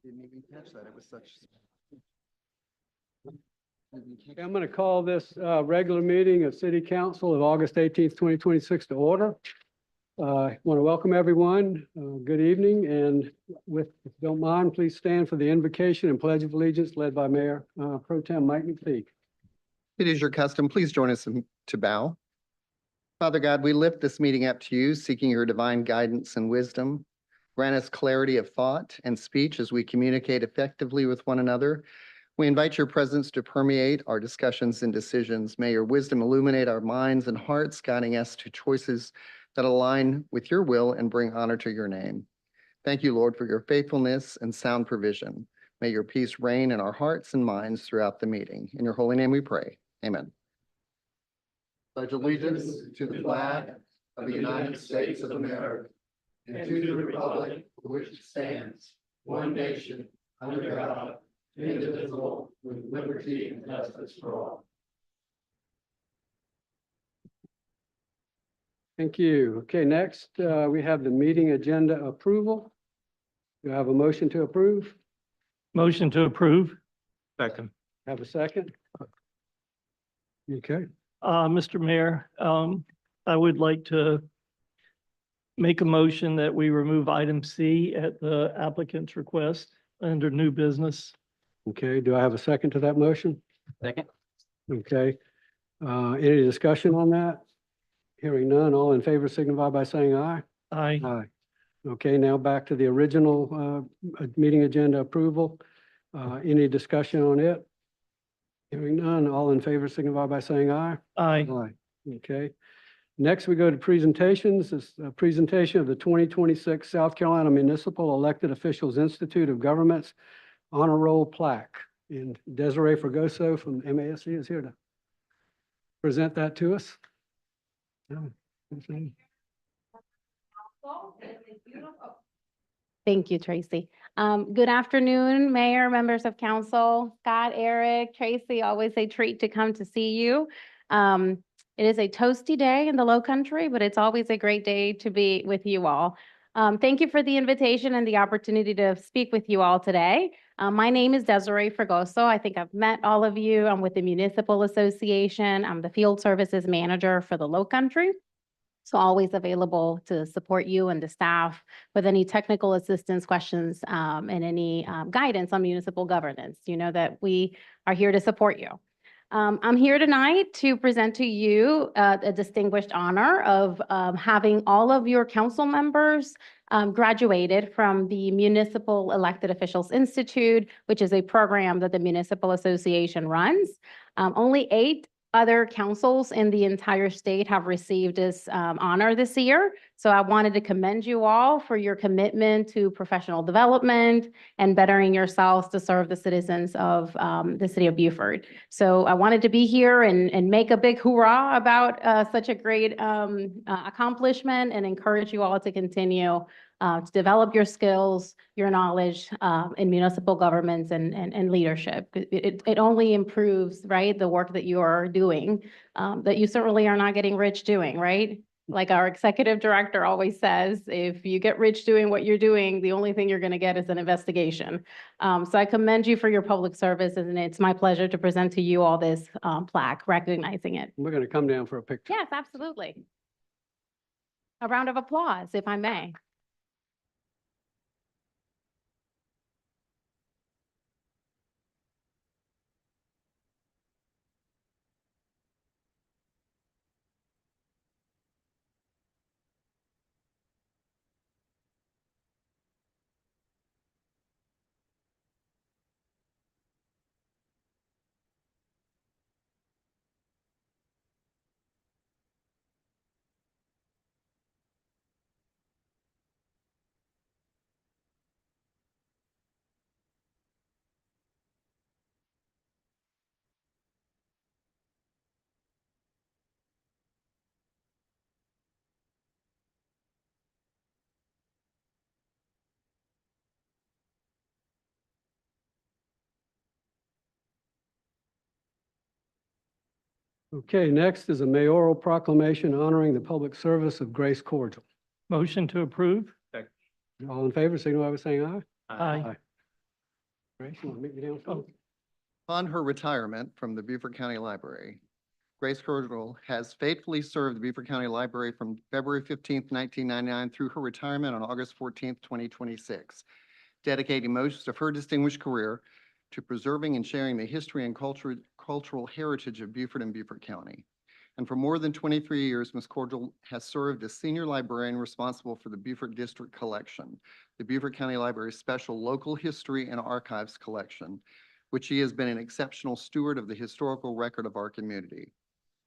Didn't even catch that. It was such. Okay, I'm going to call this regular meeting of City Council of August 18th, 2026 to order. I want to welcome everyone. Good evening, and if you don't mind, please stand for the invocation and pledge of allegiance led by Mayor Pro Tem Mike McPhee. It is your custom. Please join us to bow. Father God, we lift this meeting up to you, seeking your divine guidance and wisdom. Grant us clarity of thought and speech as we communicate effectively with one another. We invite your presence to permeate our discussions and decisions. May your wisdom illuminate our minds and hearts, guiding us to choices that align with your will and bring honor to your name. Thank you, Lord, for your faithfulness and sound provision. May your peace reign in our hearts and minds throughout the meeting. In your holy name we pray. Amen. Pledge allegiance to the flag of the United States of America and to the republic for which it stands, one nation, under God, indivisible, with liberty and justice for all. Thank you. Okay, next we have the meeting agenda approval. Do I have a motion to approve? Motion to approve. Second. Have a second? Okay. Mr. Mayor, I would like to make a motion that we remove item C at the applicant's request under new business. Okay, do I have a second to that motion? Second. Okay. Any discussion on that? Hearing none, all in favor signify by saying aye. Aye. Aye. Okay, now back to the original meeting agenda approval. Any discussion on it? Hearing none, all in favor signify by saying aye. Aye. Aye. Okay. Next, we go to presentations. This is a presentation of the 2026 South Carolina Municipal Elected Officials Institute of Government's Honor Roll Plaque. And Desiree Fragoso from MASC is here to present that to us. Thank you, Tracy. Good afternoon, Mayor, members of council, Scott, Eric, Tracy, always a treat to come to see you. It is a toasty day in the Low Country, but it's always a great day to be with you all. Thank you for the invitation and the opportunity to speak with you all today. My name is Desiree Fragoso. I think I've met all of you. I'm with the Municipal Association. I'm the Field Services Manager for the Low Country. So always available to support you and the staff with any technical assistance questions and any guidance on municipal governance. You know that we are here to support you. I'm here tonight to present to you a distinguished honor of having all of your council members graduated from the Municipal Elected Officials Institute, which is a program that the Municipal Association runs. Only 8 other councils in the entire state have received this honor this year. So I wanted to commend you all for your commitment to professional development and bettering yourselves to serve the citizens of the city of Beaufort. So I wanted to be here and make a big hoorah about such a great accomplishment and encourage you all to continue to develop your skills, your knowledge in municipal governments and leadership. It only improves, right, the work that you are doing, that you certainly are not getting rich doing, right? Like our executive director always says, if you get rich doing what you're doing, the only thing you're going to get is an investigation. So I commend you for your public service, and it's my pleasure to present to you all this plaque recognizing it. We're going to come down for a picture. Yes, absolutely. A round of applause, if I may. Okay, next is a mayoral proclamation honoring the public service of Grace Cordial. Motion to approve. All in favor, signify by saying aye. Aye. Grace, you want to meet me downstairs? Upon her retirement from the Beaufort County Library, Grace Cordial has faithfully served the Beaufort County Library from February 15th, 1999 through her retirement on August 14th, 2026, dedicating most of her distinguished career to preserving and sharing the history and cultural heritage of Beaufort and Beaufort County. And for more than 23 years, Ms. Cordial has served as senior librarian responsible for the Beaufort District Collection, the Beaufort County Library's special local history and archives collection, which she has been an exceptional steward of the historical record of our community.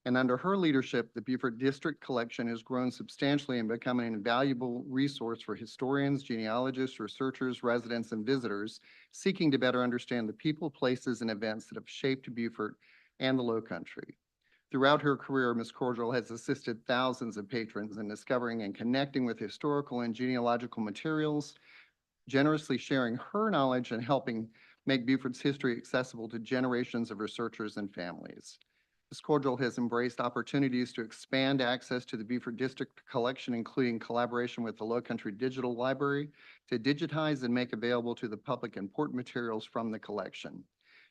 And under her leadership, the Beaufort District Collection has grown substantially and become an invaluable resource for historians, genealogists, researchers, residents, and visitors seeking to better understand the people, places, and events that have shaped Beaufort and the Low Country. Throughout her career, Ms. Cordial has assisted thousands of patrons in discovering and connecting with historical and genealogical materials, generously sharing her knowledge and helping make Beaufort's history accessible to generations of researchers and families. Ms. Cordial has embraced opportunities to expand access to the Beaufort District Collection, including collaboration with the Low Country Digital Library to digitize and make available to the public important materials from the collection.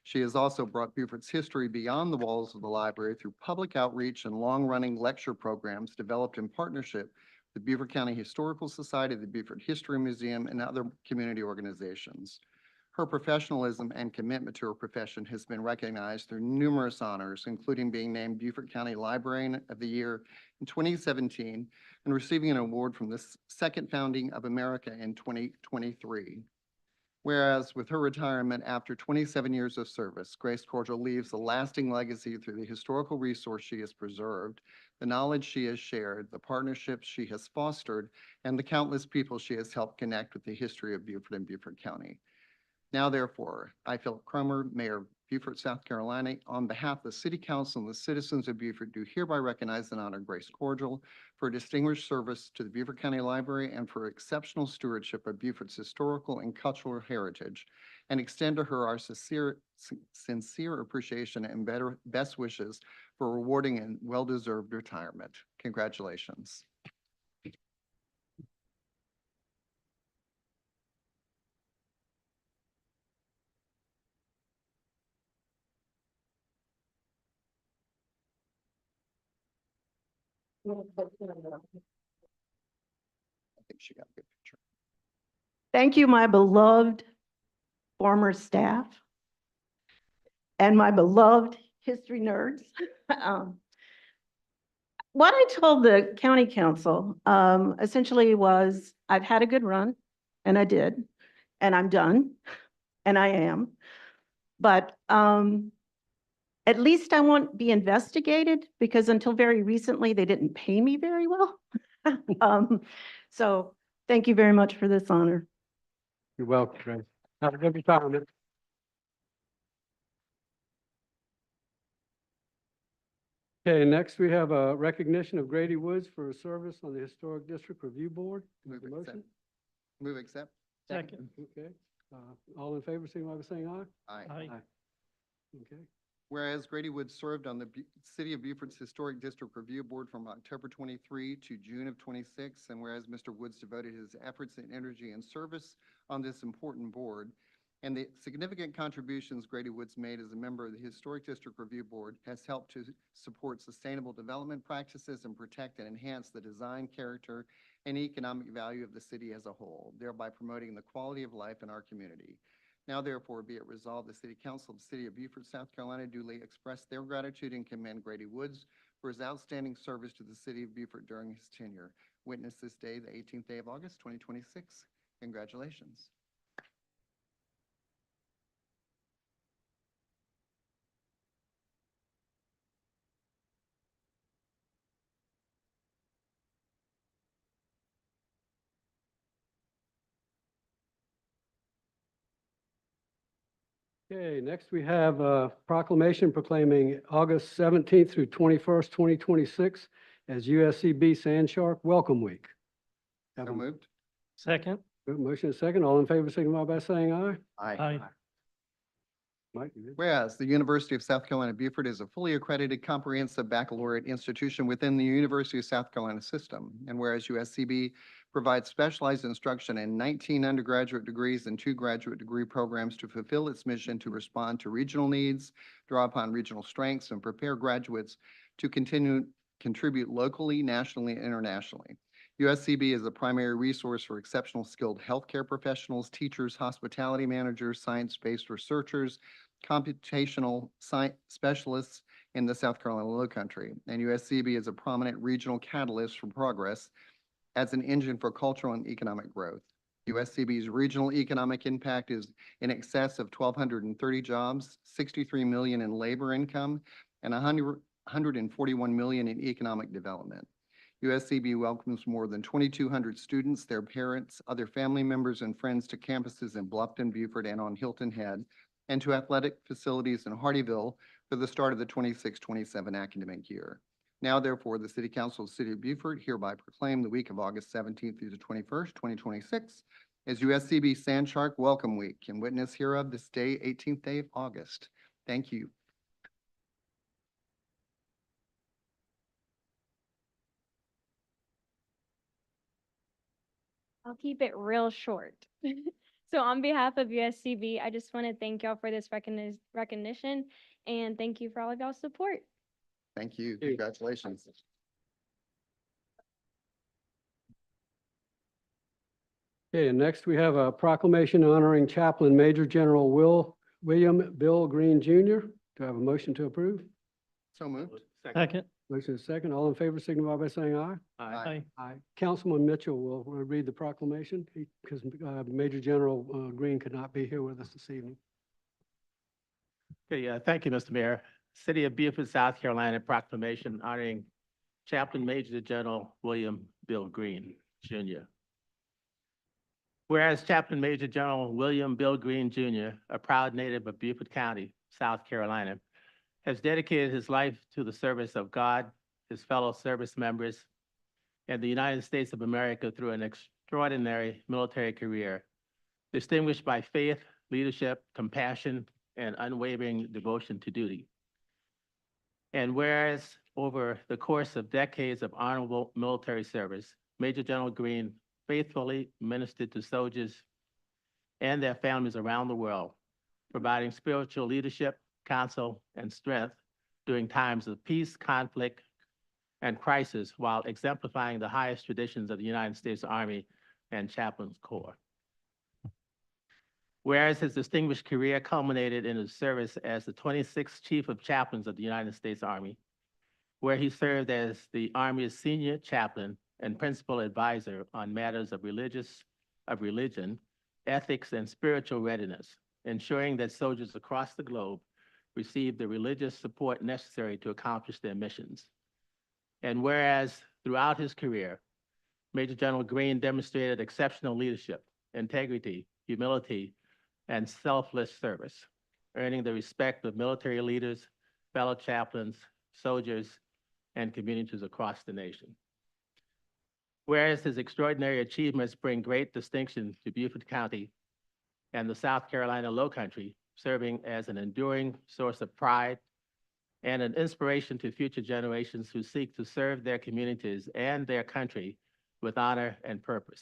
She has also brought Beaufort's history beyond the walls of the library through public outreach and long-running lecture programs developed in partnership with the Beaufort County Historical Society, the Beaufort History Museum, and other community organizations. Her professionalism and commitment to her profession has been recognized through numerous honors, including being named Beaufort County Librarian of the Year in 2017 and receiving an award from the Second Founding of America in 2023. Whereas with her retirement after 27 years of service, Grace Cordial leaves a lasting legacy through the historical resource she has preserved, the knowledge she has shared, the partnerships she has fostered, and the countless people she has helped connect with the history of Beaufort and Beaufort County. Now, therefore, I, Philip Cromer, Mayor of Beaufort, South Carolina, on behalf of the City Council and the citizens of Beaufort, do hereby recognize and honor Grace Cordial for distinguished service to the Beaufort County Library and for exceptional stewardship of Beaufort's historical and cultural heritage, and extend to her our sincere appreciation and best wishes for rewarding and well-deserved retirement. Congratulations. I think she got a good picture. Thank you, my beloved former staff and my beloved history nerds. What I told the county council essentially was, I've had a good run, and I did, and I'm done, and I am. But at least I won't be investigated, because until very recently, they didn't pay me very well. So thank you very much for this honor. You're welcome, Grace. Have a good retirement. Okay, next we have a recognition of Grady Woods for his service on the Historic District Review Board. Move Make a accept. motion? Move accept. Second. Okay, all in favor, signify by saying aye. Aye. Aye. Okay, Whereas Grady Woods served on the City of Beaufort's Historic District Review Board from October 23 to June of 26, and whereas Mr. Woods devoted his efforts and energy and service on this important board, and the significant contributions Grady Woods made as a member of the Historic District Review Board has helped to support sustainable development practices and protect and enhance the design, character, and economic value of the city as a whole, thereby promoting the quality of life in our community. Now therefore be it resolved, the City Council of the City of Beaufort, South Carolina duly express their gratitude and commend Grady Woods for his outstanding service to the City of Beaufort during his tenure. Witness this day, the 18th day of August, 2026. Congratulations. okay, next we have a proclamation proclaiming August 17th through 21st, 2026 as USCB Sand Shark Welcome Week. Have So a moved. Second. motion and second, all in favor, signify by saying aye. Aye. Mike, you good? Whereas the University of South Carolina Beaufort is a fully accredited comprehensive baccalaureate institution within the University of South Carolina system. And whereas USCB provides specialized instruction in 19 undergraduate degrees and 2 graduate degree programs to fulfill its mission to respond to regional needs, draw upon regional strengths, and prepare graduates to contribute locally, nationally, and internationally. USCB is a primary resource for exceptional skilled healthcare professionals, teachers, hospitality managers, science-based researchers, computational science specialists in the South Carolina Lowcountry. And USCB is a prominent regional catalyst for progress as an engine for cultural and economic growth. USCB's regional economic impact is in excess of 1,230 jobs, 63 million in labor income, and 141 million in economic development. USCB welcomes more than 2,200 students, their parents, other family members, and friends to campuses in Bluffton, Beaufort, and on Hilton Head, and to athletic facilities in Hardeeville for the start of the 26-27 academic year. Now, therefore, the City Council of the City of Beaufort hereby proclaim the week of August 17th through the 21st, 2026 as USCB Sand Shark Welcome Week, and witness hereof this day, 18th day of August. Thank you. I'll keep it real short. So on behalf of USCB, I just want to thank y'all for this recognition and thank you for all of y'all's support. Thank you. Thank you. Congratulations. Okay, and next we have a proclamation honoring Chaplain Major General William Bill Green Jr. Do I have a motion to approve? So moved. Second. Motion is second. All in favor signify by saying aye. Aye. Aye. Councilman Mitchell will read the proclamation because Major General Green could not be here with us this evening. Okay, thank you, Mr. Mayor. City of Beaufort, South Carolina proclamation honoring Chaplain Major General William Bill Green, Jr. Whereas Chaplain Major General William Bill Green, Jr., a proud native of Beaufort County, South Carolina, has dedicated his life to the service of God, his fellow service members, and the United States of America through an extraordinary military career, distinguished by faith, leadership, compassion, and unwavering devotion to duty. And whereas over the course of decades of honorable military service, Major General Green faithfully ministered to soldiers and their families around the world, providing spiritual leadership, counsel, and strength during times of peace, conflict, and crisis, while exemplifying the highest traditions of the United States Army and Chaplains Corps. Whereas his distinguished career culminated in his service as the 26th Chief of Chaplains of the United States Army, where he served as the Army's senior chaplain and principal advisor on matters of religion, ethics, and spiritual readiness, ensuring that soldiers across the globe receive the religious support necessary to accomplish their missions. And whereas throughout his career, Major General Green demonstrated exceptional leadership, integrity, humility, and selfless service, earning the respect of military leaders, fellow chaplains, soldiers, and communities across the nation. Whereas his extraordinary achievements bring great distinction to Beaufort County and the South Carolina Lowcountry, serving as an enduring source of pride and an inspiration to future generations who seek to serve their communities and their country with honor and purpose.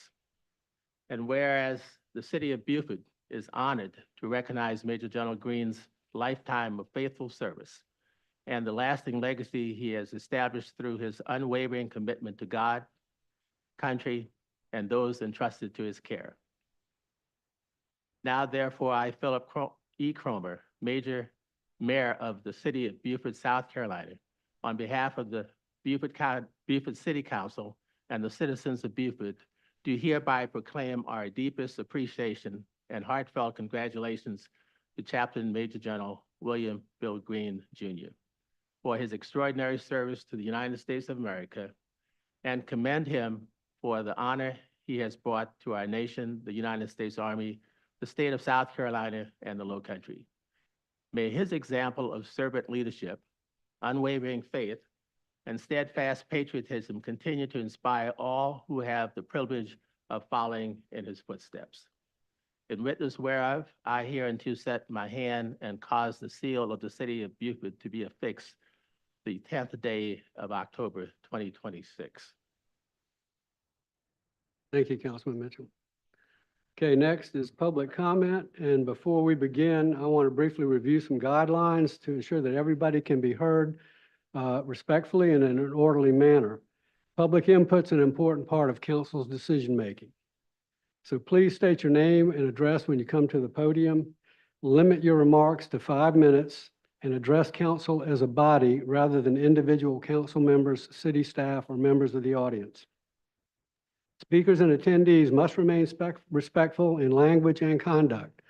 And whereas the City of Beaufort is honored to recognize Major General Green's lifetime of faithful service and the lasting legacy he has established through his unwavering commitment to God, country, and those entrusted to his care. Now, therefore, I, Philip E. Cromer, Major Mayor of the City of Beaufort, South Carolina, on behalf of the Beaufort City Council and the citizens of Beaufort, do hereby proclaim our deepest appreciation and heartfelt congratulations to Chaplain Major General William Bill Green, Jr. for his extraordinary service to the United States of America, and commend him for the honor he has brought to our nation, the United States Army, the state of South Carolina, and the Lowcountry. May his example of servant leadership, unwavering faith, and steadfast patriotism continue to inspire all who have the privilege of following in his footsteps. In witness whereof, I hereunto set my hand and cause the seal of the city of Beaufort to be affixed the 10th day of October, 2026. Thank you, Councilman Mitchell. Okay, next is public comment. And before we begin, I want to briefly review some guidelines to ensure that everybody can be heard respectfully and in an orderly manner. Public input's an important part of council's decision-making. So please state your name and address when you come to the podium. Limit your remarks to 5 minutes and address council as a body rather than individual council members, city staff, or members of the audience. Speakers and attendees must remain respectful in language and conduct.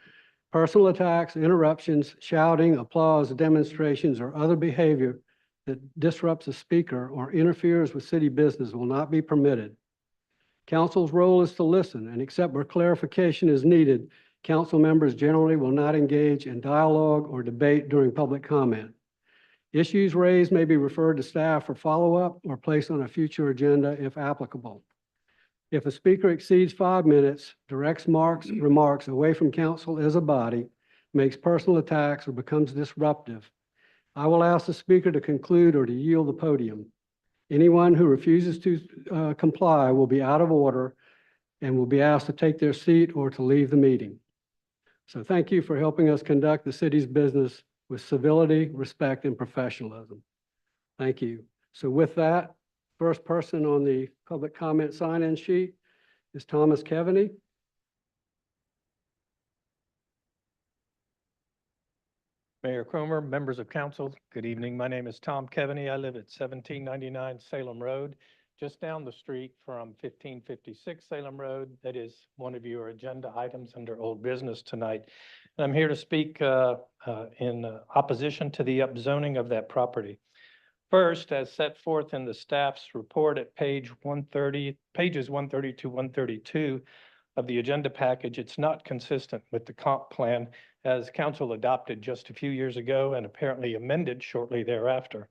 Personal attacks, interruptions, shouting, applause, demonstrations, or other behavior that disrupts a speaker or interferes with city business will not be permitted. Council's role is to listen, and except where clarification is needed, council members generally will not engage in dialogue or debate during public comment. Issues raised may be referred to staff for follow-up or placed on a future agenda if applicable. If a speaker exceeds 5 minutes, directs remarks away from council as a body, makes personal attacks, or becomes disruptive, I will ask the speaker to conclude or to yield the podium. Anyone who refuses to comply will be out of order and will be asked to take their seat or to leave the meeting. So thank you for helping us conduct the city's business with civility, respect, and professionalism. Thank you. So with that, first person on the public comment sign-in sheet is Thomas Kevaney. Mayor Cromer, members of council, good evening. My name is Tom Kevaney. I live at 1799 Salem Road, just down the street from 1556 Salem Road. That is one of your agenda items under old business tonight. And I'm here to speak in opposition to the upzoning of that property. First, as set forth in the staff's report at pages 130 to 132 of the agenda package, it's not consistent with the comp plan as council adopted just a few years ago and apparently amended shortly thereafter.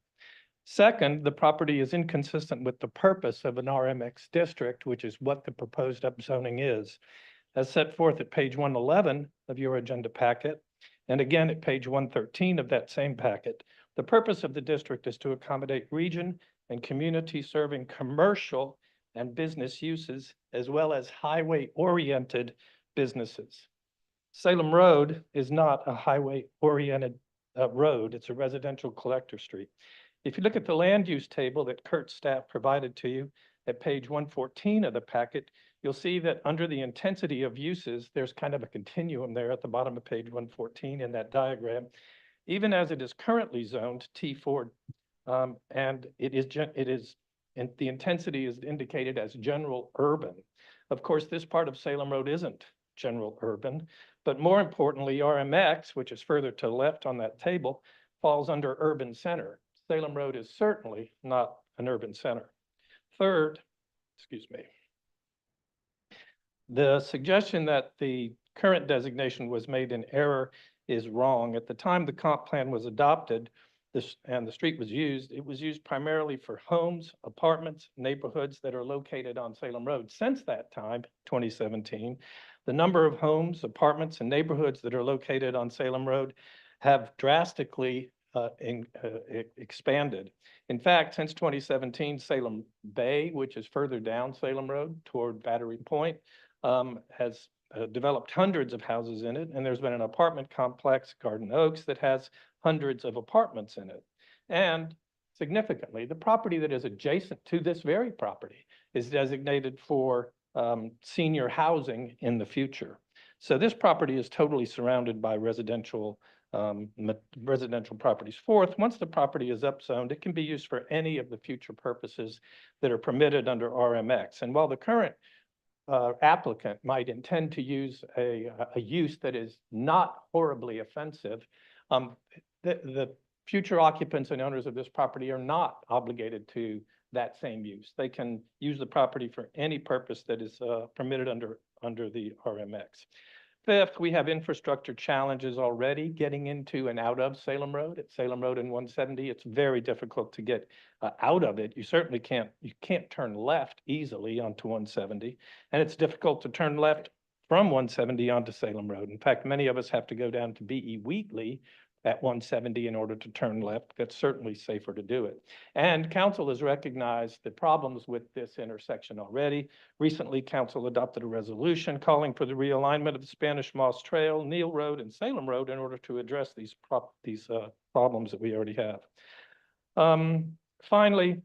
Second, the property is inconsistent with the purpose of an RMX district, which is what the proposed upzoning is. As set forth at page 111 of your agenda packet, and again at page 113 of that same packet, the purpose of the district is to accommodate region and community serving commercial and business uses, as well as highway-oriented businesses. Salem Road is not a highway-oriented road. It's a residential collector street. If you look at the land use table that Kurt's staff provided to you at page 114 of the packet, you'll see that under the intensity of uses, there's kind of a continuum there at the bottom of page 114 in that diagram. Even as it is currently zoned T4, and the intensity is indicated as general urban. Of course, this part of Salem Road isn't general urban, but more importantly, RMX, which is further to the left on that table, falls under urban center. Salem Road is certainly not an urban center. Third, the suggestion that the current designation was made in error is wrong. At the time the comp plan was adopted, and the street was used, it was used primarily for homes, apartments, neighborhoods that are located on Salem Road. Since that time, 2017, the number of homes, apartments, and neighborhoods that are located on Salem Road have drastically expanded. In fact, since 2017, Salem Bay, which is further down Salem Road toward Battery Point, has developed hundreds of houses in it, and there's been an apartment complex, Garden Oaks, that has hundreds of apartments in it. And significantly, the property that is adjacent to this very property is designated for senior housing in the future. So this property is totally surrounded by residential properties. Fourth, once the property is upzoned, it can be used for any of the future purposes that are permitted under RMX. And while the current applicant might intend to use a use that is not horribly offensive, the future occupants and owners of this property are not obligated to that same use. They can use the property for any purpose that is permitted under the RMX. Fifth, we have infrastructure challenges already getting into and out of Salem Road. At Salem Road and 170, it's very difficult to get out of it. You certainly can't turn left easily onto 170, and it's difficult to turn left from 170 onto Salem Road. In fact, many of us have to go down to B.E. Wheatley at 170 in order to turn left. That's certainly safer to do it. And council has recognized the problems with this intersection already. Recently, council adopted a resolution calling for the realignment of the Spanish Moss Trail, Neal Road, and Salem Road in order to address these problems that we already have. Finally,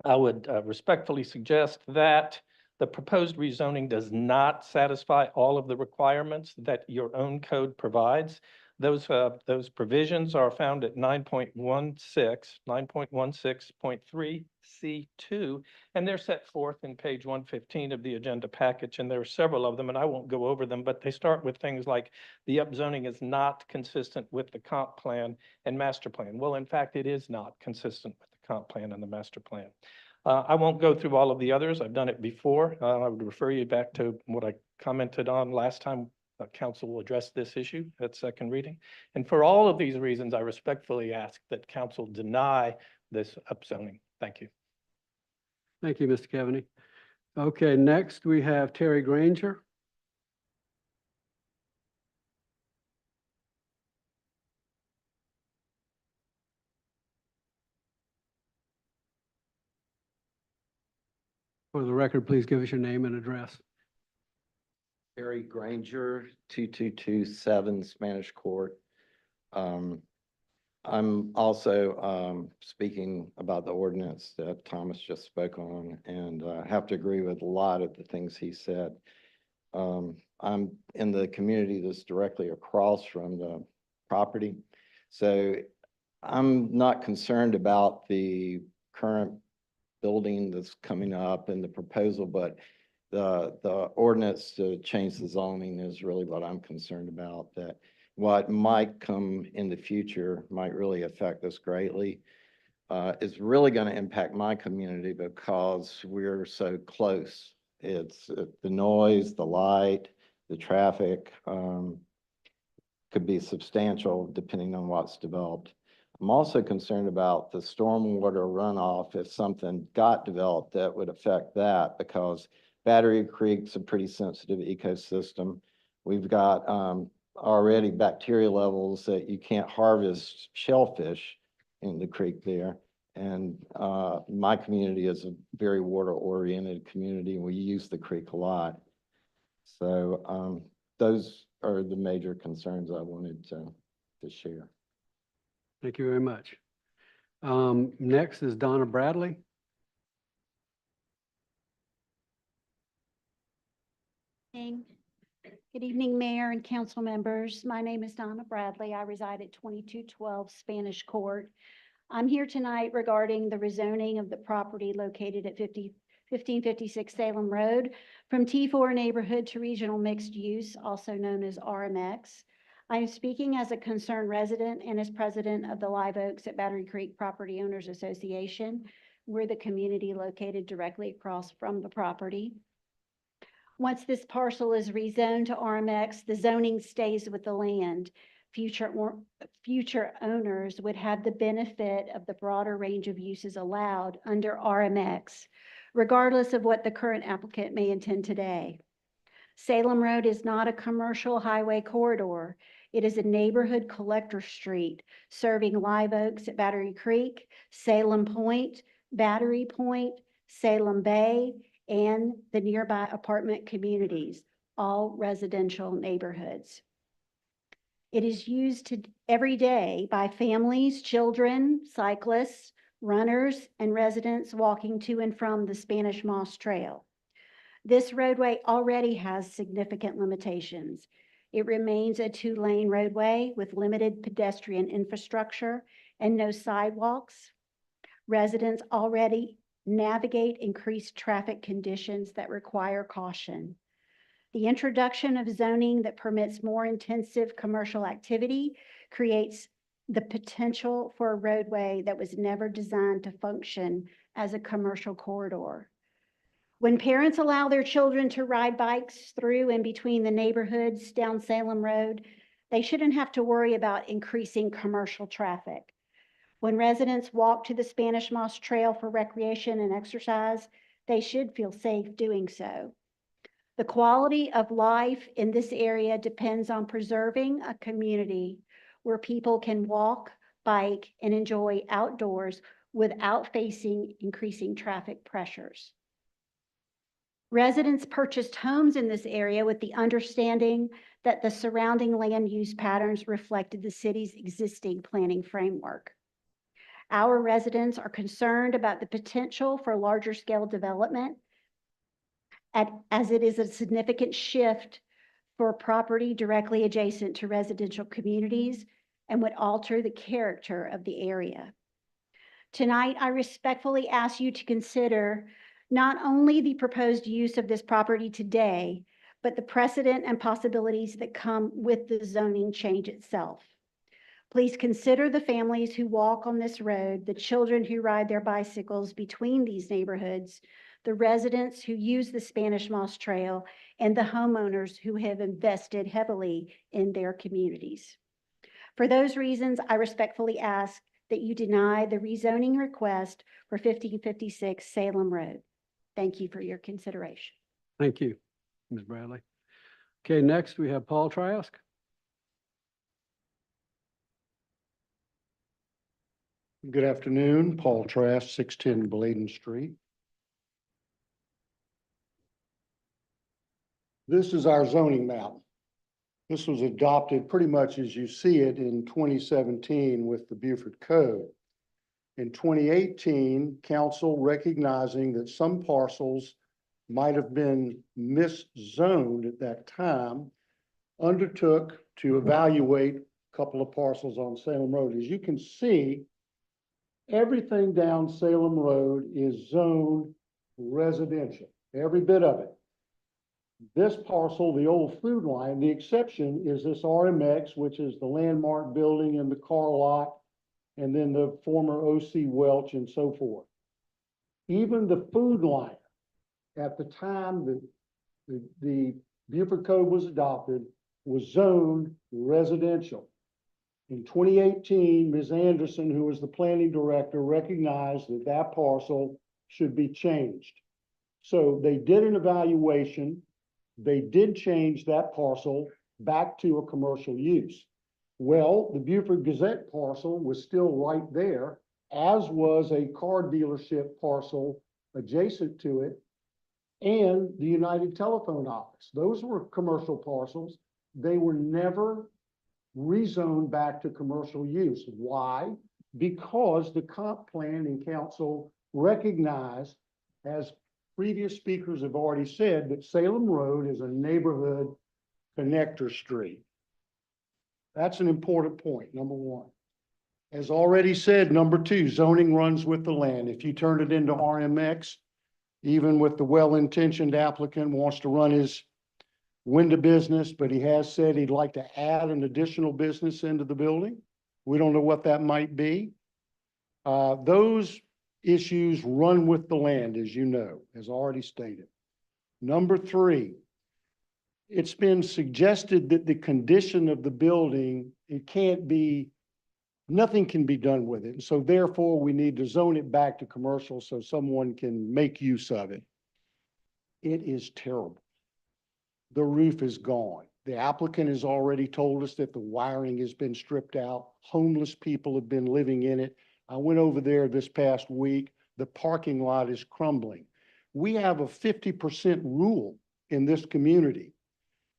I would respectfully suggest that the proposed rezoning does not satisfy all of the requirements that your own code provides. Those provisions are found at 9.16.3 C2, and they're set forth in page 115 of the agenda package, and there are several of them, and I won't go over them, but they start with things like the upzoning is not consistent with the comp plan and master plan. Well, in fact, it is not consistent with the comp plan and the master plan. I won't go through all of the others. I've done it before. I would refer you back to what I commented on last time council will address this issue at second reading. And for all of these reasons, I respectfully ask that council deny this upzoning. Thank you. Thank you, Mr. Keaveney. Okay, next we have Terry Granger. For the record, please give us your name and address. Terry Granger, 2227 Spanish Court. I'm also speaking about the ordinance that Thomas just spoke on, and I have to agree with a lot of the things he said. I'm in the community that's directly across from the property, so I'm not concerned about the current building that's coming up and the proposal, but the ordinance to change the zoning is really what I'm concerned about, that what might come in the future might really affect us greatly. It's really going to impact my community because we're so close. It's the noise, the light, the traffic could be substantial depending on what's developed. I'm also concerned about the stormwater runoff. If something got developed, that would affect that, because Battery Creek's a pretty sensitive ecosystem. We've got already bacteria levels that you can't harvest shellfish in the creek there. And my community is a very water-oriented community, and we use the creek a lot. So those are the major concerns I wanted to share. Thank you very much. Next is Donna Bradley. Good evening, Mayor and council members. My name is Donna Bradley. I reside at 2212 Spanish Court. I'm here tonight regarding the rezoning of the property located at 1556 Salem Road from T4 neighborhood to regional mixed use, also known as RMX. I am speaking as a concerned resident and as president of the Live Oaks at Battery Creek Property Owners Association. We're the community located directly across from the property. Once this parcel is rezoned to RMX, the zoning stays with the land. Future owners would have the benefit of the broader range of uses allowed under RMX, regardless of what the current applicant may intend today. Salem Road is not a commercial highway corridor. It is a neighborhood collector street serving Live Oaks at Battery Creek, Salem Point, Battery Point, Salem Bay, and the nearby apartment communities, all residential neighborhoods. It is used every day by families, children, cyclists, runners, and residents walking to and from the Spanish Moss Trail. This roadway already has significant limitations. It remains a 2-lane roadway with limited pedestrian infrastructure and no sidewalks. Residents already navigate increased traffic conditions that require caution. The introduction of zoning that permits more intensive commercial activity creates the potential for a roadway that was never designed to function as a commercial corridor. When parents allow their children to ride bikes through and between the neighborhoods down Salem Road, they shouldn't have to worry about increasing commercial traffic. When residents walk to the Spanish Moss Trail for recreation and exercise, they should feel safe doing so. The quality of life in this area depends on preserving a community where people can walk, bike, and enjoy outdoors without facing increasing traffic pressures. Residents purchased homes in this area with the understanding that the surrounding land use patterns reflected the city's existing planning framework. Our residents are concerned about the potential for larger scale development as it is a significant shift for property directly adjacent to residential communities and would alter the character of the area. Tonight, I respectfully ask you to consider not only the proposed use of this property today, but the precedent and possibilities that come with the zoning change itself. Please consider the families who walk on this road, the children who ride their bicycles between these neighborhoods, the residents who use the Spanish Moss Trail, and the homeowners who have invested heavily in their communities. For those reasons, I respectfully ask that you deny the rezoning request for 1556 Salem Road. Thank you for your consideration. Thank you, Ms. Bradley. Okay, next we have Paul Trask. Good afternoon, Paul Trask, 610 Bladen Street. This is our zoning map. This was adopted pretty much as you see it in 2017 with the Beaufort Code. In 2018, council recognizing that some parcels might have been miszoned at that time, undertook to evaluate a couple of parcels on Salem Road. As you can see, everything down Salem Road is zoned residential, every bit of it. This parcel, the old food line, the exception is this RMX, which is the landmark building and the car lot, and then the former OC Welch and so forth. Even the food line, at the time that the Beaufort Code was adopted, was zoned residential. In 2018, Ms. Anderson, who was the planning director, recognized that that parcel should be changed. So they did an evaluation. They did change that parcel back to a commercial use. Well, the Beaufort Gazette parcel was still right there, as was a car dealership parcel adjacent to it, and the United Telephone office. Those were commercial parcels. They were never rezoned back to commercial use. Why? Because the comp plan and council recognized, as previous speakers have already said, that Salem Road is a neighborhood connector street. That's an important point, number one. As already said, number two, zoning runs with the land. If you turn it into RMX, even with the well-intentioned applicant wants to run his window business, but he has said he'd like to add an additional business into the building. We don't know what that might be. Those issues run with the land, as you know, as already stated. Number three, it's been suggested that the condition of the building, nothing can be done with it. And so therefore we need to zone it back to commercial so someone can make use of it. It is terrible. The roof is gone. The applicant has already told us that the wiring has been stripped out. Homeless people have been living in it. I went over there this past week. The parking lot is crumbling. We have a 50% rule in this community.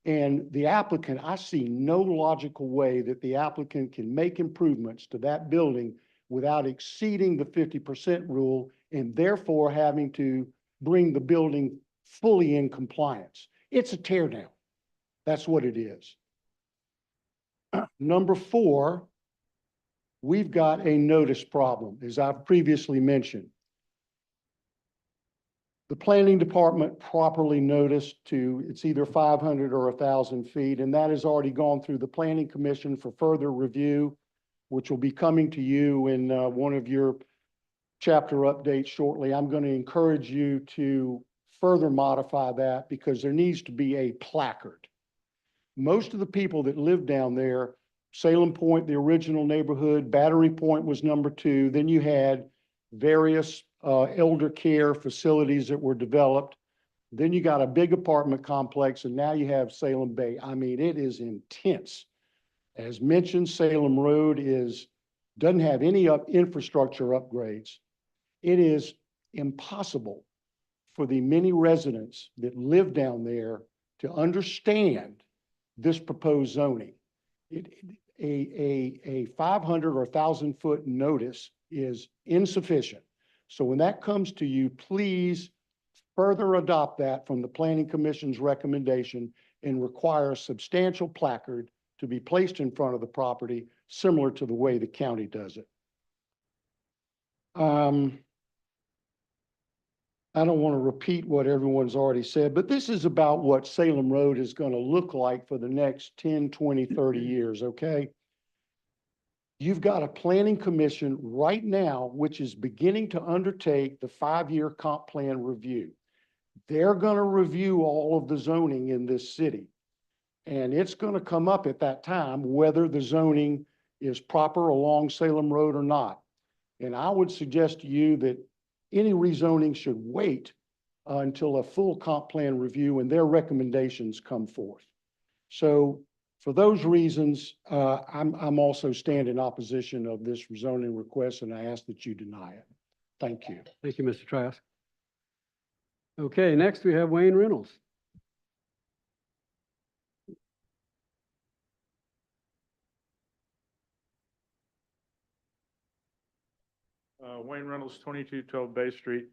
And the applicant, I see no logical way that the applicant can make improvements to that building without exceeding the 50% rule and therefore having to bring the building fully in compliance. It's a tear down. That's what it is. Number four, we've got a notice problem, as I've previously mentioned. The planning department properly noticed it's either 500 or 1,000 feet, and that has already gone through the planning commission for further review, which will be coming to you in one of your chapter updates shortly. I'm going to encourage you to further modify that because there needs to be a placard. Most of the people that live down there, Salem Point, the original neighborhood, Battery Point was number 2. Then you had various elder care facilities that were developed. Then you got a big apartment complex, and now you have Salem Bay. I mean, it is intense. As mentioned, Salem Road doesn't have any infrastructure upgrades. It is impossible for the many residents that live down there to understand this proposed zoning. A 500 or 1,000-foot notice is insufficient. So when that comes to you, please further adopt that from the Planning Commission's recommendation and require a substantial placard to be placed in front of the property, similar to the way the county does it. I don't want to repeat what everyone's already said, but this is about what Salem Road is going to look like for the next 10, 20, 30 years, okay? You've got a planning commission right now, which is beginning to undertake the 5-year comp plan review. They're going to review all of the zoning in this city. And it's going to come up at that time whether the zoning is proper along Salem Road or not. And I would suggest to you that any rezoning should wait until a full comp plan review and their recommendations come forth. So for those reasons, I'm also stand in opposition of this rezoning request, and I ask that you deny it. Thank you. Thank you, Mr. Trask. Okay, next we have Wayne Reynolds. Wayne Reynolds, 2212 Bay Street.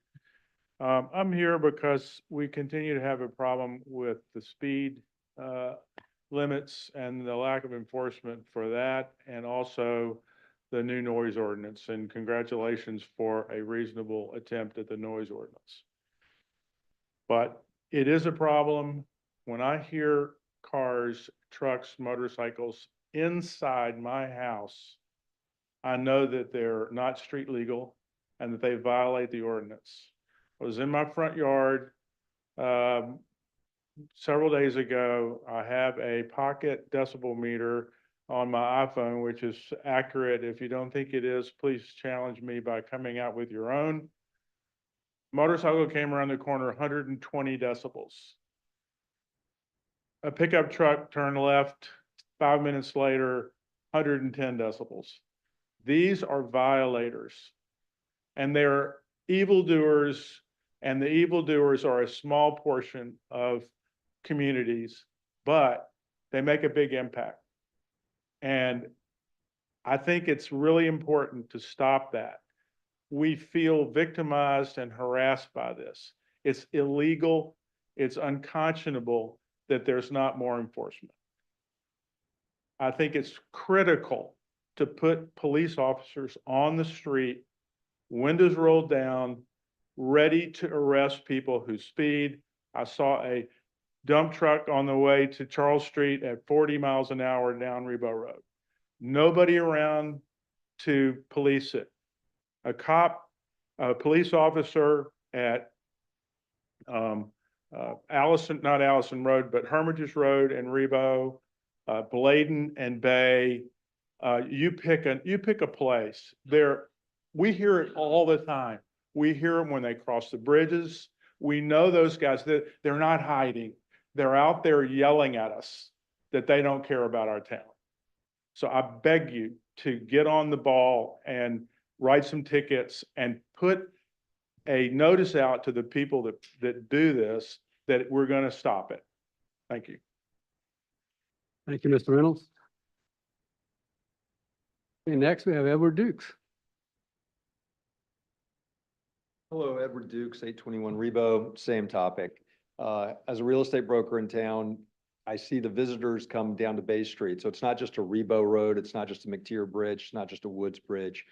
I'm here because we continue to have a problem with the speed limits and the lack of enforcement for that, and also the new noise ordinance. And congratulations for a reasonable attempt at the noise ordinance. But it is a problem when I hear cars, trucks, motorcycles inside my house. I know that they're not street legal and that they violate the ordinance. I was in my front yard several days ago. I have a pocket decibel meter on my iPhone, which is accurate. If you don't think it is, please challenge me by coming out with your own. Motorcycle came around the corner, 120 decibels. A pickup truck turned left, 5 minutes later, 110 decibels. These are violators, and they're evildoers, and the evildoers are a small portion of communities, but they make a big impact. And I think it's really important to stop that. We feel victimized and harassed by this. It's illegal. It's unconscionable that there's not more enforcement. I think it's critical to put police officers on the street, windows rolled down, ready to arrest people who speed. I saw a dump truck on the way to Charles Street at 40 miles an hour down Rebo Road. Nobody around to police it. A police officer at not Allison Road, but Hermitage Road and Rebo, Bladen and Bay. You pick a place. We hear it all the time. We hear them when they cross the bridges. We know those guys, they're not hiding. They're out there yelling at us that they don't care about our town. So I beg you to get on the ball and write some tickets and put a notice out to the people that do this, that we're going to stop it. Thank you. Thank you, Mr. Reynolds. Okay, next we have Edward Dukes. Hello, Edward Dukes, 821 Rebo, same topic. As a real estate broker in town, I see the visitors come down to Bay Street. So it's not just a Rebo Road, it's not just a McTier Bridge, it's not just a Woods Bridge.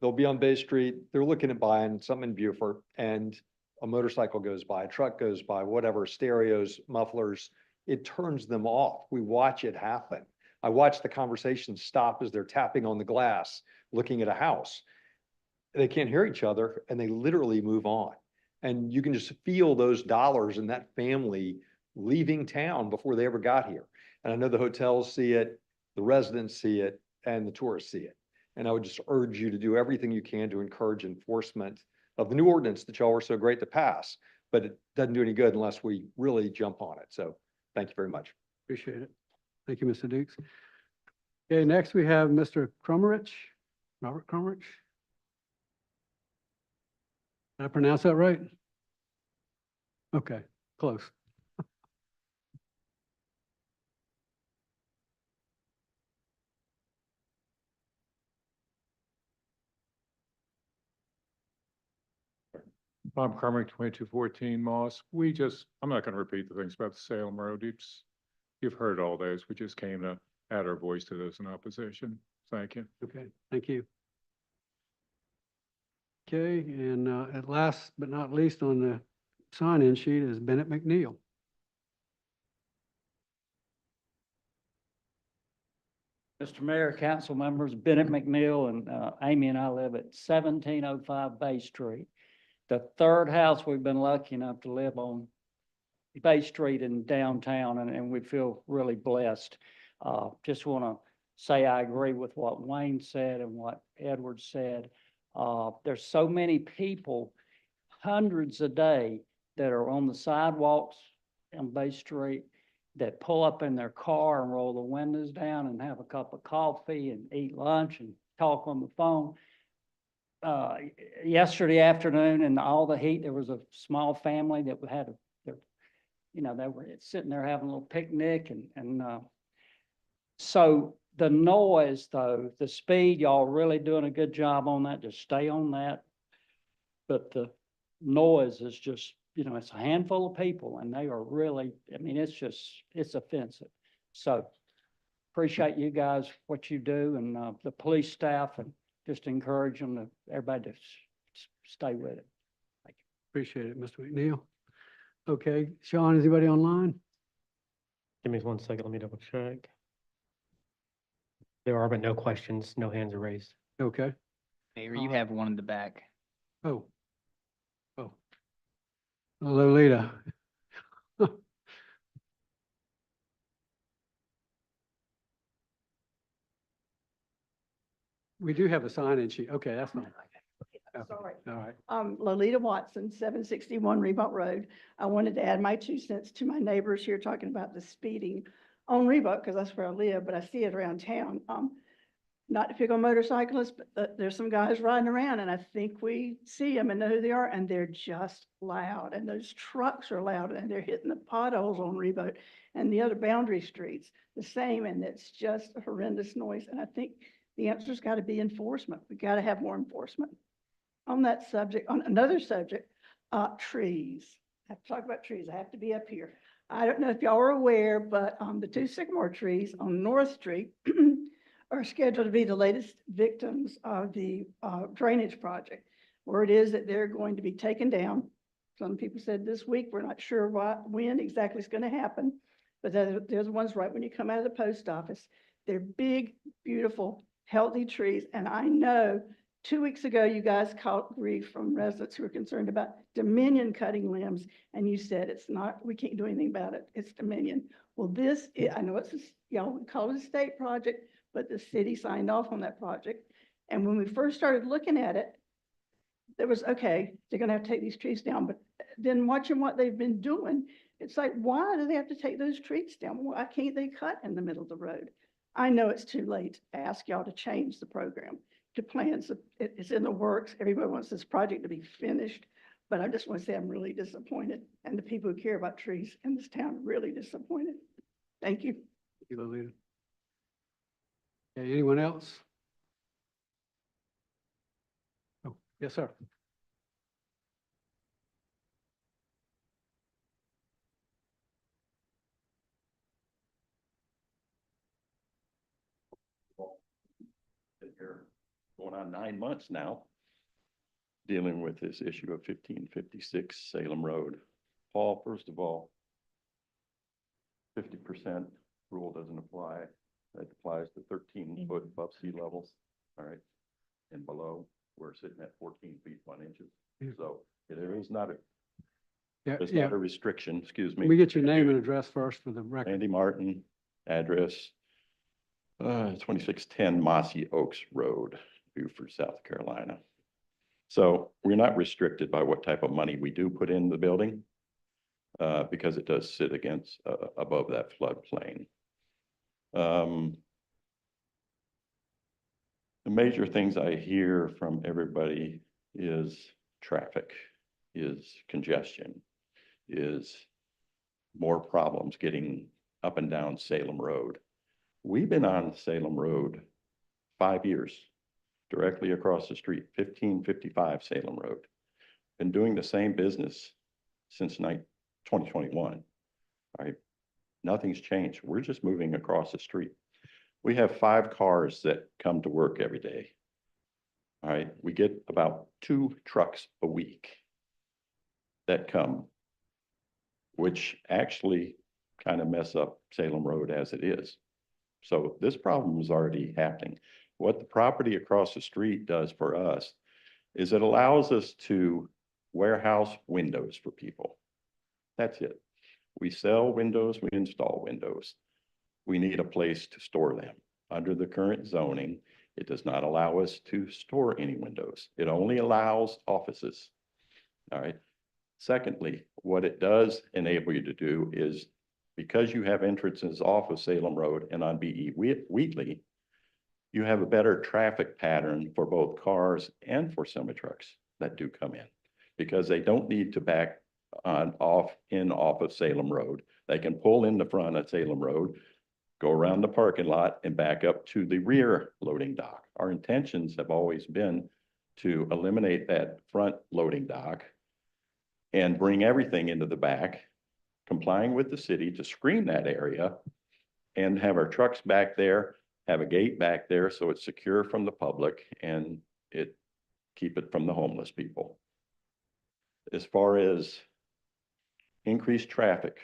They'll be on Bay Street, they're looking at buying something in Beaufort, and a motorcycle goes by, a truck goes by, whatever, stereos, mufflers, it turns them off. We watch it happen. I watch the conversation stop as they're tapping on the glass, looking at a house. They can't hear each other and they literally move on. And you can just feel those dollars in that family leaving town before they ever got here. And I know the hotels see it, the residents see it, and the tourists see it. And I would just urge you to do everything you can to encourage enforcement of the new ordinance that y'all were so great to pass. but it doesn't do any good unless we really jump on it. So thank you very much. Appreciate it. Thank you, Mr. Dukes. Okay, next we have Mr. Krumrich, Robert Krumrich. Did I pronounce that right? Okay, close. Bob Carmack, 2214 Moss. I'm not going to repeat the things about the Salem Road. You've heard all those. We just came to add our voice to those in opposition. Thank you. Okay, thank you. Okay, and at last but not least on the sign-in sheet is Bennett McNeil. Mr. Mayor, council members, Bennett McNeil and Amy and I live at 1705 Bay Street. The third house we've been lucky enough to live on Bay Street in downtown, and we feel really blessed. Just want to say I agree with what Wayne said and what Edward said. There's so many people, hundreds a day, that are on the sidewalks on Bay Street that pull up in their car and roll the windows down and have a cup of coffee and eat lunch and talk on the phone. Yesterday afternoon, in all the heat, there was a small family that had they were sitting there having a little picnic, and so the noise, though, the speed, y'all really doing a good job on that. Just stay on that. But the noise is just, it's a handful of people, and they are really, it's offensive. So appreciate you guys, what you do, and the police staff, and just encourage them everybody to stay with it. Thank you. Appreciate it, Mr. McNeil. Okay, Sean, is anybody online? Give me 1 second, let me double check. There are, but no questions, no hands are raised. Okay. Mayor, you have one in the back. Oh. Lolita. We do have a sign-in sheet. Okay, that's fine. Okay, Sorry. all right. Lolita Watson, 761 Reebok Road. I wanted to add my 2 cents to my neighbors here talking about the speeding on Reebok, because that's where I live, but I see it around town. Not to pick on motorcyclists, but there's some guys riding around, and I think we see them and know who they are, and they're just loud, and those trucks are loud, and they're hitting the potholes on Reebok and the other boundary streets the same, and it's just a horrendous noise. And I think the answer's got to be enforcement. We got to have more enforcement. On that subject, on another subject, trees. I have to talk about trees. I have to be up here. I don't know if y'all are aware, but the 2 sycamore trees on North Street are scheduled to be the latest victims of the drainage project. Word is that they're going to be taken down. Some people said this week. We're not sure when exactly it's going to happen, but there's the ones right when you come out of the post office. They're big, beautiful, healthy trees, and I know 2 weeks ago, you guys caught grief from residents who were concerned about Dominion cutting limbs, and you said we can't do anything about it. It's Dominion. Well, I know y'all would call it a state project, but the city signed off on that project. And when we first started looking at it, there was, okay, they're going to have to take these trees down. But then watching what they've been doing, it's like, why do they have to take those trees down? Why can't they cut in the middle of the road? I know it's too late to ask y'all to change the program, to plans. It's in the works. Everybody wants this project to be finished. But I just want to say I'm really disappointed. And the people who care about trees in this town are really disappointed. Thank you. Thank you, Lolita. Okay, anyone else? Oh, yes, sir. Been here going on 9 months now, dealing with this issue of 1556 Salem Road. Paul, first of all, 50% rule doesn't apply. That applies to 13 foot above sea levels, all right? And below, we're sitting at 14 feet 1 inches. So there is not there's not a restriction, excuse me. Let me get your name and address first for the record. Andy Martin, address 2610 Mossy Oaks Road, Beaufort, South Carolina. So we're not restricted by what type of money we do put in the building because it does sit against, above that floodplain. The major things I hear from everybody is traffic, is congestion, is more problems getting up and down Salem Road. We've been on Salem Road 5 years, directly across the street, 1555 Salem Road. Been doing the same business since 2021. All right, nothing's changed. We're just moving across the street. We have 5 cars that come to work every day. All right, we get about 2 trucks a week that come, which actually kind of mess up Salem Road as it is. So this problem is already happening. What the property across the street does for us is it allows us to warehouse windows for people. That's it. We sell windows, we install windows. We need a place to store them. Under the current zoning, it does not allow us to store any windows. It only allows offices. All right. Secondly, what it does enable you to do is, because you have entrances off of Salem Road and on B.E. Wheatley, you have a better traffic pattern for both cars and for semi-trucks that do come in, because they don't need to back off of Salem Road. They can pull in the front of Salem Road, go around the parking lot and back up to the rear loading dock. Our intentions have always been to eliminate that front loading dock and bring everything into the back, complying with the city to screen that area and have our trucks back there, have a gate back there so it's secure from the public and keep it from the homeless people. As far as increased traffic,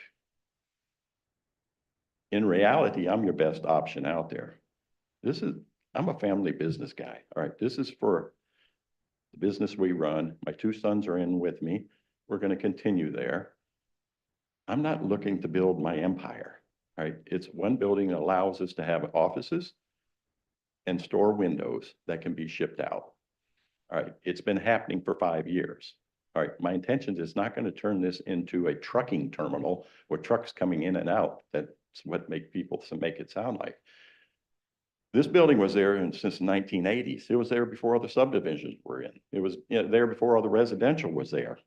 in reality, I'm your best option out there. I'm a family business guy. All right, this is for the business we run. My 2 sons are in with me. We're going to continue there. I'm not looking to build my empire. All right, it's one building that allows us to have offices and store windows that can be shipped out. All right, it's been happening for 5 years. All right, my intention is not going to turn this into a trucking terminal with trucks coming in and out. That's what make it sound like. This building was there since the 1980s. It was there before all the subdivisions were in. It was there before all the residential was there.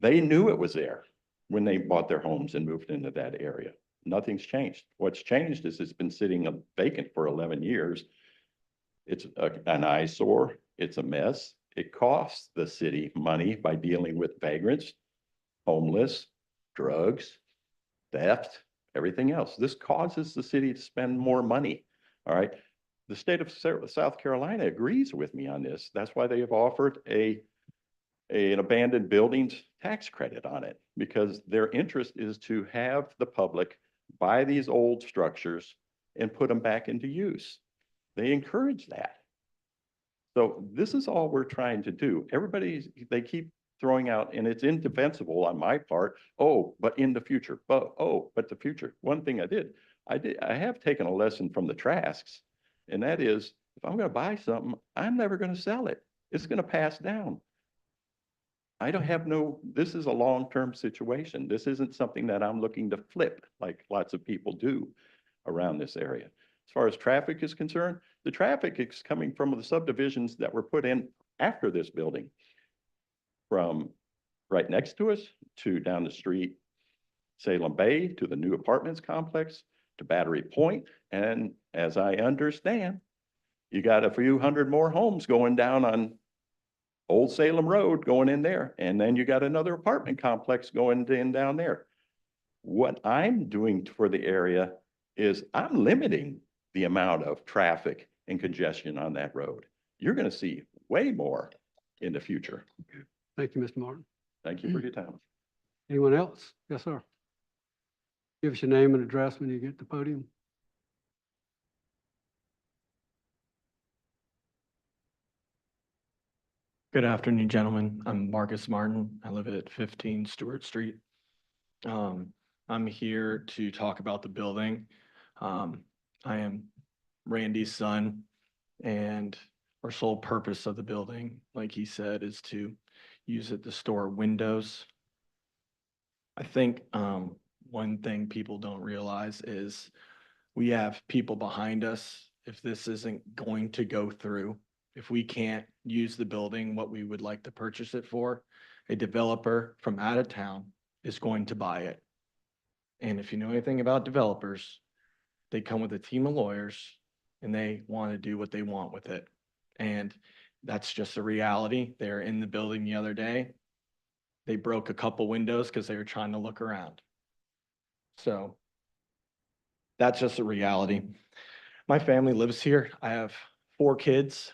They knew it was there when they bought their homes and moved into that area. Nothing's changed. What's changed is it's been sitting vacant for 11 years. It's an eyesore. It's a mess. It costs the city money by dealing with vagrants, homeless, drugs, theft, everything else. This causes the city to spend more money. All right. The state of South Carolina agrees with me on this. That's why they have offered an abandoned buildings tax credit on it, because their interest is to have the public buy these old structures and put them back into use. They encourage that. So this is all we're trying to do. They keep throwing out, and it's indefensible on my part. Oh, but in the future, but the future. One thing I have taken a lesson from the Trasks, and that is, if I'm going to buy something, I'm never going to sell it. It's going to pass down. This is a long-term situation. This isn't something that I'm looking to flip like lots of people do around this area. As far as traffic is concerned, the traffic is coming from the subdivisions that were put in after this building, from right next to us to down the street, Salem Bay, to the new apartments complex, to Battery Point. And as I understand, you got a few hundred more homes going down on Old Salem Road going in there. And then you got another apartment complex going in down there. What I'm doing for the area is I'm limiting the amount of traffic and congestion on that road. You're going to see way more in the future. Thank you, Mr. Martin. Thank you for your time. Anyone else? Yes, sir. Give us your name and address when you get to the podium. Good afternoon, gentlemen. I'm Marcus Martin. I live at 15 Stewart Street. I'm here to talk about the building. I am Randy's son, and or sole purpose of the building, like he said, is to use it to store windows. I think one thing people don't realize is we have people behind us. If this isn't going to go through, if we can't use the building, what we would like to purchase it for, a developer from out of town is going to buy it. And if you know anything about developers, they come with a team of lawyers and they want to do what they want with it. And that's just a reality. They're in the building the other day. They broke a couple windows because they were trying to look around. So that's just a reality. My family lives here. I have 4 kids.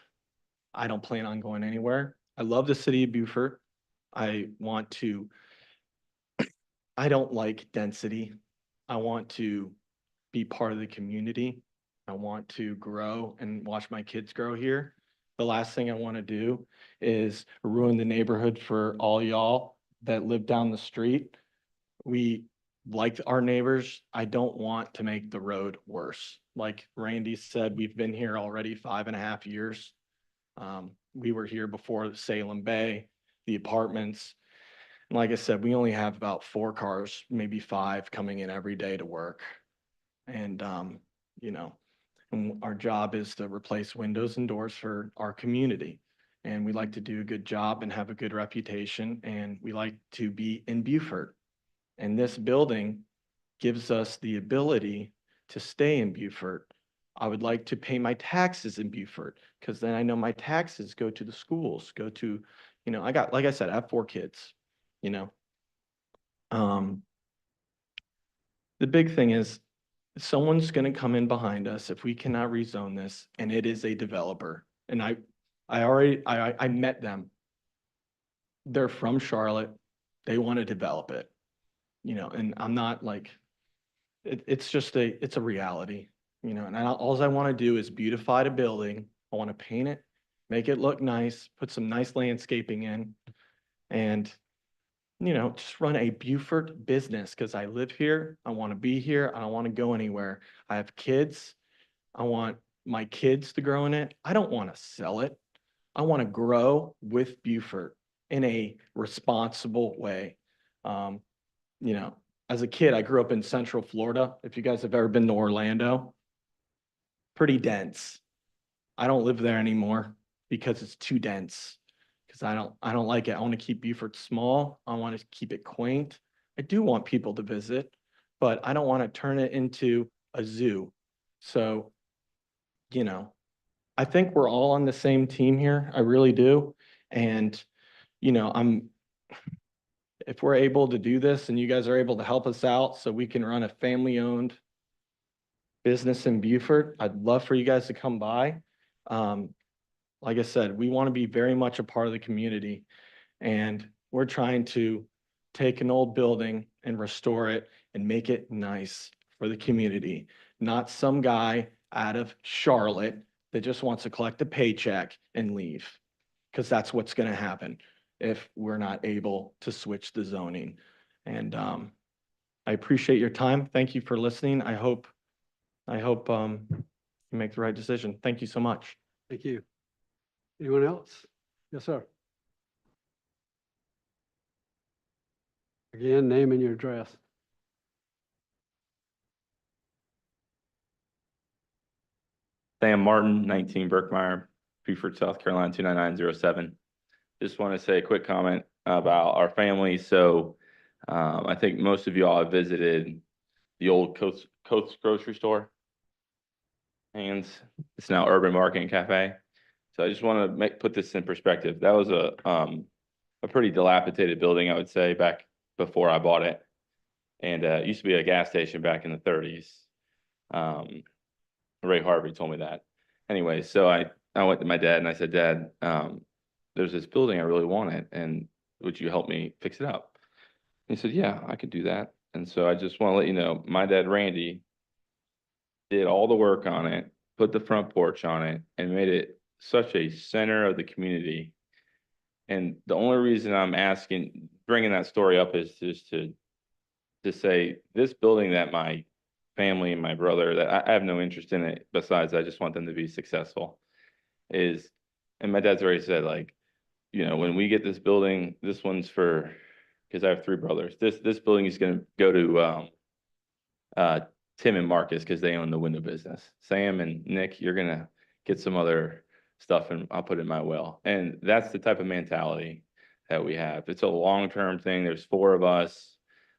I don't plan on going anywhere. I love the city of Beaufort. I don't like density. I want to be part of the community. I want to grow and watch my kids grow here. The last thing I want to do is ruin the neighborhood for all y'all that live down the street. We like our neighbors. I don't want to make the road worse. Like Randy said, we've been here already 5.5 years. We were here before the Salem Bay, the apartments. And like I said, we only have about 4 cars, maybe 5 coming in every day to work. And, and our job is to replace windows and doors for our community. And we like to do a good job and have a good reputation. And we like to be in Beaufort. And this building gives us the ability to stay in Beaufort. I would like to pay my taxes in Beaufort because then I know my taxes go to the schools, go to, like I said, I have 4 kids, The big thing is someone's going to come in behind us if we cannot rezone this, and it is a developer. And I met them. They're from Charlotte. They want to develop it, and I'm not like, it's a reality, and all I want to do is beautify the building. I want to paint it, make it look nice, put some nice landscaping in, and just run a Beaufort business because I live here. I want to be here. I don't want to go anywhere. I have kids. I want my kids to grow in it. I don't want to sell it. I want to grow with Beaufort in a responsible way. As a kid, I grew up in Central Florida. If you guys have ever been to Orlando, pretty dense. I don't live there anymore because it's too dense. Because I don't like it. I want to keep Beaufort small. I want to keep it quaint. I do want people to visit, but I don't want to turn it into a zoo. So, I think we're all on the same team here. I really do. And, if we're able to do this and you guys are able to help us out so we can run a family-owned business in Beaufort, I'd love for you guys to come by. Like I said, we want to be very much a part of the community, and we're trying to take an old building and restore it and make it nice for the community, not some guy out of Charlotte that just wants to collect a paycheck and leave, because that's what's going to happen if we're not able to switch the zoning. And I appreciate your time. Thank you for listening. I hope you make the right decision. Thank you so much. Thank you. Anyone else? Yes, sir. Again, name and your address. Sam Martin, 19 Berkmeyer, Beaufort, South Carolina, 29907. Just want to say a quick comment about our family. So I think most of y'all have visited the old Coates grocery store. And it's now Urban Market and Cafe. So I just want to put this in perspective. That was a pretty dilapidated building, I would say, back before I bought it. And it used to be a gas station back in the 30s. Ray Harvey told me that. Anyway, so I went to my dad and I said, Dad, there's this building I really wanted, and would you help me fix it up? He said, yeah, I could do that. And so I just want to let you know, my dad, Randy, did all the work on it, put the front porch on it, and made it such a center of the community. And the only reason I'm bringing that story up is just to say this building that my family and my brother, that I have no interest in it, besides I just want them to be successful, is And my dad's already said, like, you know, when we get this building, this one's for, because I have three brothers, this building is gonna go to Tim and Marcus, because they own the window business. Sam and Nick, you're gonna get some other stuff and I'll put it in my will. And that's the type of mentality that we have. It's a long-term thing. There's four of us.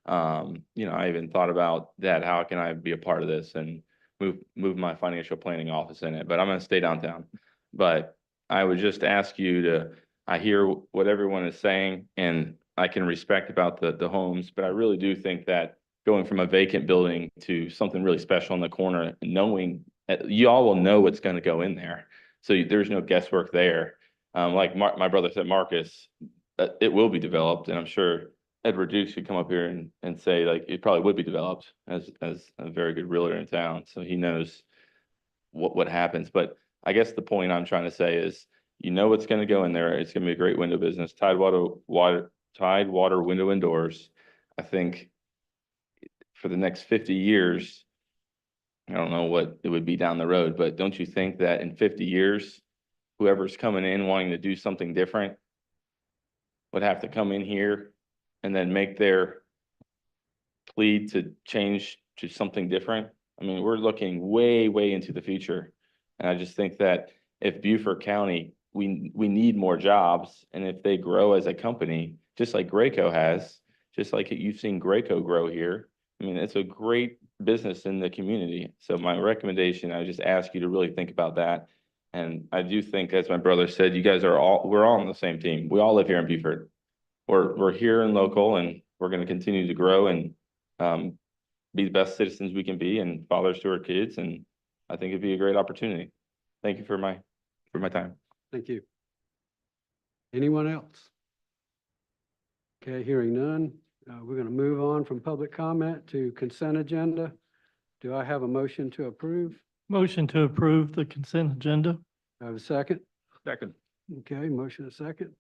You know, I even thought about that. How can I be a part of this and move my financial planning office in it? But I'm gonna stay downtown. But I would just ask you to, I hear what everyone is saying and I can respect about the homes, but I really do think that going from a vacant building to something really special in the corner, knowing you all will know what's going to go in there. So there's no guesswork there. Like my brother said, Marcus, it will be developed. And I'm sure Edward Dukes could come up here and say like, it probably would be developed as a very good realtor in town. So he knows what happens. But I guess the point I'm trying to say is, you know what's going to go in there. It's going to be a great window business. Tidewater window and doors. I think for the next 50 years, I don't know what it would be down the road, but don't you think that in 50 years, whoever's coming in wanting to do something different would have to come in here and then make their plea to change to something different? I mean, we're looking way, way into the future. And I just think that if Beaufort County, we need more jobs. And if they grow as a company, just like Graco has, just like you've seen Graco grow here, I mean, it's a great business in the community. So my recommendation, I just ask you to really think about that. And I do think, as my brother said, you guys we're all on the same team. We all live here in Beaufort. We're here and local, and we're going to continue to grow and be the best citizens we can be and fathers to our kids. And I think it'd be a great opportunity. Thank you for my time. Thank you. Anyone else? Okay, hearing none. We're going to move on from public comment to consent agenda. Do I have a motion to approve? Motion to approve the consent agenda. Do I have a second? Second. Okay, motion a second.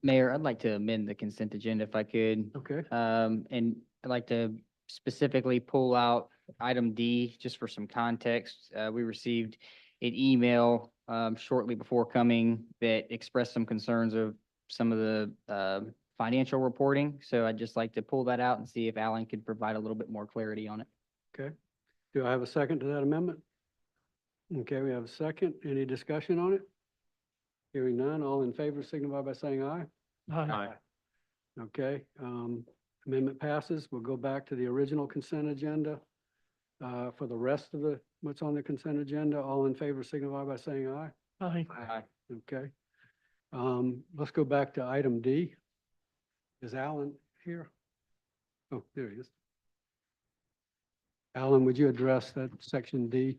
Mayor, I'd like to amend the consent agenda if I could. Okay, And I'd like to specifically pull out item D, just for some context. We received an email shortly before coming that expressed some concerns of some of the financial reporting. So I'd just like to pull that out and see if Alan could provide a little bit more clarity on it. okay. Do I have a second to that amendment? Okay, we have a second. Any discussion on it? Hearing none, all in favor signify by saying aye. Aye. Okay, amendment passes. We'll go back to the original consent agenda. For the rest of what's on the consent agenda, all in favor signify by saying aye. Aye. Okay. Let's go back to item D. Is Alan here? Oh, there he is. Alan, would you address that section D?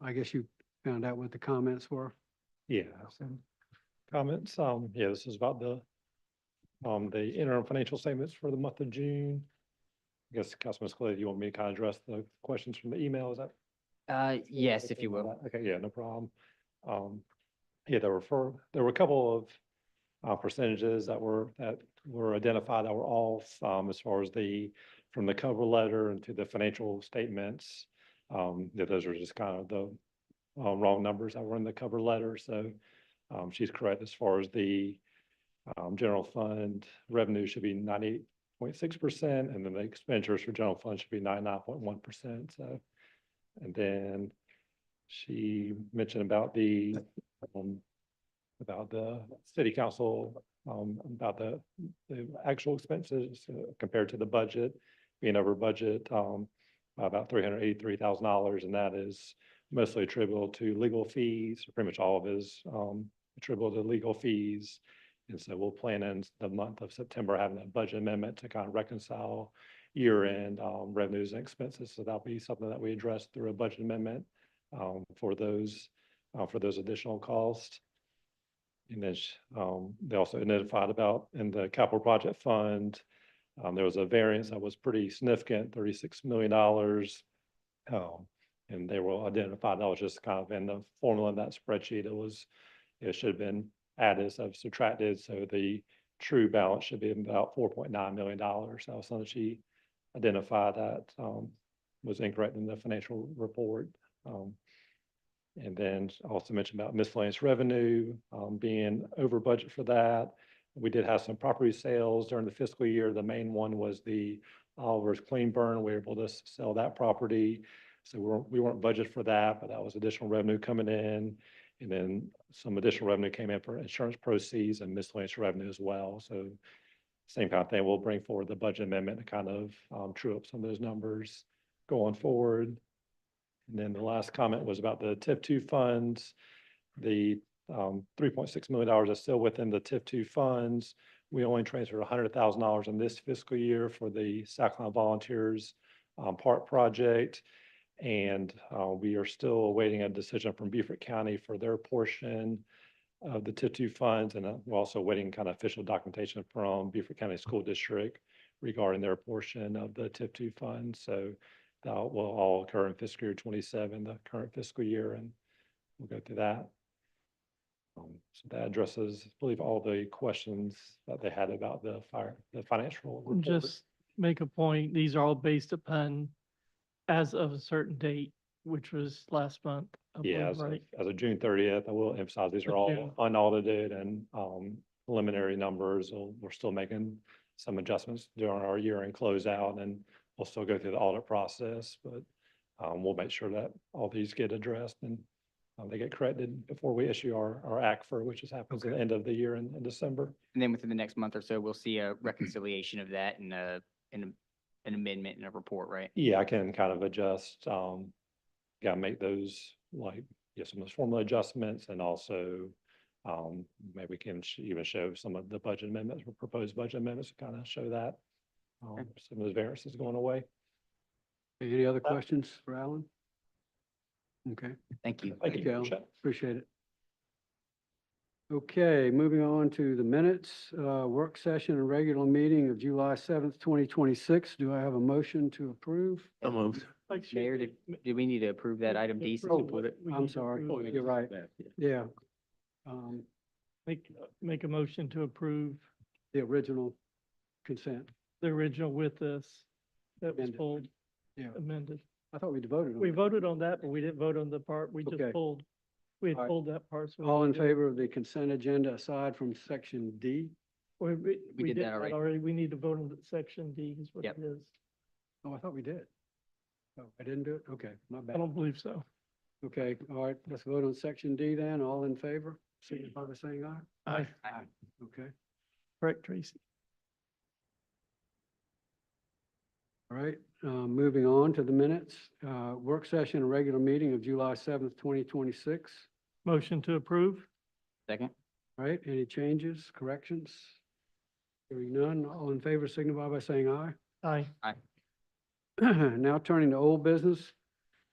I guess you found out what the comments were. Yeah, some comments. Yeah, this is about the interim financial statements for the month of June. I guess, Councilman Scalia, you want me to kind of address the questions from the email? Is that? Yes, if you will. Okay, yeah, no problem. Yeah, there were a couple of percentages that were identified that were off, as far as from the cover letter and to the financial statements. Those are just kind of the wrong numbers that were in the cover letter. So she's correct as far as the general fund revenue should be 98.6%, and then the expenditures for general fund should be 99.1%. So, and then she mentioned about the city council, about the actual expenses compared to the budget, being over budget about $383,000, and that is mostly attributable to legal fees. Pretty much all of it is attributable to legal fees. And so we'll plan in the month of September having a budget amendment to kind of reconcile year-end revenues and expenses. So that'll be something that we address through a budget amendment for those additional costs. And then they also identified about in the capital project fund, there was a variance that was pretty significant, $36 million. And they were identified, that was just kind of in the formula in that spreadsheet. It should have been added instead of subtracted. So the true balance should be about $4.9 million. That was something she identified that was incorrect in the financial report. And then also mentioned about miscellaneous revenue, being over budget for that. We did have some property sales during the fiscal year. The main one was the Oliver's Clean Burn. We were able to sell that property. So we weren't budgeted for that, but that was additional revenue coming in. And then some additional revenue came in for insurance proceeds and miscellaneous revenue as well. So same kind of thing. We'll bring forward the budget amendment to kind of true up some of those numbers going forward. And then the last comment was about the TIF2 funds. The $3.6 million is still within the TIF2 funds. We only transferred $100,000 in this fiscal year for the South Carolina Volunteers Park project. And we are still awaiting a decision from Beaufort County for their portion of the TIF2 funds. And we're also waiting kind of official documentation from Beaufort County School District regarding their portion of the TIF2 funds. So that will all occur in fiscal year 27, the current fiscal year, and we'll go through that. So that addresses, I believe, all the questions that they had about the financial report. Just make a point, these are all based upon as of a certain date, which was last month. I believe, Yeah, right? as of June 30th, I will emphasize these are all unaudited and preliminary numbers. We're still making some adjustments during our year-end closeout, and we'll still go through the audit process, but we'll make sure that all these get addressed and they get corrected before we issue our ACFR, which is happens at the end of the year in December. And then within the next month or so, we'll see a reconciliation of that and an amendment in a report, right? Yeah, I can kind of adjust, gotta make those like, some of those formula adjustments, and also maybe we can even show some of the budget amendments or proposed budget amendments to kind of show that some of those variances going away. Any other questions for Alan? Okay. Thank you. Thank you, Alan. Appreciate it. Okay, moving on to the minutes, work session and regular meeting of July 7th, 2026. Do I have a motion to approve? So moved. Mayor, did we need to approve that item D? I'm sorry. You're right. Yeah. Make a motion to approve The original consent. the original with this that was Amended. pulled, Yeah. amended. I thought we voted on We it. voted on that, but we didn't vote on the part we just Okay. pulled. We had All right. pulled that part. so All in we- favor of the consent agenda aside from section D? We did that already. We need to vote on the section D is what Yep. it is. Oh, I thought we did. Oh, I didn't do it? Okay, my I bad. don't believe so. Okay, all right, let's vote on section D then. All in favor? Signify by saying aye. Aye. Okay, Correct, Tracy. all right, moving on to the minutes, work session and regular meeting of July 7th, 2026. Motion to approve? Second? All right, any changes, corrections? Hearing none, all in favor signify by saying aye. Aye. Now turning to old business,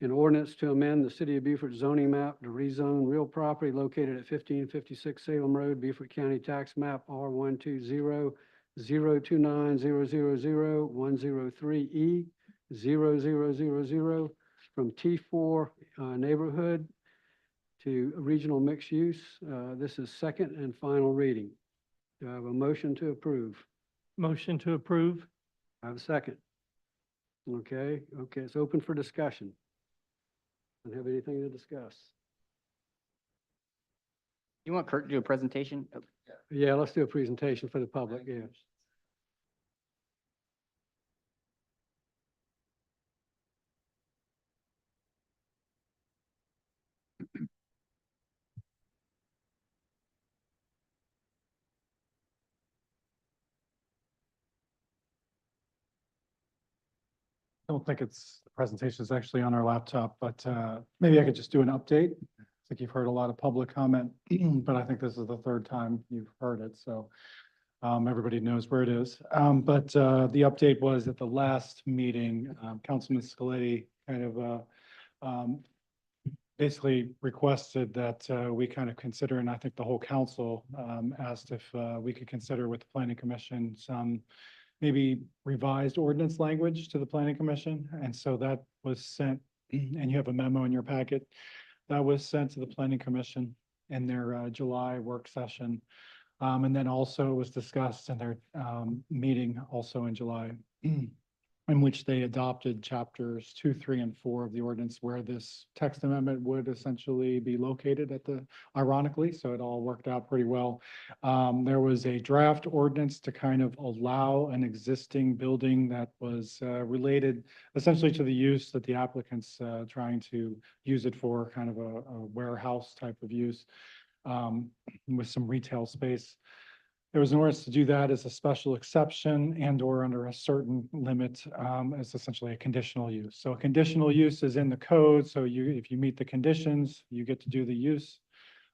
an ordinance to amend the City of Beaufort zoning map to rezone real property located at 1556 Salem Road, Beaufort County Tax Map R120-029-000-103E 0000 from T4 neighborhood to regional mixed use. This is second and final reading. Do I have a motion to approve? Motion to approve? I have a second. Okay, it's open for discussion. Don't have anything to discuss. You want Kurt to do a presentation? Oh, Yeah, let's do a presentation for the public, yeah. I don't think the presentation is actually on our laptop, but maybe I could just do an update. I think you've heard a lot of public comment, but I think this is the third time you've heard it, so everybody knows where it is. But the update was at the last meeting, Councilman Scaleti kind of basically requested that we kind of consider, and I think the whole council asked if we could consider with the Planning Commission some maybe revised ordinance language to the Planning Commission. And so that was sent, and you have a memo in your packet, that was sent to the Planning Commission in their July work session. And then also it was discussed in their meeting also in July. in which they adopted chapters 2, 3, and 4 of the ordinance where this text amendment would essentially be located at the, ironically, so it all worked out pretty well. There was a draft ordinance to kind of allow an existing building that was related essentially to the use that the applicant's trying to use it for, kind of a warehouse type of use with some retail space. There was an ordinance to do that as a special exception and or under a certain limit as essentially a conditional use. So a conditional use is in the code. So if you meet the conditions, you get to do the use.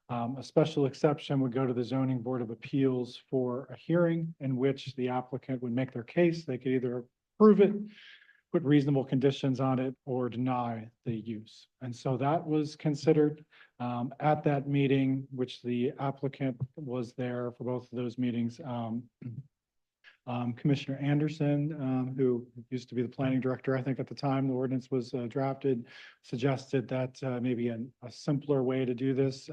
A special exception would go to the Zoning Board of Appeals for a hearing in which the applicant would make their case. They could either approve it, put reasonable conditions on it, or deny the use. And so that was considered at that meeting, which the applicant was there for both of those meetings. Commissioner Anderson, who used to be the planning director, I think at the time the ordinance was drafted, suggested that maybe a simpler way to do this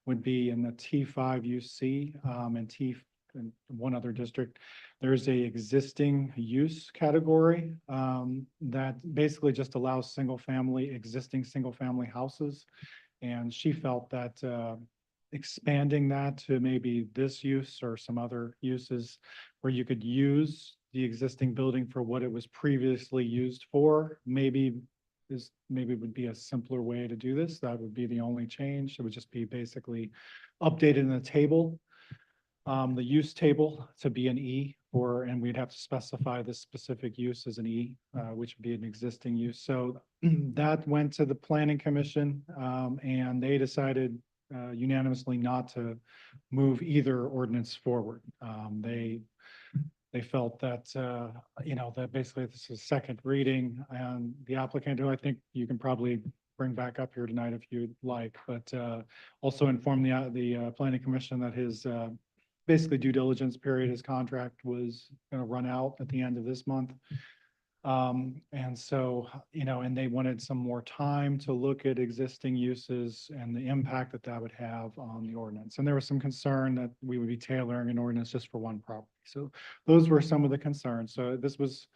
would be in the T5 UC and one other district. There's a existing use category that basically just allows existing single family houses. And she felt that expanding that to maybe this use or some other uses where you could use the existing building for what it was previously used for, maybe would be a simpler way to do this. That would be the only change. It would just be basically updated in the table, the use table to be an E, and we'd have to specify the specific use as an E, which would be an existing use. So that went to the Planning Commission, and they decided unanimously not to move either ordinance forward. They felt that, that basically this is second reading, and the applicant, who I think you can probably bring back up here tonight if you'd like, but also inform the Planning Commission that his basically due diligence period, his contract was going to run out at the end of this month. And so, and they wanted some more time to look at existing uses and the impact that that would have on the ordinance. And there was some concern that we would be tailoring an ordinance just for one property. So those were some of the concerns. So this was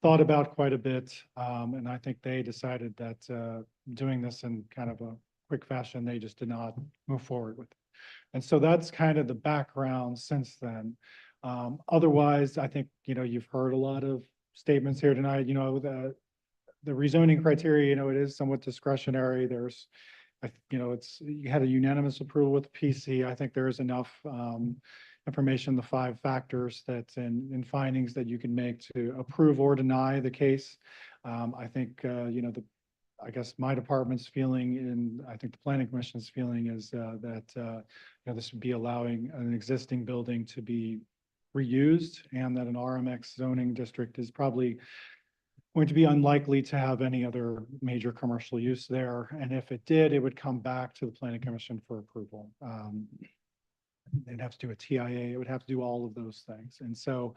thought about quite a bit. And I think they decided that doing this in kind of a quick fashion, they just did not move forward with it. And so that's kind of the background since then. Otherwise, I think, you've heard a lot of statements here tonight. The rezoning criteria, it is somewhat discretionary. There's, you had a unanimous approval with the PC. I think there is enough information, the 5 factors that's in findings that you can make to approve or deny the case. I think, I guess my department's feeling, and I think the Planning Commission's feeling, is that this would be allowing an existing building to be reused, and that an RMX zoning district is probably going to be unlikely to have any other major commercial use there. And if it did, it would come back to the Planning Commission for approval. They'd have to do a TIA. It would have to do all of those things. And so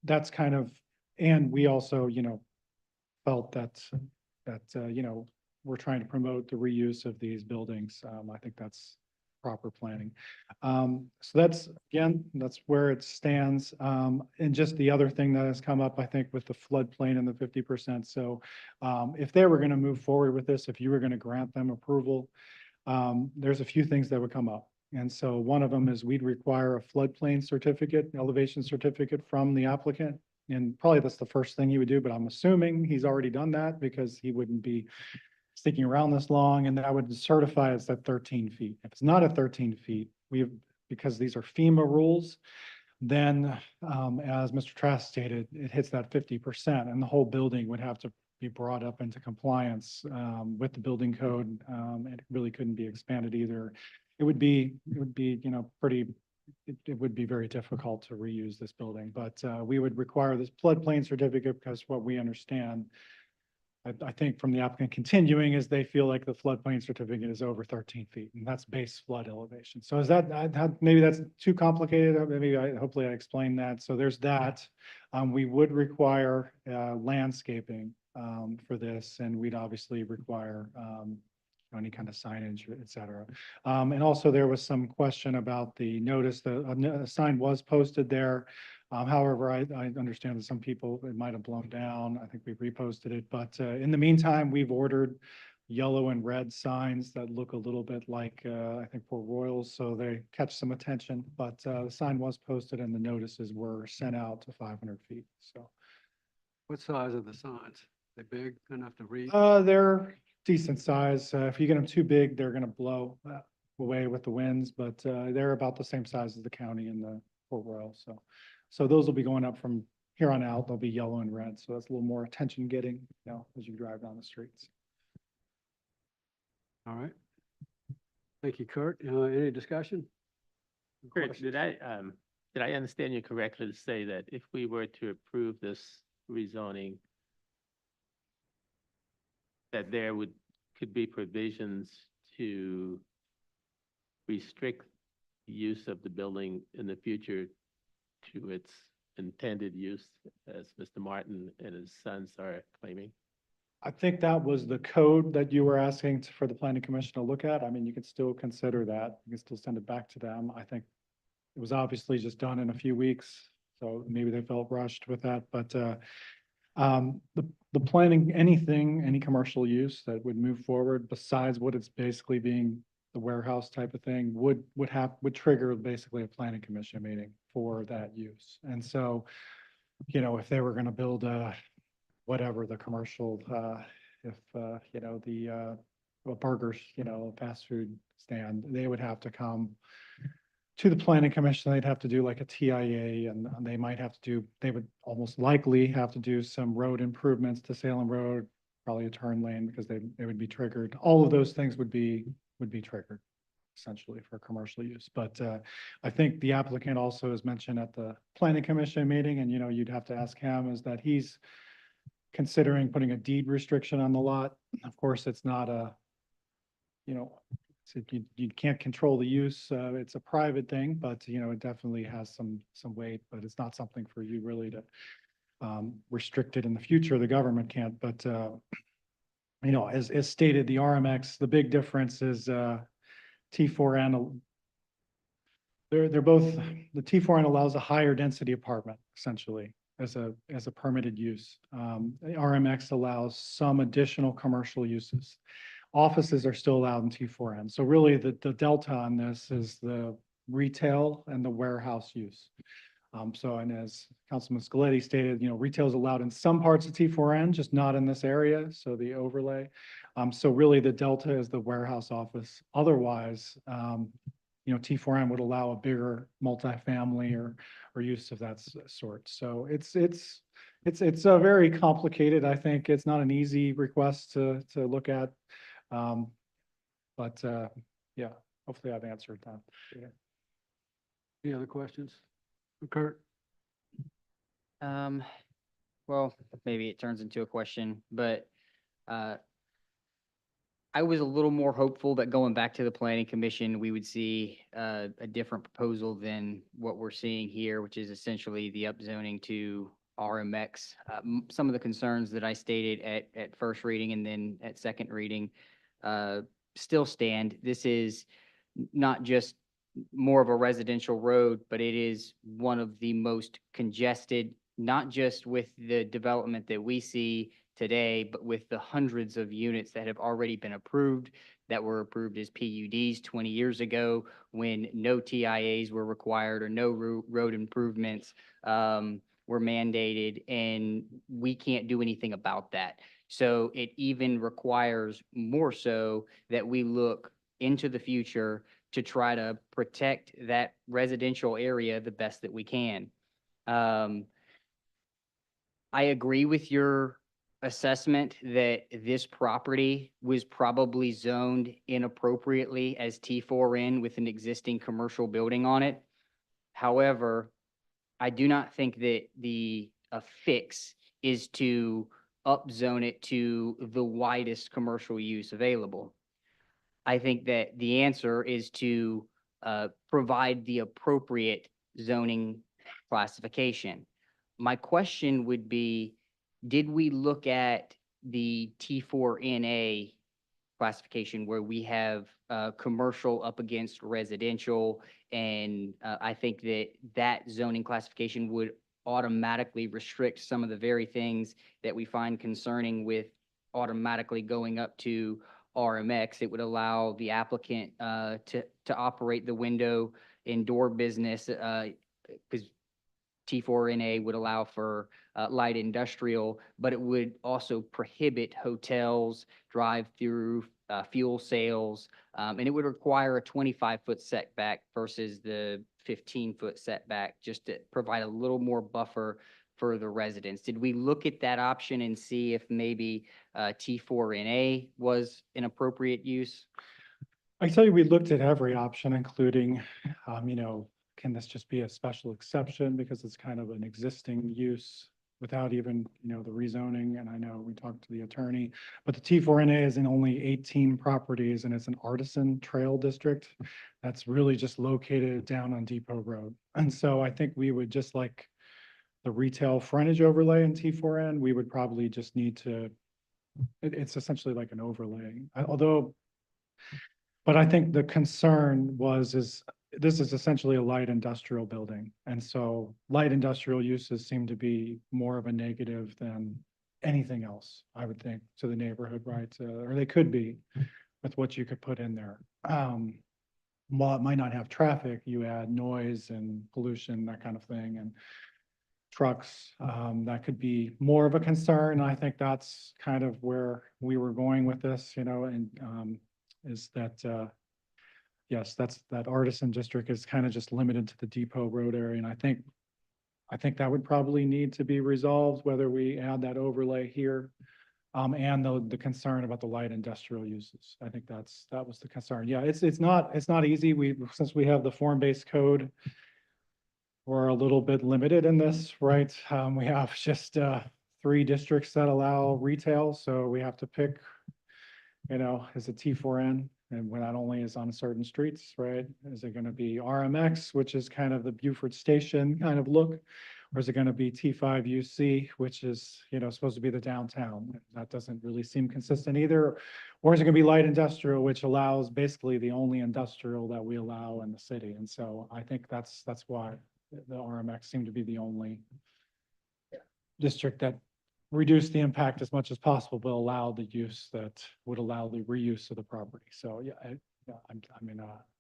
that's kind of, and we also, felt that we're trying to promote the reuse of these buildings. I think that's proper planning. So that's where it stands. And just the other thing that has come up, I think, with the floodplain and the 50%. So if they were going to move forward with this, if you were going to grant them approval, there's a few things that would come up. And so one of them is we'd require a floodplain certificate, elevation certificate from the applicant. And probably that's the first thing he would do, but I'm assuming he's already done that because he wouldn't be sticking around this long, and that would certify it's at 13 feet. If it's not at 13 feet, because these are FEMA rules, then as Mr. Trask stated, it hits that 50%, and the whole building would have to be brought up into compliance with the building code. It really couldn't be expanded either. It would be it would be very difficult to reuse this building, but we would require this floodplain certificate because what we understand, I think from the applicant continuing, is they feel like the floodplain certificate is over 13 feet, and that's base flood elevation. So is that, maybe that's too complicated? Hopefully I explained that. So there's that. We would require landscaping for this, and we'd obviously require any kind of signage, et cetera. And also there was some question about the notice. A sign was posted there. However, I understand that some people, it might have blown down. I think we reposted it, but in the meantime, we've ordered yellow and red signs that look a little bit like, I think Port Royals, so they catch some attention. But the sign was posted and the notices were sent out to 500 feet, so. What size are the signs? They big enough to read? They're decent size. If you get them too big, they're gonna blow away with the winds, but they're about the same size as the county and the Port Royal, so. So those will be going up from here on out. They'll be yellow and red, so that's a little more attention getting, as you drive down the streets. All right. Thank you, Kurt. Any discussion? Kurt, Questions? did I understand you correctly to say that if we were to approve this rezoning, that there could be provisions to restrict use of the building in the future to its intended use, as Mr. Martin and his sons are claiming? I think that was the code that you were asking for the planning commission to look at. I mean, you can still consider that. You can still send it back to them. I think it was obviously just done in a few weeks, so maybe they felt rushed with that, but the planning, any commercial use that would move forward besides what it's basically being the warehouse type of thing would trigger basically a planning commission meeting for that use. And so, if they were going to build whatever the commercial, burgers, fast food stand, they would have to come to the planning commission. They'd have to do like a TIA, and they would almost likely have to do some road improvements to Salem Road, probably a turn lane, because they would be triggered. All of those things would be triggered essentially for commercial use. But I think the applicant also has mentioned at the planning commission meeting, and you'd have to ask him, is that he's considering putting a deed restriction on the lot. Of course, it's not you can't control the use. It's a private thing, but it definitely has some weight, but it's not something for you really to restrict it in the future. The government can't, but as stated, the RMX, the big difference is T4N. They're both, the T4N allows a higher density apartment essentially as a permitted use. The RMX allows some additional commercial uses. Offices are still allowed in T4N. So really the delta on this is the retail and the warehouse use. And as Councilman Scaletti stated, retail is allowed in some parts of T4N, just not in this area. So the overlay. So really the delta is the warehouse office. Otherwise, T4N would allow a bigger multifamily or use of that sort. So it's a very complicated. I think it's not an easy request to look at. Yeah, hopefully I've answered that. Yeah. Any other questions? Kurt? Well, maybe it turns into a question, but I was a little more hopeful that going back to the planning commission, we would see a different proposal than what we're seeing here, which is essentially the upzoning to RMX. Some of the concerns that I stated at first reading and then at second reading still stand. This is not just more of a residential road, but it is one of the most congested, not just with the development that we see today, but with the hundreds of units that have already been approved, that were approved as PUDs 20 years ago when no TIAs were required or no road improvements were mandated, and we can't do anything about that. So it even requires more so that we look into the future to try to protect that residential area the best that we can. I agree with your assessment that this property was probably zoned inappropriately as T4N with an existing commercial building on it. However, I do not think that a fix is to upzone it to the widest commercial use available. I think that the answer is to provide the appropriate zoning classification. My question would be, did we look at the T4NA classification where we have commercial up against residential. And I think that that zoning classification would automatically restrict some of the very things that we find concerning with automatically going up to RMX. It would allow the applicant to operate the window and door business because T4NA would allow for light industrial, but it would also prohibit hotels, drive-through, fuel sales, and it would require a 25-foot setback versus the 15-foot setback, just to provide a little more buffer for the residents. Did we look at that option and see if maybe T4NA was an appropriate use? I tell you, we looked at every option, including, can this just be a special exception because it's kind of an existing use without even, the rezoning? And I know we talked to the attorney, but the T4NA is in only 18 properties and it's an artisan trail district that's really just located down on Depot Road. And so I think we would just like the retail frontage overlay in T4N, we would probably just need to, it's essentially like an overlay, but I think the concern is this is essentially a light industrial building. And so light industrial uses seem to be more of a negative than anything else, I would think, to the neighborhood, right? Or they could be with what you could put in there. While it might not have traffic, you add noise and pollution, that kind of thing, and trucks, that could be more of a concern. I think that's kind of where we were going with this, and is that, yes, that artisan district is kind of just limited to the Depot Road area. And I think that would probably need to be resolved, whether we add that overlay here. And the concern about the light industrial uses. I think that was the concern. Yeah, it's not easy. Since we have the form-based code, we're a little bit limited in this, right? We have just 3 districts that allow retail, so we have to pick, is it T4N? And when not only is on certain streets, right? Is it going to be RMX, which is kind of the Beaufort Station kind of look? Or is it going to be T5UC, which is, supposed to be the downtown? That doesn't really seem consistent either. Or is it going to be light industrial, which allows basically the only industrial that we allow in the city? And so I think that's why the RMX seemed to be the only district that reduced the impact as much as possible, but allow the use that would allow the reuse of the property. So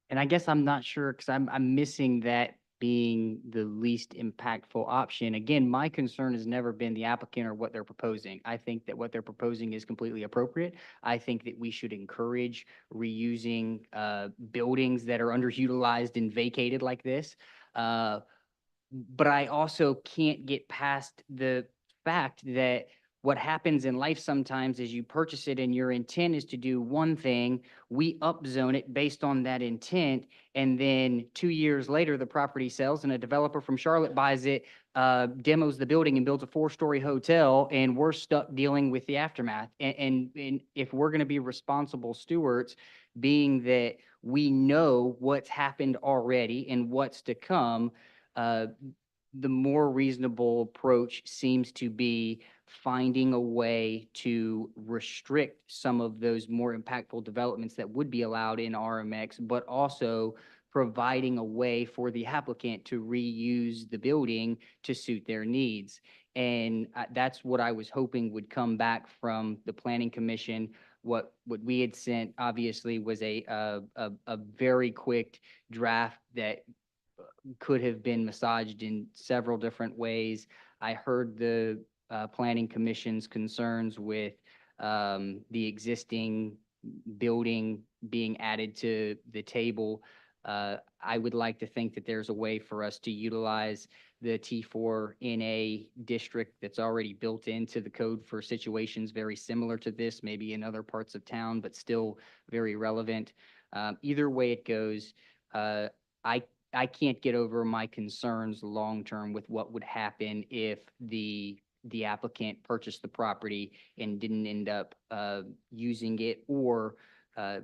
And I guess I'm not sure because I'm missing that being the least impactful option. Again, my concern has never been the applicant or what they're proposing. I think that what they're proposing is completely appropriate. I think that we should encourage reusing buildings that are underutilized and vacated like this. But I also can't get past the fact that what happens in life sometimes is you purchase it and your intent is to do one thing, we upzone it based on that intent, and then 2 years later, the property sells and a developer from Charlotte buys it, demos the building and builds a 4-story hotel, and we're stuck dealing with the aftermath. And if we're gonna be responsible stewards, being that we know what's happened already and what's to come, the more reasonable approach seems to be finding a way to restrict some of those more impactful developments that would be allowed in RMX, but also providing a way for the applicant to reuse the building to suit their needs. And that's what I was hoping would come back from the Planning Commission. What we had sent obviously was a very quick draft that could have been massaged in several different ways. I heard the Planning Commission's concerns with the existing building being added to the table. I would like to think that there's a way for us to utilize the T4NA district that's already built into the code for situations very similar to this, maybe in other parts of town, but still very relevant. Either way it goes, I can't get over my concerns long-term with what would happen if the applicant purchased the property and didn't end up using it, or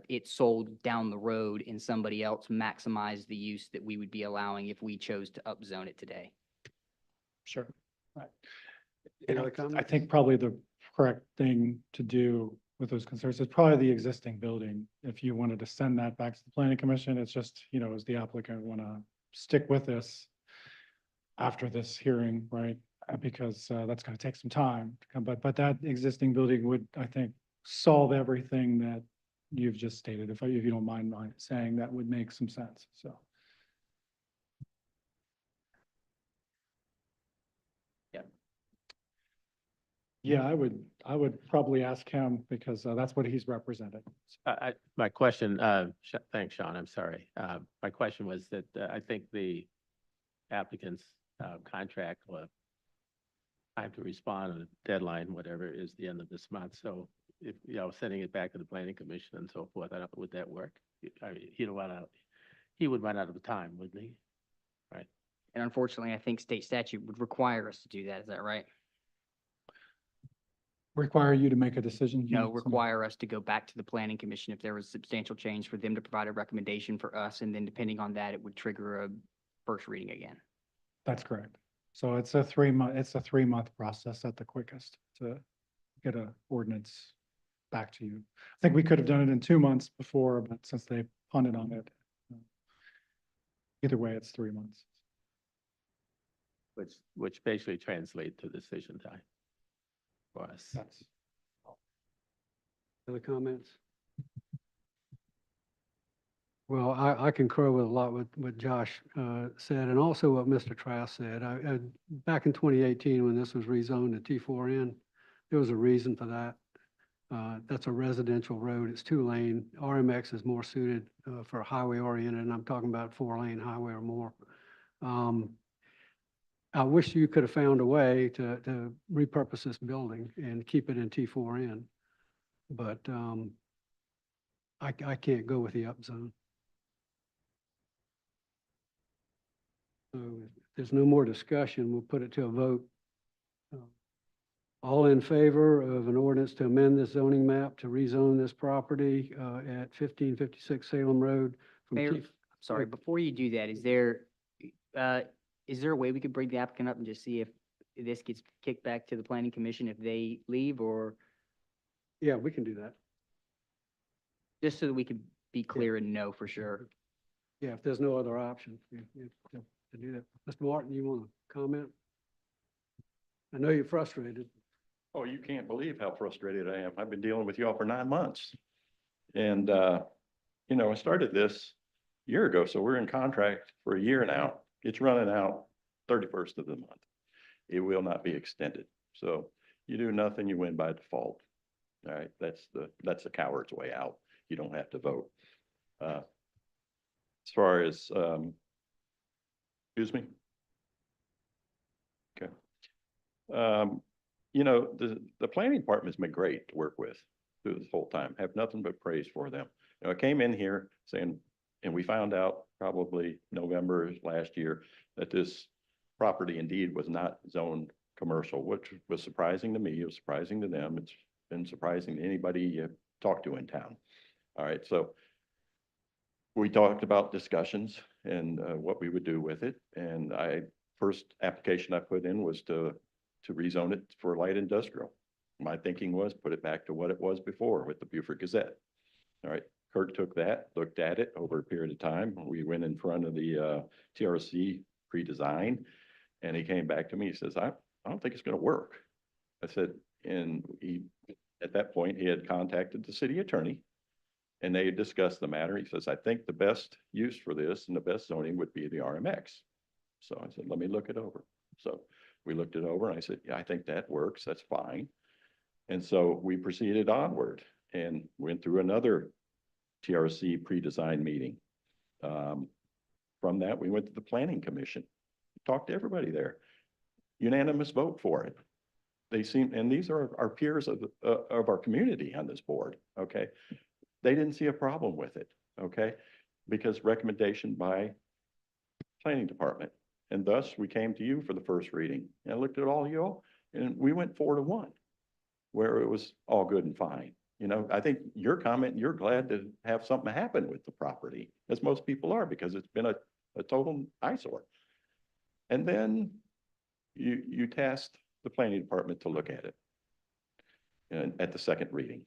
it sold down the road and somebody else maximized the use that we would be allowing if we chose to upzone it today. Sure. Right. Any other comments? I think probably the correct thing to do with those concerns. It's probably the existing building. If you wanted to send that back to the planning commission, it's just, as the applicant want to stick with this after this hearing, right? Because that's going to take some time to come, but that existing building would, I think, solve everything that you've just stated. If you don't mind my saying, that would make some sense, so. Yeah, I would probably ask him because that's what he's represented. My question, thanks, Sean, I'm sorry. My question was that I think the applicant's contract will time to respond, and the deadline, whatever, is the end of this month. So if, sending it back to the planning commission and so forth, would that work? He would run out of time, wouldn't he? Right. And unfortunately, I think state statute would require us to do that. Is that right? Require you to make a decision? No, require us to go back to the planning commission if there was substantial change for them to provide a recommendation for us. And then depending on that, it would trigger a first reading again. That's correct. So it's a 3-month process at the quickest to get an ordinance back to you. I think we could have done it in 2 months before, but since they punted on it, either way, it's 3 months. Which basically translate to decision time for us. That's Other comments? Well, I concur with a lot what Josh said, and also what Mr. Trask said. Back in 2018, when this was rezoned to T4N, there was a reason for that. That's a residential road. It's 2-lane. RMX is more suited for a highway oriented, and I'm talking about 4-lane highway or more. I wish you could have found a way to repurpose this building and keep it in T4N, but I can't go with the upzone. So if there's no more discussion, we'll put it to a vote. All in favor of an ordinance to amend this zoning map to rezone this property at 1556 Salem Road from Mayor, T. sorry, before you do that, is there a way we could bring the applicant up and just see if this gets kicked back to the planning commission if they leave, or Yeah, we can do that. just so that we could be clear and know for sure? Yeah, if there's no other option, to do that. Mr. Martin, you want to comment? I know you're frustrated. Oh, you can't believe how frustrated I am. I've been dealing with y'all for 9 months. And, I started this a year ago, so we're in contract for a year now. It's running out 31st of the month. It will not be extended. So you do nothing, you win by default. All right, that's the coward's way out. You don't have to vote. As far as, excuse me? Okay. The planning department's been great to work with through this whole time. Have nothing but praise for them. I came in here saying, and we found out probably November last year that this property indeed was not zoned commercial, which was surprising to me. It was surprising to them. It's been surprising to anybody you talk to in town. All right, so we talked about discussions and what we would do with it. And first application I put in was to rezone it for light industrial. My thinking was put it back to what it was before with the Beaufort Gazette. All right, Kurt took that, looked at it over a period of time. We went in front of the TRC pre-design, and he came back to me. He says, I don't think it's going to work. I said, and at that point, he had contacted the city attorney, and they had discussed the matter. He says, I think the best use for this and the best zoning would be the RMX. So I said, let me look it over. So we looked it over, and I said, yeah, I think that works. That's fine. And so we proceeded onward and went through another TRC pre-design meeting. From that, we went to the planning commission, talked to everybody there. Unanimous vote for it. They seem, and these are our peers of our community on this board, okay? They didn't see a problem with it, okay? Because recommendation by planning department. And thus we came to you for the first reading. And I looked at all you all, and we went 4-1, where it was all good and fine. I think your comment, you're glad to have something happen with the property, as most people are, because it's been a total eyesore. And then you tasked the planning department to look at it and at the second reading.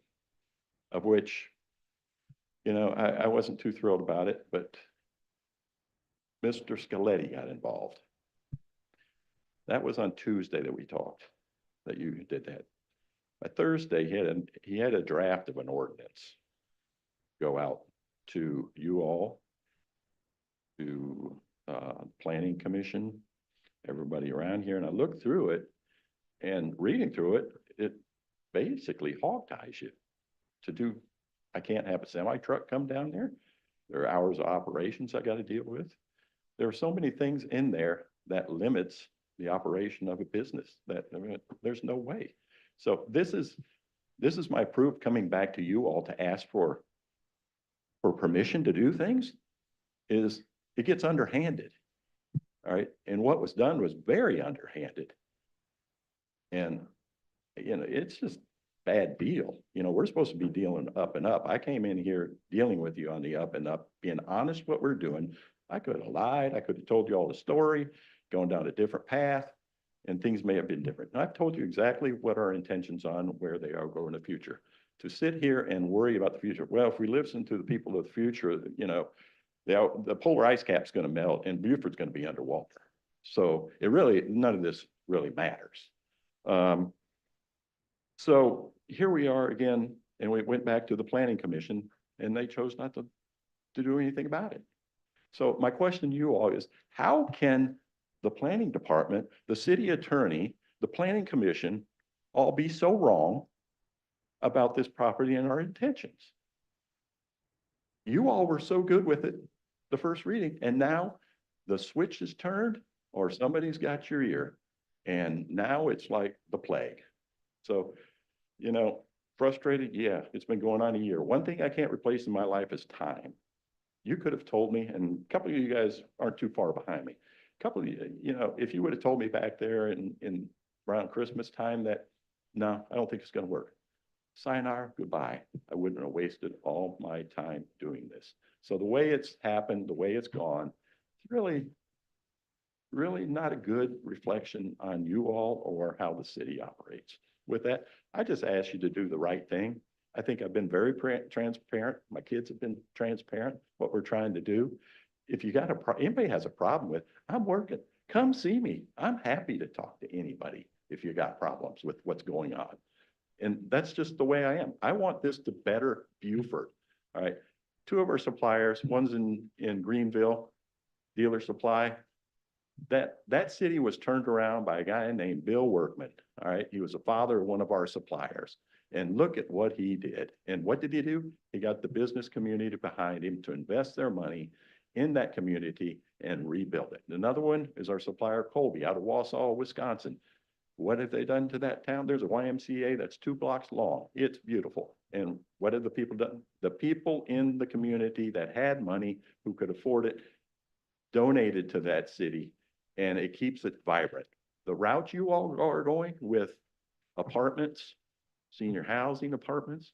of which, I wasn't too thrilled about it, but Mr. Scaletti got involved. That was on Tuesday that we talked, that you did that. By Thursday, he had a draft of an ordinance go out to you all, to Planning Commission, everybody around here, and I looked through it, and reading through it, it basically hog ties you to do. I can't have a semi truck come down there. There are hours of operations I got to deal with. There are so many things in there that limits the operation of a business that, I mean, there's no way. So this is my proof coming back to you all to ask for permission to do things, is it gets underhanded. All right. And what was done was very underhanded. And, it's just bad deal. We're supposed to be dealing up and up. I came in here dealing with you on the up and up, being honest what we're doing. I could have lied. I could have told you all the story, going down a different path, and things may have been different. And I've told you exactly what our intentions on where they are going in the future. To sit here and worry about the future. Well, if we listen to the people of the future, the polar ice cap's going to melt and Buford's going to be underwater. So none of this really matters. So here we are again, and we went back to the Planning Commission, and they chose not to do anything about it. So my question to you all is, how can the planning department, the city attorney, the Planning Commission all be so wrong about this property and our intentions? You all were so good with it the first reading, and now the switch is turned, or somebody's got your ear, and now it's like the plague. So, frustrated, yeah, it's been going on a year. One thing I can't replace in my life is time. You could have told me, and a couple of you guys aren't too far behind me. A couple of you, if you would have told me back there in around Christmas time that, no, I don't think it's going to work. Sayonara, goodbye. I wouldn't have wasted all my time doing this. So the way it's happened, the way it's gone, it's really not a good reflection on you all or how the city operates. With that, I just ask you to do the right thing. I think I've been very transparent. My kids have been transparent, what we're trying to do. If you got anybody has a problem with, I'm working, come see me. I'm happy to talk to anybody if you got problems with what's going on. And that's just the way I am. I want this to better Buford. All right. 2 of our suppliers, one's in Greenville, Dealer Supply. That city was turned around by a guy named Bill Workman. All right. He was the father of one of our suppliers. And look at what he did. And what did he do? He got the business community behind him to invest their money in that community and rebuild it. Another one is our supplier Colby out of Wausau, Wisconsin. What have they done to that town? There's a YMCA that's 2 blocks long. It's beautiful. And what have the people done? The people in the community that had money, who could afford it, donated to that city, and it keeps it vibrant. The route you all are going with apartments, senior housing apartments,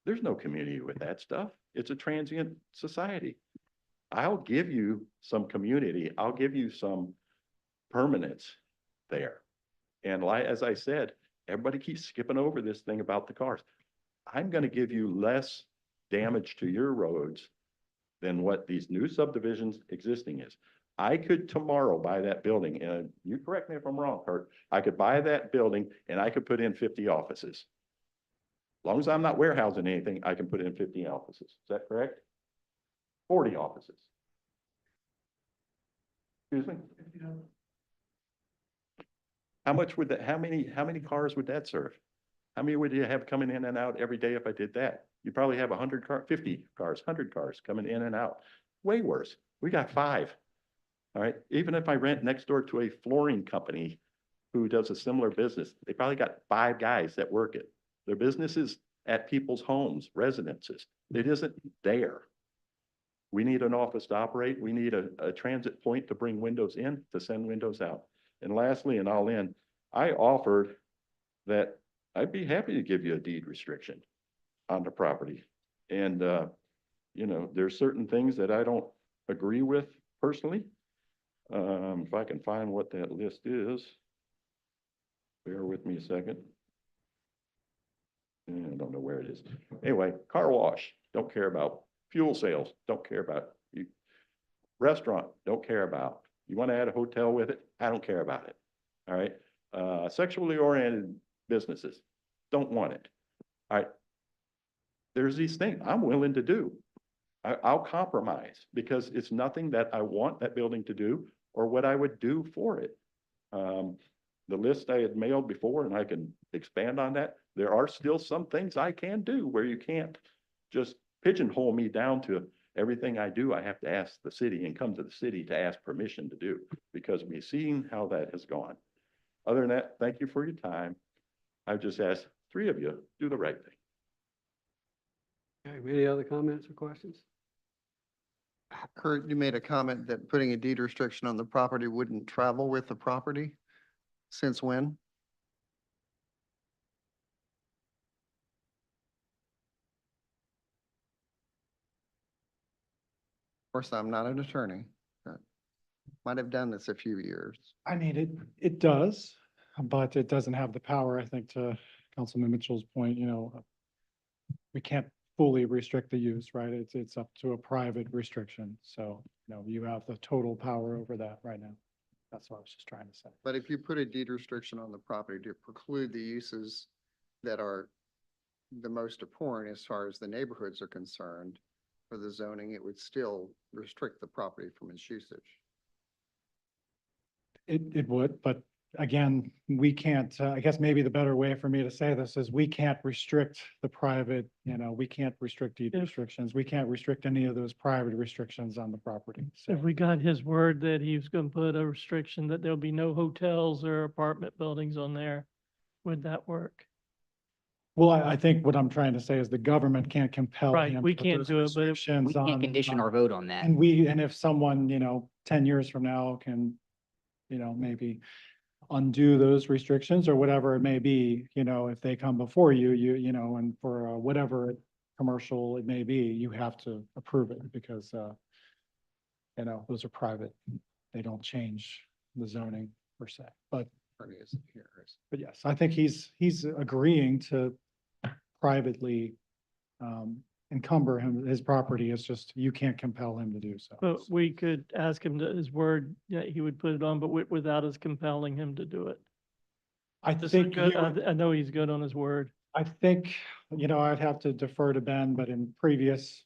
there's no community with that stuff. It's a transient society. I'll give you some community. I'll give you some permanence there. And as I said, everybody keeps skipping over this thing about the cars. I'm going to give you less damage to your roads than what these new subdivisions existing is. I could tomorrow buy that building, and you correct me if I'm wrong, Kurt, I could buy that building and I could put in 50 offices. As long as I'm not warehousing anything, I can put in 50 offices. Is that correct? 40 offices. Excuse me? How much would that, how many cars would that serve? How many would you have coming in and out every day if I did that? You probably have 100 cars, 50 cars, 100 cars coming in and out. Way worse. We got 5. All right. Even if I rent next door to a flooring company who does a similar business, they probably got 5 guys that work it. Their business is at people's homes, residences. It isn't there. We need an office to operate. We need a transit point to bring windows in, to send windows out. And lastly, and I'll end, I offered that I'd be happy to give you a deed restriction on the property. And, there's certain things that I don't agree with personally. If I can find what that list is, bear with me a second. I don't know where it is. Anyway, car wash, don't care about. Fuel sales, don't care about. You Restaurant, don't care about. You want to add a hotel with it? I don't care about it. All right. Sexually oriented businesses, don't want it. All right. There's these things I'm willing to do. I'll compromise because it's nothing that I want that building to do or what I would do for it. The list I had mailed before, and I can expand on that. There are still some things I can do where you can't just pigeonhole me down to everything I do. I have to ask the city and come to the city to ask permission to do because we've seen how that has gone. Other than that, thank you for your time. I've just asked 3 of you, do the right thing. Okay, any other comments or questions? Kurt, you made a comment that putting a deed restriction on the property wouldn't travel with the property. Since when? Of course, I'm not an attorney, but might have done this a few years. I mean, it does, but it doesn't have the power, I think, to Councilman Mitchell's point, we can't fully restrict the use, right? It's up to a private restriction. So, you have the total power over that right now. That's what I was just trying to say. But if you put a deed restriction on the property to preclude the uses that are the most abhorrent as far as the neighborhoods are concerned for the zoning, it would still restrict the property from its usage. It would, but again, we can't, I guess maybe the better way for me to say this is we can't restrict the private, we can't restrict deed restrictions. We can't restrict any of those private restrictions on the property. So If we got his word that he was gonna put a restriction that there'll be no hotels or apartment buildings on there, would that work? well, I think what I'm trying to say is the government can't compel Right, him we to put can't those do it, but if- restrictions We can't on- condition our vote on that. And if someone, 10 years from now can, maybe undo those restrictions or whatever it may be, if they come before you, and for whatever commercial it may be, you have to approve it because, those are private. They don't change the zoning per se, but yes, I think he's agreeing to privately, encumber his property. It's just, you can't compel him to do so. But we could ask him to, his word, he would put it on, but without us compelling him to do it. I This is think, good. I know he's good on his word. I think, I'd have to defer to Ben, but in previous,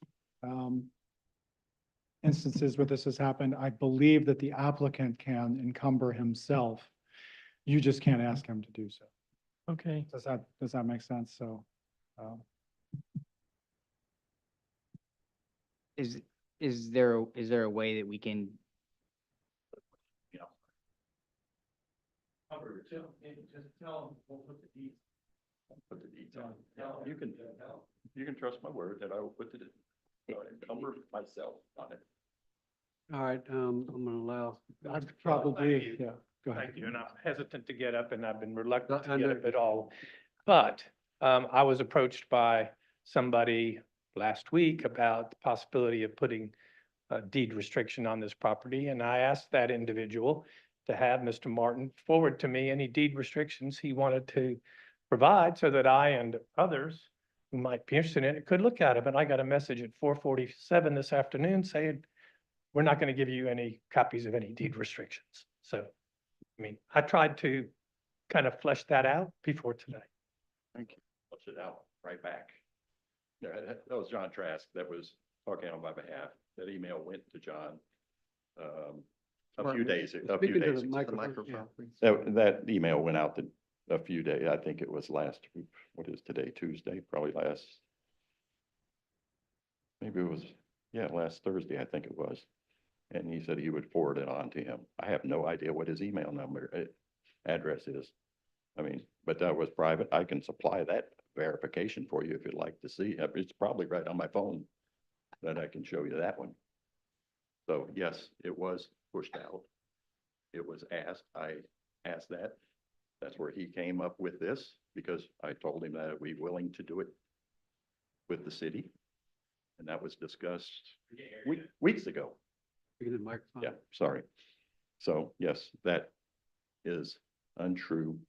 instances where this has happened, I believe that the applicant can encumber himself. You just can't ask him to do so. Okay. Does that make sense? So, Is there a way that we can, Put the deeds on. You can trust my word that I will put encumber myself on it. All right, I'm gonna allow. I'd probably, yeah, go ahead. Thank you, and I'm hesitant to get up and I've been reluctant I to get know. up at all. But I was approached by somebody last week about the possibility of putting a deed restriction on this property. And I asked that individual to have Mr. Martin forward to me any deed restrictions he wanted to provide so that I and others who might be interested in it could look at it. And I got a message at 4:47 this afternoon saying, we're not going to give you any copies of any deed restrictions. So, I tried to kind of flesh that out before today. Thank you. Flush it out right back. Yeah, that was John Trask that was talking on my behalf. That email went to John a few days ago. Speaking to the microphone. That email went out a few days. I think it was what is today, Tuesday, probably maybe it was, last Thursday, I think it was. And he said he would forward it on to him. I have no idea what his email address is. But that was private. I can supply that verification for you if you'd like to see. It's probably right on my phone that I can show you that one. So yes, it was pushed out. It was asked. I asked that. That's where he came up with this because I told him that I'd be willing to do it with the city. And that was discussed weeks ago. Speaking to the microphone. Yeah, sorry. So yes, that is untrue.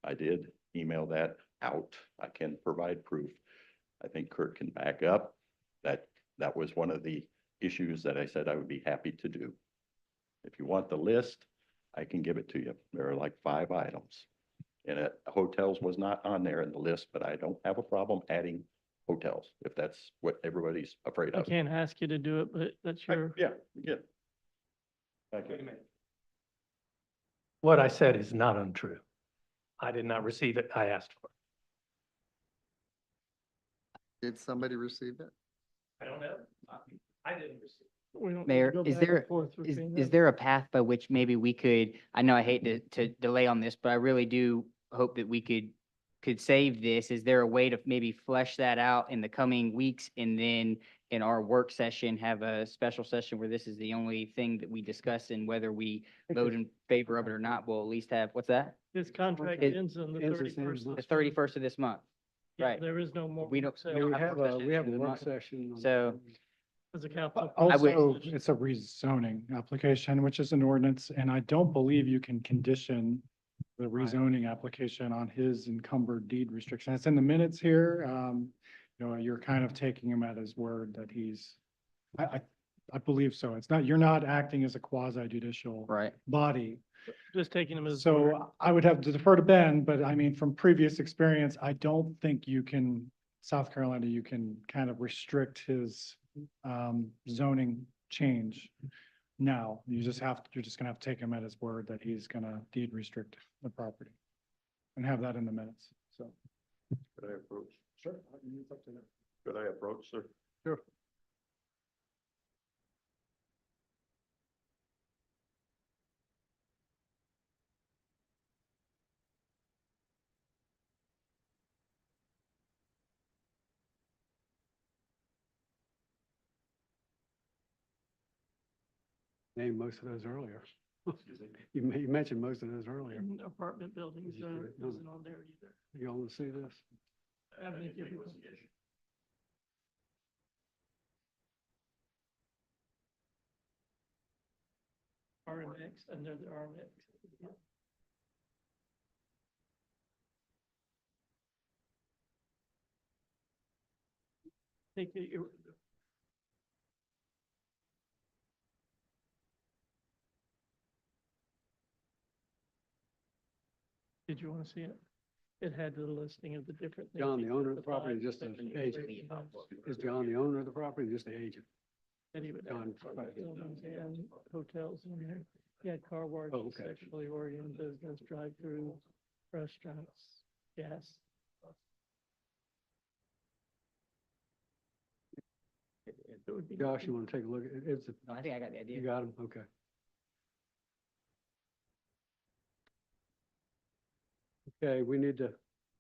I did email that out. I can provide proof. I think Kurt can back up that that was one of the issues that I said I would be happy to do. If you want the list, I can give it to you. There are like 5 items. And hotels was not on there in the list, but I don't have a problem adding hotels if that's what everybody's afraid I of. can't ask you to do it, but that's your. Yeah, yeah. Thank you. What I said is not untrue. I did not receive it. I asked for it. Did somebody receive it? I don't know. I didn't receive it. We don't need to Mayor, go is back and there, forth with is, being is that- there a path by which maybe we could, I know I hate to delay on this, but I really do hope that we could save this. Is there a way to maybe flesh that out in the coming weeks and then in our work session, have a special session where this is the only thing that we discuss and whether we vote in favor of it or not, we'll at least have, what's that? This contract It ends on the ends this end 31st. The 31st of this month. Yeah, right. There is no more. We don't- sale. we don't We have work a, session we have a in the work month. session. So, As a capital. I would- Also, it's a rezoning application, which is an ordinance, and I don't believe you can condition the rezoning application on his encumbered deed restriction. It's in the minutes here. You know, you're kind of taking him at his word that he's, I believe so. It's not, you're not acting as a quasi judicial right. body. Just taking them as. word. So I would have to defer to Ben, but I mean, from previous experience, I don't think you can, South Carolina, you can kind of restrict his zoning change. Now, you just have, you're just gonna have to take him at his word that he's gonna deed restrict the property and have that in the minutes, so. Could I approach? Sure. It's up to them. Could I approach, sir? Sure. Named most of those earlier. You mentioned most of those earlier. In Apartment buildings, Did you do it? No. isn't on there either. You all want to see this? I think if you- RMX, and they're the RMX. Take it, did you want to see it? It had the listing of the different. things. John, the owner of the property, five just the different agent. Is John the owner of the property, or just the agent? And he would have John, apartment buildings and hotels in there. He had car wash, Oh, okay. sexually oriented business, drive-through, restaurants, gas. It would be. Josh, you want to take a look? It's, No, I think I got the you idea. got him? Okay. Okay, we need to,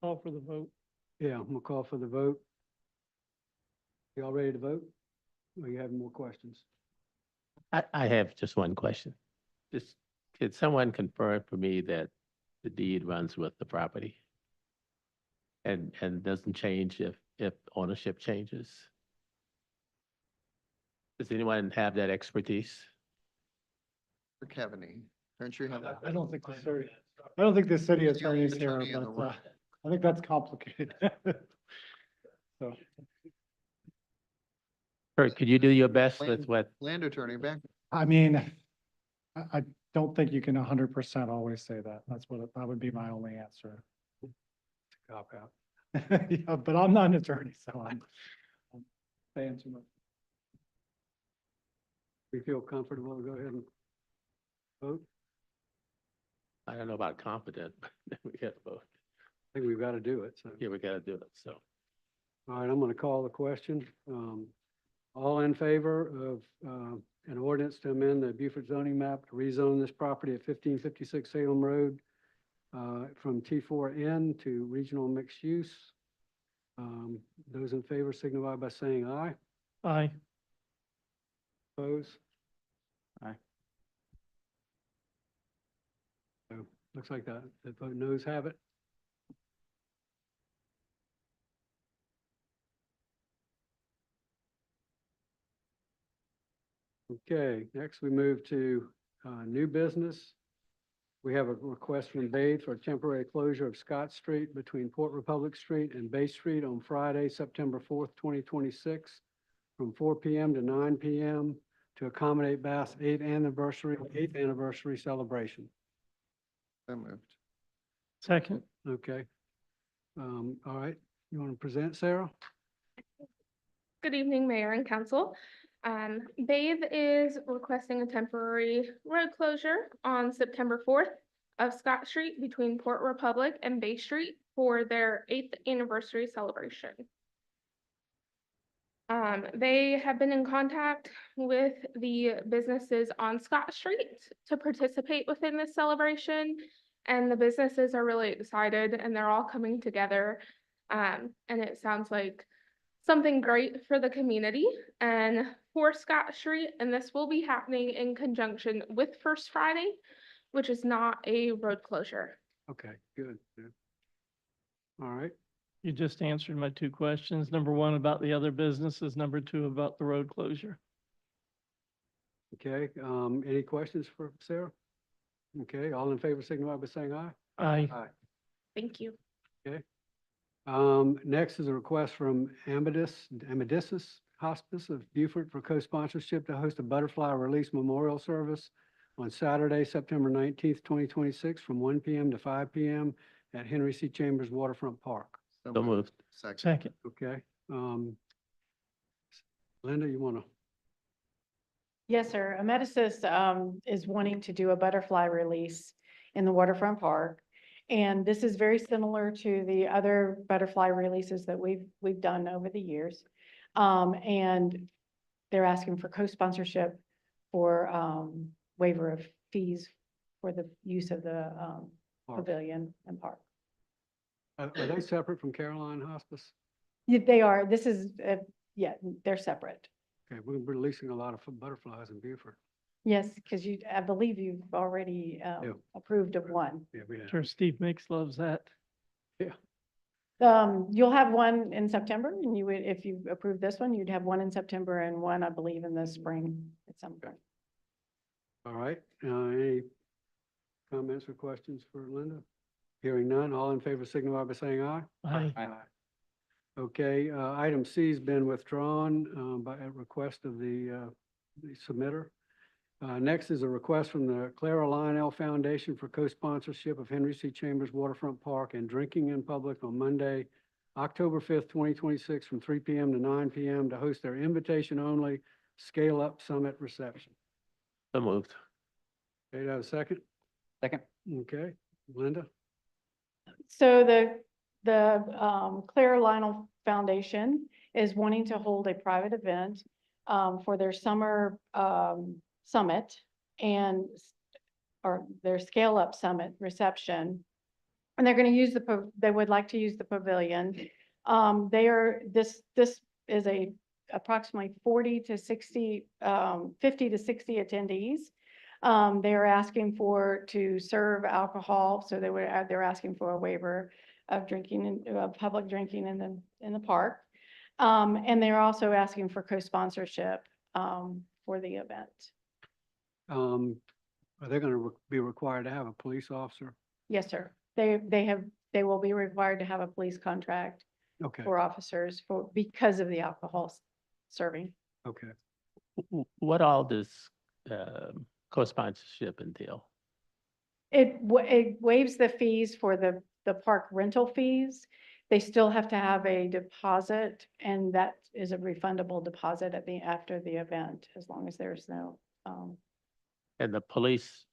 Call for the vote. yeah, I'm gonna call for the vote. Y'all ready to vote? Or you have more questions? I have just one question. Just, could someone confirm for me that the deed runs with the property? And doesn't change if ownership changes? Does anyone have that expertise? For Kevin, don't you have? I don't think the city, I don't think the city attorney is here, Attorney in the but room. I think that's complicated. So, Kurt, could you do your best with Land- what, Land attorney back. I mean, I don't think you can 100% always say that. That would be my only answer. Cop out. Yeah, but I'm not an attorney, so I'm saying too much. We feel comfortable to go ahead and vote? I don't know about confident, but we got to vote. I think we've got to do it, so. Yeah, we got to do it, so. All right, I'm going to call the question. All in favor of an ordinance to amend the Beaufort zoning map to rezone this property at 1556 Salem Road from T4N to regional mixed use? Those in favor signify by saying aye. Aye. Oppose? Aye. So, looks like the vote noes have it. Okay, next we move to new business. We have a request from Bathe for a temporary closure of Scott Street between Port Republic Street and Bay Street on Friday, September 4th, 2026, from 4 p.m. to 9 p.m. to accommodate Bath's eighth anniversary celebration. So moved. Second. Okay. All right. You want to present, Sarah? Good evening, Mayor and Council. Bathe is requesting a temporary road closure on September 4th of Scott Street between Port Republic and Bay Street for their 8th anniversary celebration. They have been in contact with the businesses on Scott Street to participate within this celebration, and the businesses are really excited and they're all coming together. And it sounds like something great for the community and for Scott Street, and this will be happening in conjunction with First Friday, which is not a road closure. Okay, good. Good. All right. You just answered my two questions. Number one about the other businesses, number two about the road closure. Okay, any questions for Sarah? Okay, all in favor signify by saying aye. Aye. Aye. Thank you. Okay. Next is a request from Amedisys Hospice of Beaufort for co-sponsorship to host a butterfly release memorial service on Saturday, September 19th, 2026, from 1 p.m. to 5 p.m. at Henry C. Chambers Waterfront Park. So moved. Second. Okay. Linda, you want to? Yes, sir. Amedisys is wanting to do a butterfly release in the waterfront park. And this is very similar to the other butterfly releases that we've done over the years. And they're asking for co-sponsorship for waiver of fees for the use of the pavilion and park. Are they separate from Caroline Hospice? Yeah, they are. This is, yeah, they're separate. Okay, we're releasing a lot of butterflies in Beaufort. Yes, because I believe you've already approved of one. Yeah, we have. Sure, Steve Mix loves that. You'll have one in September, and you would, if you approve this one, you'd have one in September and one, I believe, in the spring at some point. All right, any comments or questions for Linda? Hearing none, all in favor signify by saying aye. Aye. Okay, item C has been withdrawn by a request of the submitter. Next is a request from the Clara Lionel Foundation for co-sponsorship of Henry C. Chambers Waterfront Park and drinking in public on Monday, October 5th, 2026, from 3 p.m. to 9 p.m. to host their invitation-only Scale Up Summit reception. So moved. Okay, do I have a second? Second. Okay, Linda? So the Clara Lionel Foundation is wanting to hold a private event for their summer summit and or their Scale Up Summit reception. And they're going to use they would like to use the pavilion. This is approximately 50 to 60 attendees. They are asking to serve alcohol, so they're asking for a waiver of drinking and public drinking in the park. And they're also asking for co-sponsorship for the event. Are they going to be required to have a police officer? Yes, sir. They will be required to have a police contract Okay, for officers because of the alcohol serving. okay. What all does co-sponsorship entail? It waives the fees for the park rental fees. They still have to have a deposit, and that is a refundable deposit after the event, as long as there's no And the police,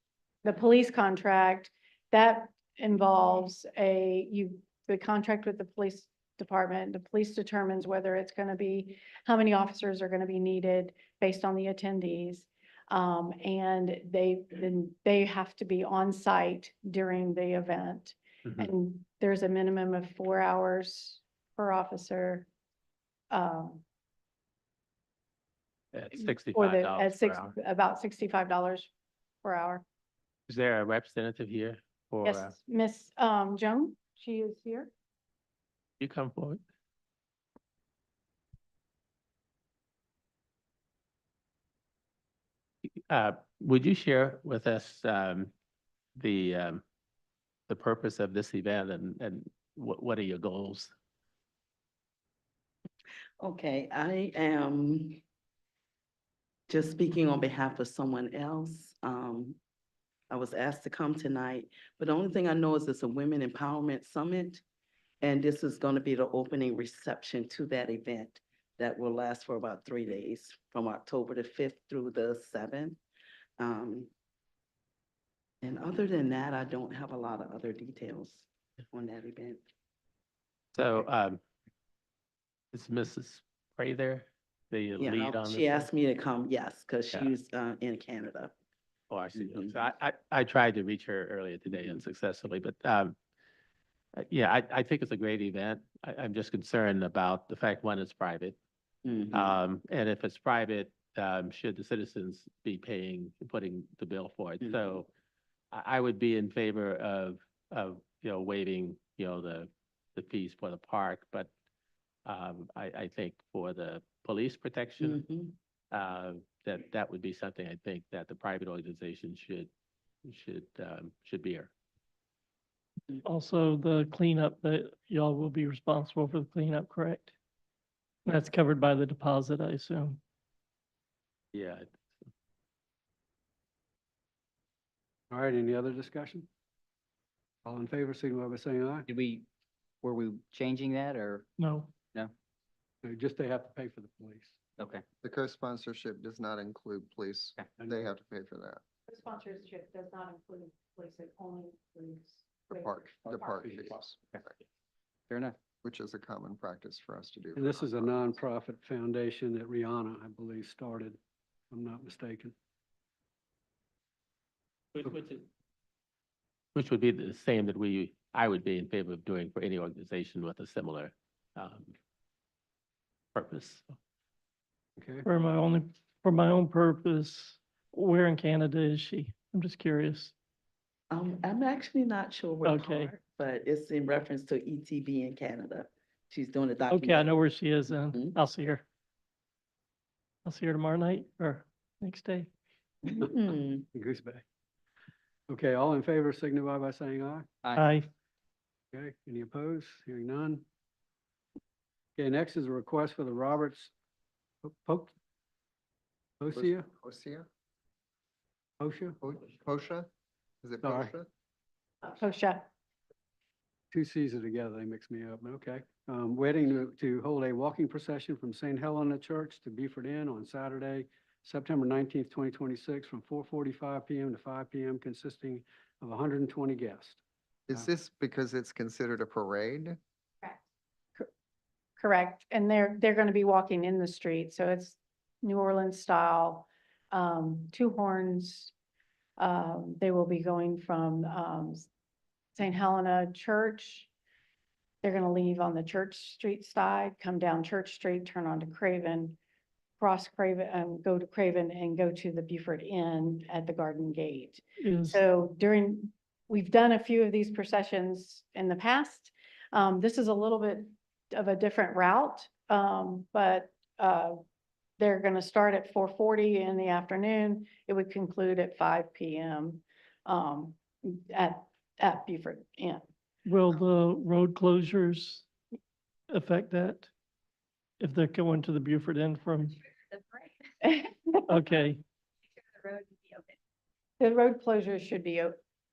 the police contract. That involves the contract with the police department. The police determines whether it's going to be, how many officers are going to be needed based on the attendees. And they have to be on site during the event. Mhm. And there's a minimum of 4 hours per officer. at Or $65 per hour. about $65 per hour. Is there a representative here for, Yes, Miss Joan, she is here. you come forward? Would you share with us, the purpose of this event and what are your goals? Okay, I am just speaking on behalf of someone else. I was asked to come tonight, but the only thing I know is it's a Women Empowerment Summit. And this is going to be the opening reception to that event that will last for about 3 days, from October the 5th through the 7th. And other than that, I don't have a lot of other details on that event. So, is Mrs. Spray there, the lead Yeah, on this? she asked me to come, yes, because Yeah. she's in Canada. Oh, I see. Mhm. So I tried to reach her earlier today unsuccessfully, but, yeah, I think it's a great event. I'm just concerned about the fact, one, it's private. Mhm. And if it's private, should the citizens be putting the bill for it? So I would be in favor of, waiving, the fees for the park, but, I think for the police protection, Mhm. that would be something I think that the private organization should bear. Also, the cleanup, that y'all will be responsible for the cleanup, correct? That's covered by the deposit, I assume. Yeah. All right, any other discussion? All in favor, signify by saying aye. Were we changing that or? No. No? No, just they have to pay for the police. Okay. The co-sponsorship does not include police. They have to pay for that. Sponsorship does not include police, it only includes. The park fees. Fair enough. Which is a common practice for us to do. And this is a nonprofit foundation that Rihanna, I believe, started, if I'm not mistaken. Which would be the same that I would be in favor of doing for any organization with a similar, purpose. Okay. For my own purpose, where in Canada is she? I'm just curious. I'm actually not sure what Okay. part, but it's in reference to ETB in Canada. She's doing a Okay, I documentary. know where she is then. Mhm. I'll see her. I'll see her tomorrow night or next day. Mhm. Goose Bay. Okay, all in favor, signify by saying aye. Aye. Okay, any opposed? Hearing none. Okay, next is a request for the Roberts Posia? Osea? Posha? Posha? Is it Sorry. Posha? Posha. Two C's are together, they mix me up, but okay. Wedding to hold a walking procession from St. Helena Church to Beaufort Inn on Saturday, September 19th, 2026, from 4:45 PM to 5 PM, consisting of 120 guests. Is this because it's considered a parade? Correct, and they're gonna be walking in the street, so it's New Orleans style, two horns. They will be going from, St. Helena Church. They're gonna leave on the Church Street side, come down Church Street, turn onto Craven, cross Craven, go to Craven and go to the Beaufort Inn at the Garden Gate. Is, So we've done a few of these processions in the past. This is a little bit of a different route, but they're gonna start at 4:40 in the afternoon. It would conclude at 5 PM at Beaufort Inn. will the road closures affect that? If they're going to the Beaufort Inn from, okay, The road closures should be,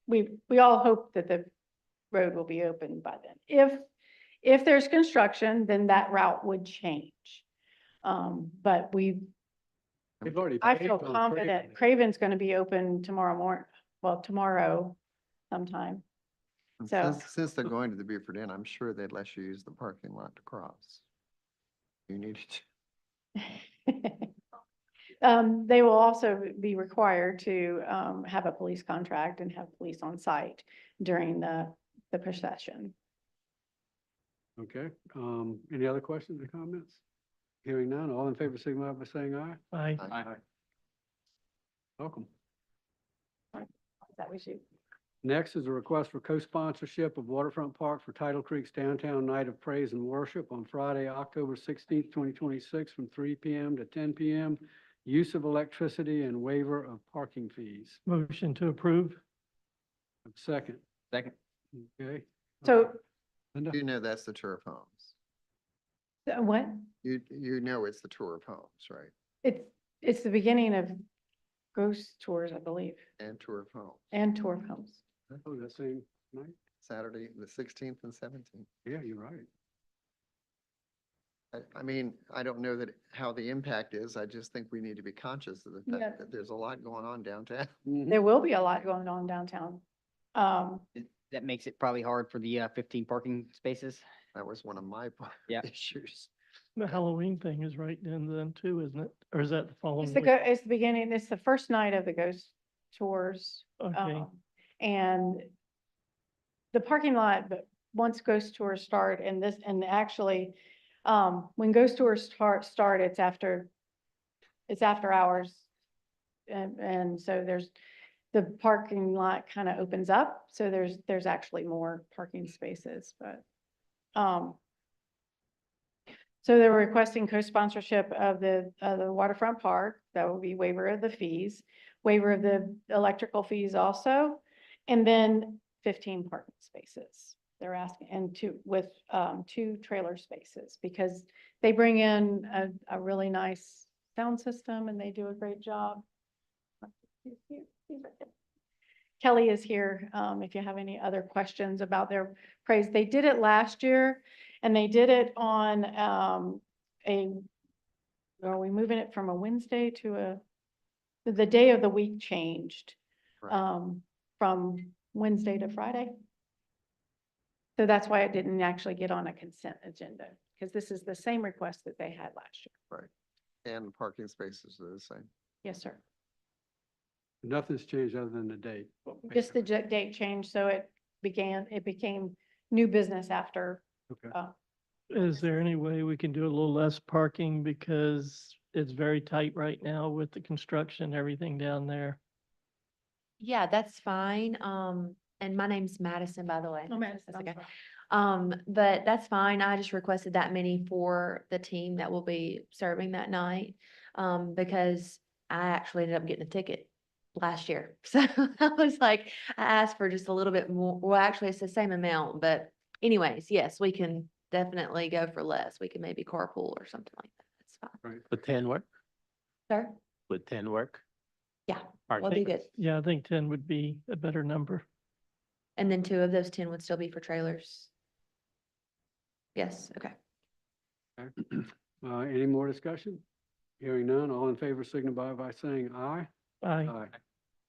we all hope that the road will be open by then. If there's construction, then that route would change. But They've already I paved feel on confident Craven. Craven's gonna be open tomorrow sometime. And So- Since they're going to the Beaufort Inn, I'm sure they'd let you use the parking lot to cross. You needed to. They will also be required to, have a police contract and have police on site during the procession. Okay, any other questions or comments? Hearing none, all in favor, signify by saying aye. aye. Aye. Welcome. That was you. Next is a request for co-sponsorship of Waterfront Park for Tidal Creek's Downtown Night of Praise and Worship on Friday, October 16th, 2026, from 3 PM to 10 PM. Use of electricity and waiver of parking fees. Motion to approve. Second, Second. okay. So, Linda? You know that's the tour of homes. what? You know it's the tour of homes, right? It's the beginning of ghost tours, I believe, And tour of homes. and tour of homes. Oh, that same night? Saturday, the 16th and 17th. Yeah, you're right. I mean, I don't know that how the impact is. I just think we need to be conscious of the Yeah. fact that there's a lot going on downtown. There will be a lot going on downtown. That makes it probably hard for the 15 parking spaces. That was one of my Yeah. issues. The Halloween thing is right then too, isn't it? Or is that the following It's week? it's the beginning, it's the first night of the ghost tours. Okay. And the parking lot, but once ghost tours start and actually, when ghost tours start, it's after hours. And so the parking lot kind of opens up. So there's actually more parking spaces, but, so they're requesting co-sponsorship of the waterfront park. That will be waiver of the fees, waiver of the electrical fees also, and then 15 parking spaces. They're asking, and two trailer spaces, because they bring in a really nice sound system and they do a great job. Kelly is here, if you have any other questions about their praise. They did it last year, and they did it on, are we moving it from a Wednesday to the day of the week changed, from Wednesday to Friday. So that's why it didn't actually get on a consent agenda, because this is the same request that they had last year. Right. And the parking spaces are the same. Yes, sir. Nothing's changed other than the date. Just the date changed, so it became new business after. Okay. Is there any way we can do a little less parking because it's very tight right now with the construction, everything down there? Yeah, that's fine. And my name's Madison, by the way. Oh, Madison, That's I'm okay. sorry. But that's fine. I just requested that many for the team that will be serving that night. Because I actually ended up getting a ticket last year. So I was like, I asked for just a little bit more. Well, actually, it's the same amount, but anyways, yes, we can definitely go for less. We can maybe carpool or something like that. That's fine. Right. Would 10 work? Sir? Would 10 work? Yeah, Parking we'll be good. spaces? Yeah, I think 10 would be a better number. And then 2 of those 10 would still be for trailers. Yes, okay. Any more discussion? Hearing none, all in favor signify by saying aye. Aye.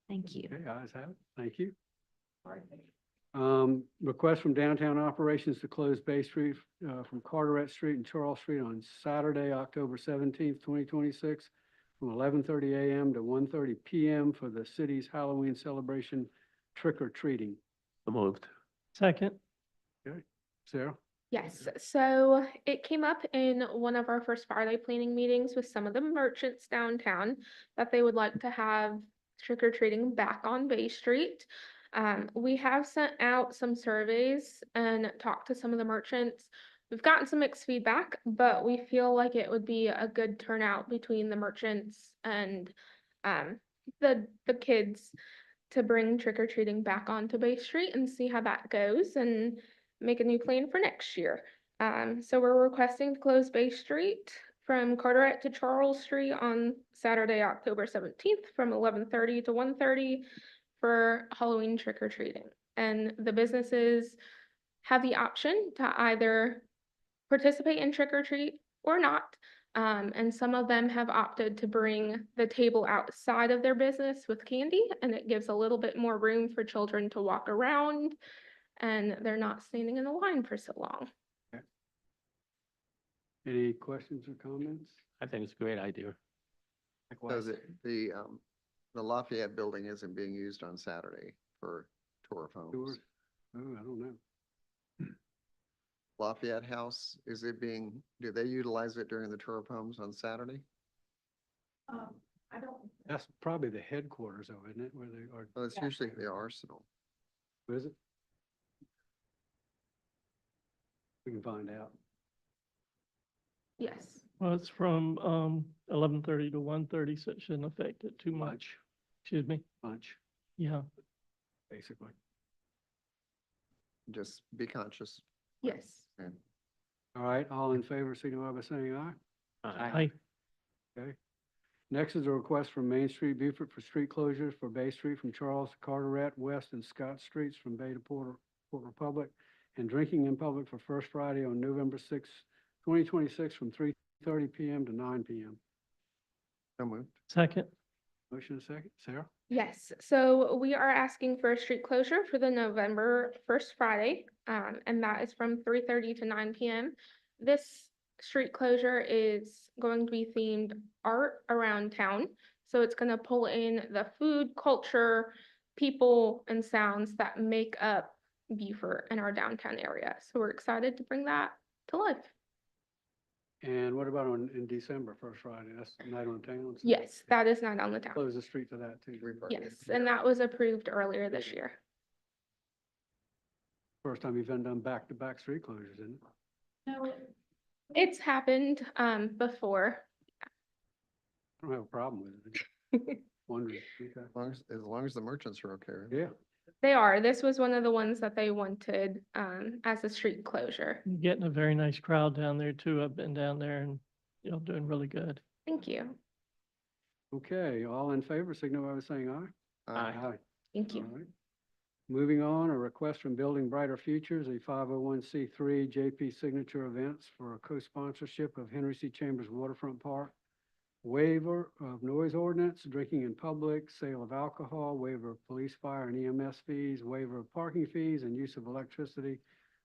Thank you. Okay, ayes have it. Thank you. Request from Downtown Operations to close Bay Street, from Carteret Street and Charles Street on Saturday, October 17th, 2026, from 11:30 a.m. to 1:30 p.m. for the city's Halloween celebration trick or treating. So moved. Second. Okay, Sarah? Yes, so it came up in one of our first Friday planning meetings with some of the merchants downtown that they would like to have trick or treating back on Bay Street. We have sent out some surveys and talked to some of the merchants. We've gotten some mixed feedback, but we feel like it would be a good turnout between the merchants and the kids to bring trick or treating back onto Bay Street and see how that goes and make a new plan for next year. So we're requesting to close Bay Street from Carteret to Charles Street on Saturday, October 17th from 11:30 to 1:30 for Halloween trick or treating. And the businesses have the option to either participate in trick or treat or not. And some of them have opted to bring the table outside of their business with candy, and it gives a little bit more room for children to walk around, and they're not standing in the line for so long. Any questions or comments? I think it's a great idea. So the Lafayette building isn't being used on Saturday for tour of homes. Tours? Oh, I don't know. Lafayette House, do they utilize it during the tour of homes on Saturday? I don't. That's probably the headquarters of it, isn't it, where they are? Well, it's usually the Arsenal. Is it? We can find out. Yes. Well, it's from 11:30 to 1:30, so it shouldn't affect it too much. Excuse me. Lunch, Yeah. basically. Just be conscious. Yes. All right, all in favor, signify by saying aye. Aye. Okay. Next is a request from Main Street, Beaufort, for street closures for Bay Street from Charles to Carteret, West and Scott Streets from Bay to Port Republic, and drinking in public for First Friday on November 2026 from 3:30 PM to 9 PM. So moved. Second. Motion and second. Sarah? Yes, so we are asking for a street closure for the November 1st Friday, and that is from 3:30 to 9 PM. This street closure is going to be themed art around town. So it's gonna pull in the food, culture, people, and sounds that make up Beaufort and our downtown area. So we're excited to bring that to life. And what about in December, First Friday? That's Night on Town? so Yes, that is not on the town. Close the street to that too. Yes, and that was approved earlier this year. First time you've done back-to-back street closures, isn't it? No. It's happened, before. I don't have a problem with it. Wondering, okay. As long as the merchants are okay. right? Yeah. They are. This was one of the ones that they wanted, as a street closure. Getting a very nice crowd down there too. I've been down there and, doing really good. Thank you. Okay, all in favor, signify by saying aye. Aye. Thank you. All right. Moving on, a request from Building Brighter Futures, a 501c3 JP Signature Events for a co-sponsorship of Henry C. Chambers Waterfront Park. Waiver of noise ordinance, drinking in public, sale of alcohol, waiver of police, fire, and EMS fees, waiver of parking fees, and use of electricity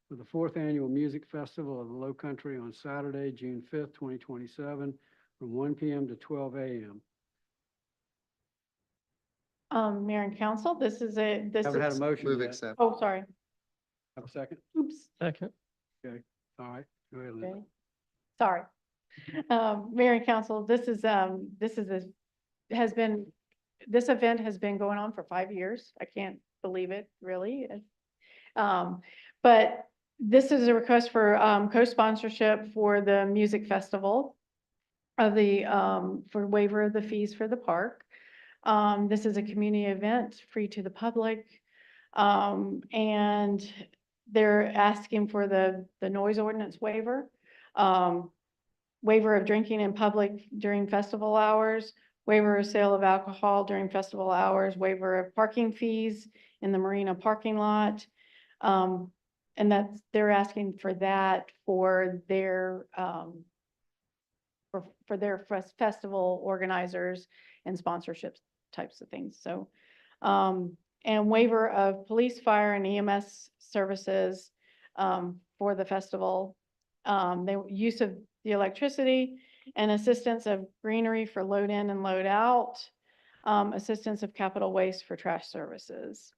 for the 4th Annual Music Festival of the Low Country on Saturday, June 5th, 2027, from 1 PM to 12 AM. Mayor and council, this is this Haven't had a is, motion Move yet. accept. oh, sorry. Have a second? Oops. Second. Okay, all right, go ahead, Linda. Okay. Sorry. Mayor and council, this event has been going on for 5 years. I can't believe it, really. But this is a request for, co-sponsorship for the music festival of the, for waiver of the fees for the park. This is a community event, free to the public. And they're asking for the noise ordinance waiver. Waiver of drinking in public during festival hours, waiver of sale of alcohol during festival hours, waiver of parking fees in the marina parking lot. And they're asking for that for their, for their festival organizers and sponsorships types of things. So, and waiver of police, fire, and EMS services, for the festival. The use of the electricity and assistance of greenery for load in and load out, assistance of capital waste for trash services.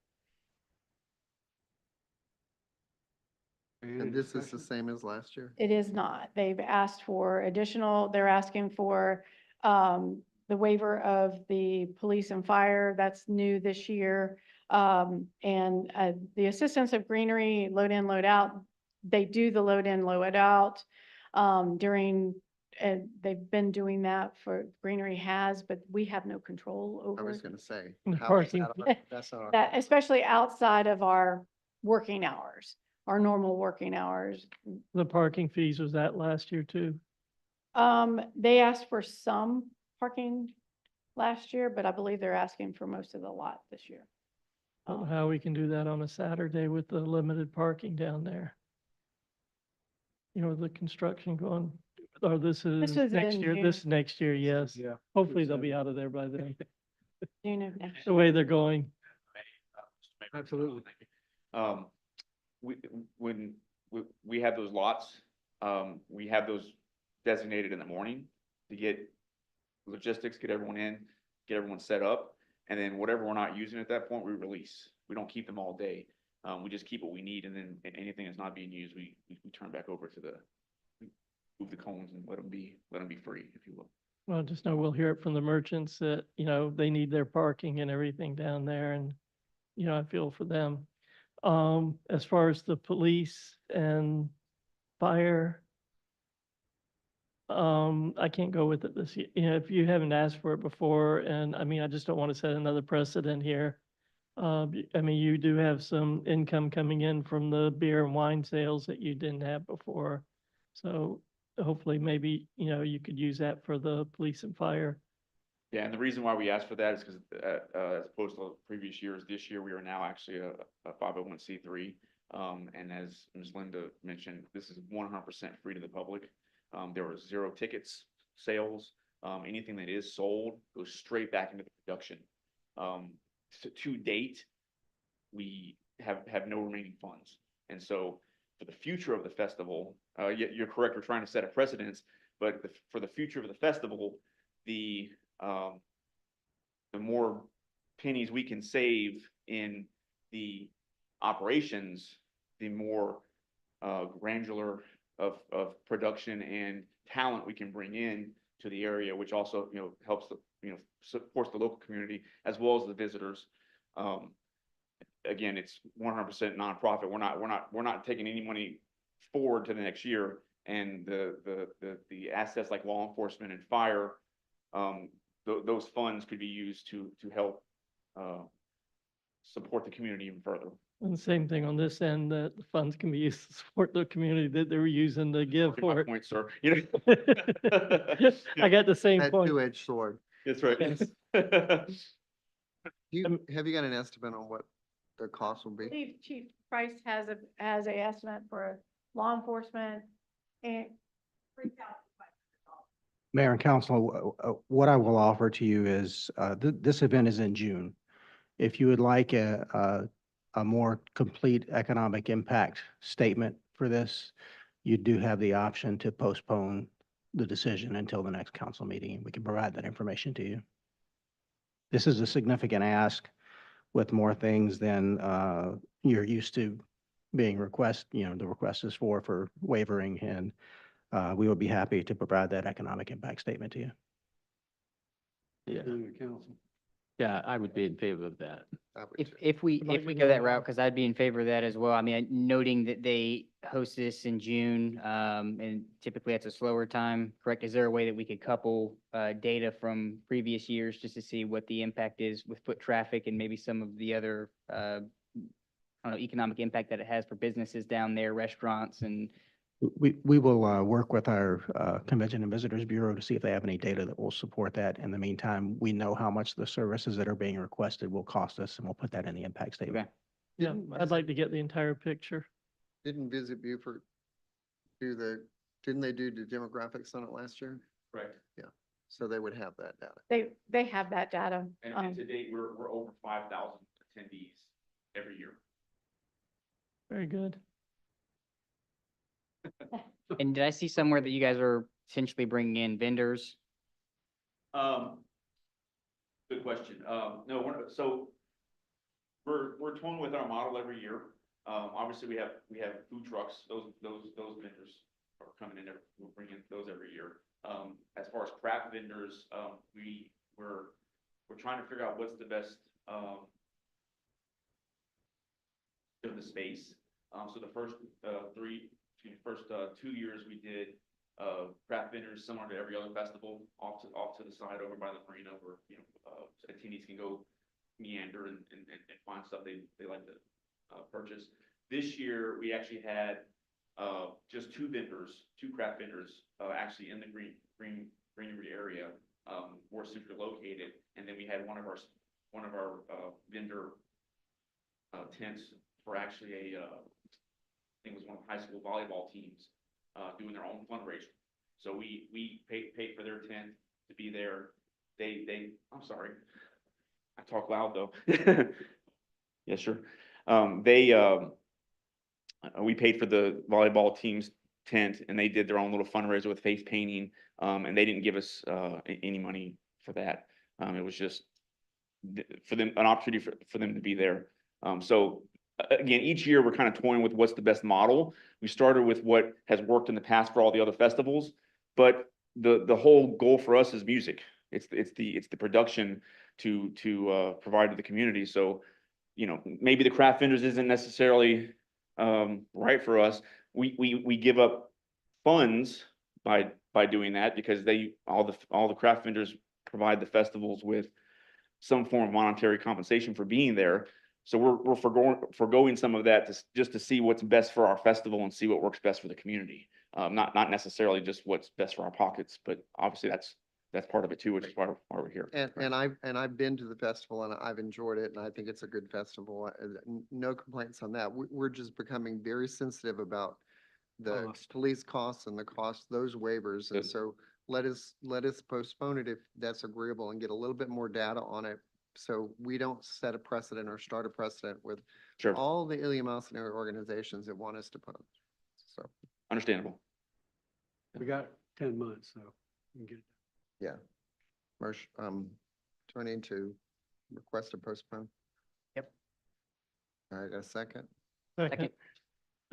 And this is the same as last year? It is not. They've asked for additional, they're asking for, the waiver of the police and fire. That's new this year. And, the assistance of greenery, load in, load out. They do the load in, load out, during, and they've been doing that for Greenery has, but we have no control I over was gonna say. The how is parking. that that's not our- that, especially outside of our working hours, our normal working hours. The parking fees, was that last year too? They asked for some parking last year, but I believe they're asking for most of the lot this year. Don't know how we can do that on a Saturday with the limited parking down there. The construction going, or this is was next in year, June. this next year, yes. Yeah. Hopefully they'll be out of there by then, June of next the way they're going. Absolutely. When we have those lots, we have those designated in the morning to get logistics, get everyone in, get everyone set up. And then whatever we're not using at that point, we release. We don't keep them all day. We just keep what we need, and then anything that's not being used, we turn back over to move the cones and let them be free, if you will. Well, just know we'll hear it from the merchants that, they need their parking and everything down there, and, I feel for them. As far as the police and fire, I can't go with it this year. If you haven't asked for it before, and I mean, I just don't want to set another precedent here. I mean, you do have some income coming in from the beer and wine sales that you didn't have before. So hopefully maybe, you know, you could use that for the police and fire. Yeah, and the reason why we asked for that is because, as opposed to previous years, this year we are now actually a 501(c)(3). And as Ms. Linda mentioned, this is 100% free to the public. There were 0 tickets, sales. Anything that is sold goes straight back into the production. To date, we have no remaining funds. And so for the future of the festival, you're correct, we're trying to set a precedence, but for the future of the festival, the more pennies we can save in the operations, the more granular of production and talent we can bring in to the area, which also, you know, helps the, you know, supports the local community as well as the visitors. Again, it's 100% nonprofit. We're not taking any money forward to the next year. And the assets like law enforcement and fire, those funds could be used to help support the community even further. And the same thing on this end, that the funds can be used to support the community that they're using to give My for it. point, sir. You know? I got the same That point. two-edged sword. That's right. Have you got an estimate on what the cost will be? Chief Price has a estimate for law enforcement and Mayor and council, what I will offer to you is, this event is in June. If you would like a more complete economic impact statement for this, you do have the option to postpone the decision until the next council meeting. We can provide that information to you. This is a significant ask with more things than you're used to being the request is for wavering, and we would be happy to provide that economic impact statement to you. Yeah, Council. yeah, I would be in favor of that. If we go that route, because I'd be in favor of that as well. I mean, noting that they host this in June, and typically that's a slower time, correct? Is there a way that we could couple data from previous years just to see what the impact is with foot traffic and maybe some of the other, I don't know, economic impact that it has for businesses down there, restaurants and We will work with our Convention and Visitors Bureau to see if they have any data that will support that. In the meantime, we know how much the services that are being requested will cost us, and we'll put that in the impact statement. Yeah, I'd like to get the entire picture. Didn't Visit Beaufort didn't they do the demographics on it last year? Correct. Yeah, so they would have that data. they have that data. And to date, we're over 5,000 attendees every year. Very good. And did I see somewhere that you guys are potentially bringing in vendors? Good question. No, we're toying with our model every year. Obviously we have food trucks. Those vendors are coming in. We'll bring in those every year. As far as craft vendors, we're trying to figure out what's the best of the space. So the first 2 years we did craft vendors similar to every other festival off to the side over by the marina where, you know, attendees can go meander and find stuff they like to purchase. This year we actually had just two craft vendors actually in the greenery area where super located, and then we had one of our vendor tents for actually I think it was one of the high school volleyball teams doing their own fundraiser. So we paid for their tent to be there. I'm sorry, I talk loud though. Yeah, sure. We paid for the volleyball team's tent, and they did their own little fundraiser with face painting, and they didn't give us any money for that. It was just for them, an opportunity for them to be there. So again, each year we're kind of toying with what's the best model. We started with what has worked in the past for all the other festivals, but the whole goal for us is music. It's the production to provide to the community. So, you know, maybe the craft vendors isn't necessarily right for us. We give up funds by doing that because all the craft vendors provide the festivals with some form of monetary compensation for being there. So we're foregoing some of that just to see what's best for our festival and see what works best for the community. Not necessarily just what's best for our pockets, but obviously that's part of it too, which is why we're here. And I've been to the festival and I've enjoyed it and I think it's a good festival. No complaints on that. We're just becoming very sensitive about the Cost. police costs and the cost, those waivers. And Good. so let us postpone it if that's agreeable and get a little bit more data on it. So we don't set a precedent or start a precedent with Sure, all the eleemosynary organizations that want us to put. So, understandable. We got 10 months, so we can get it. yeah. Turning to request to postpone. Yep. All right, a second. Second.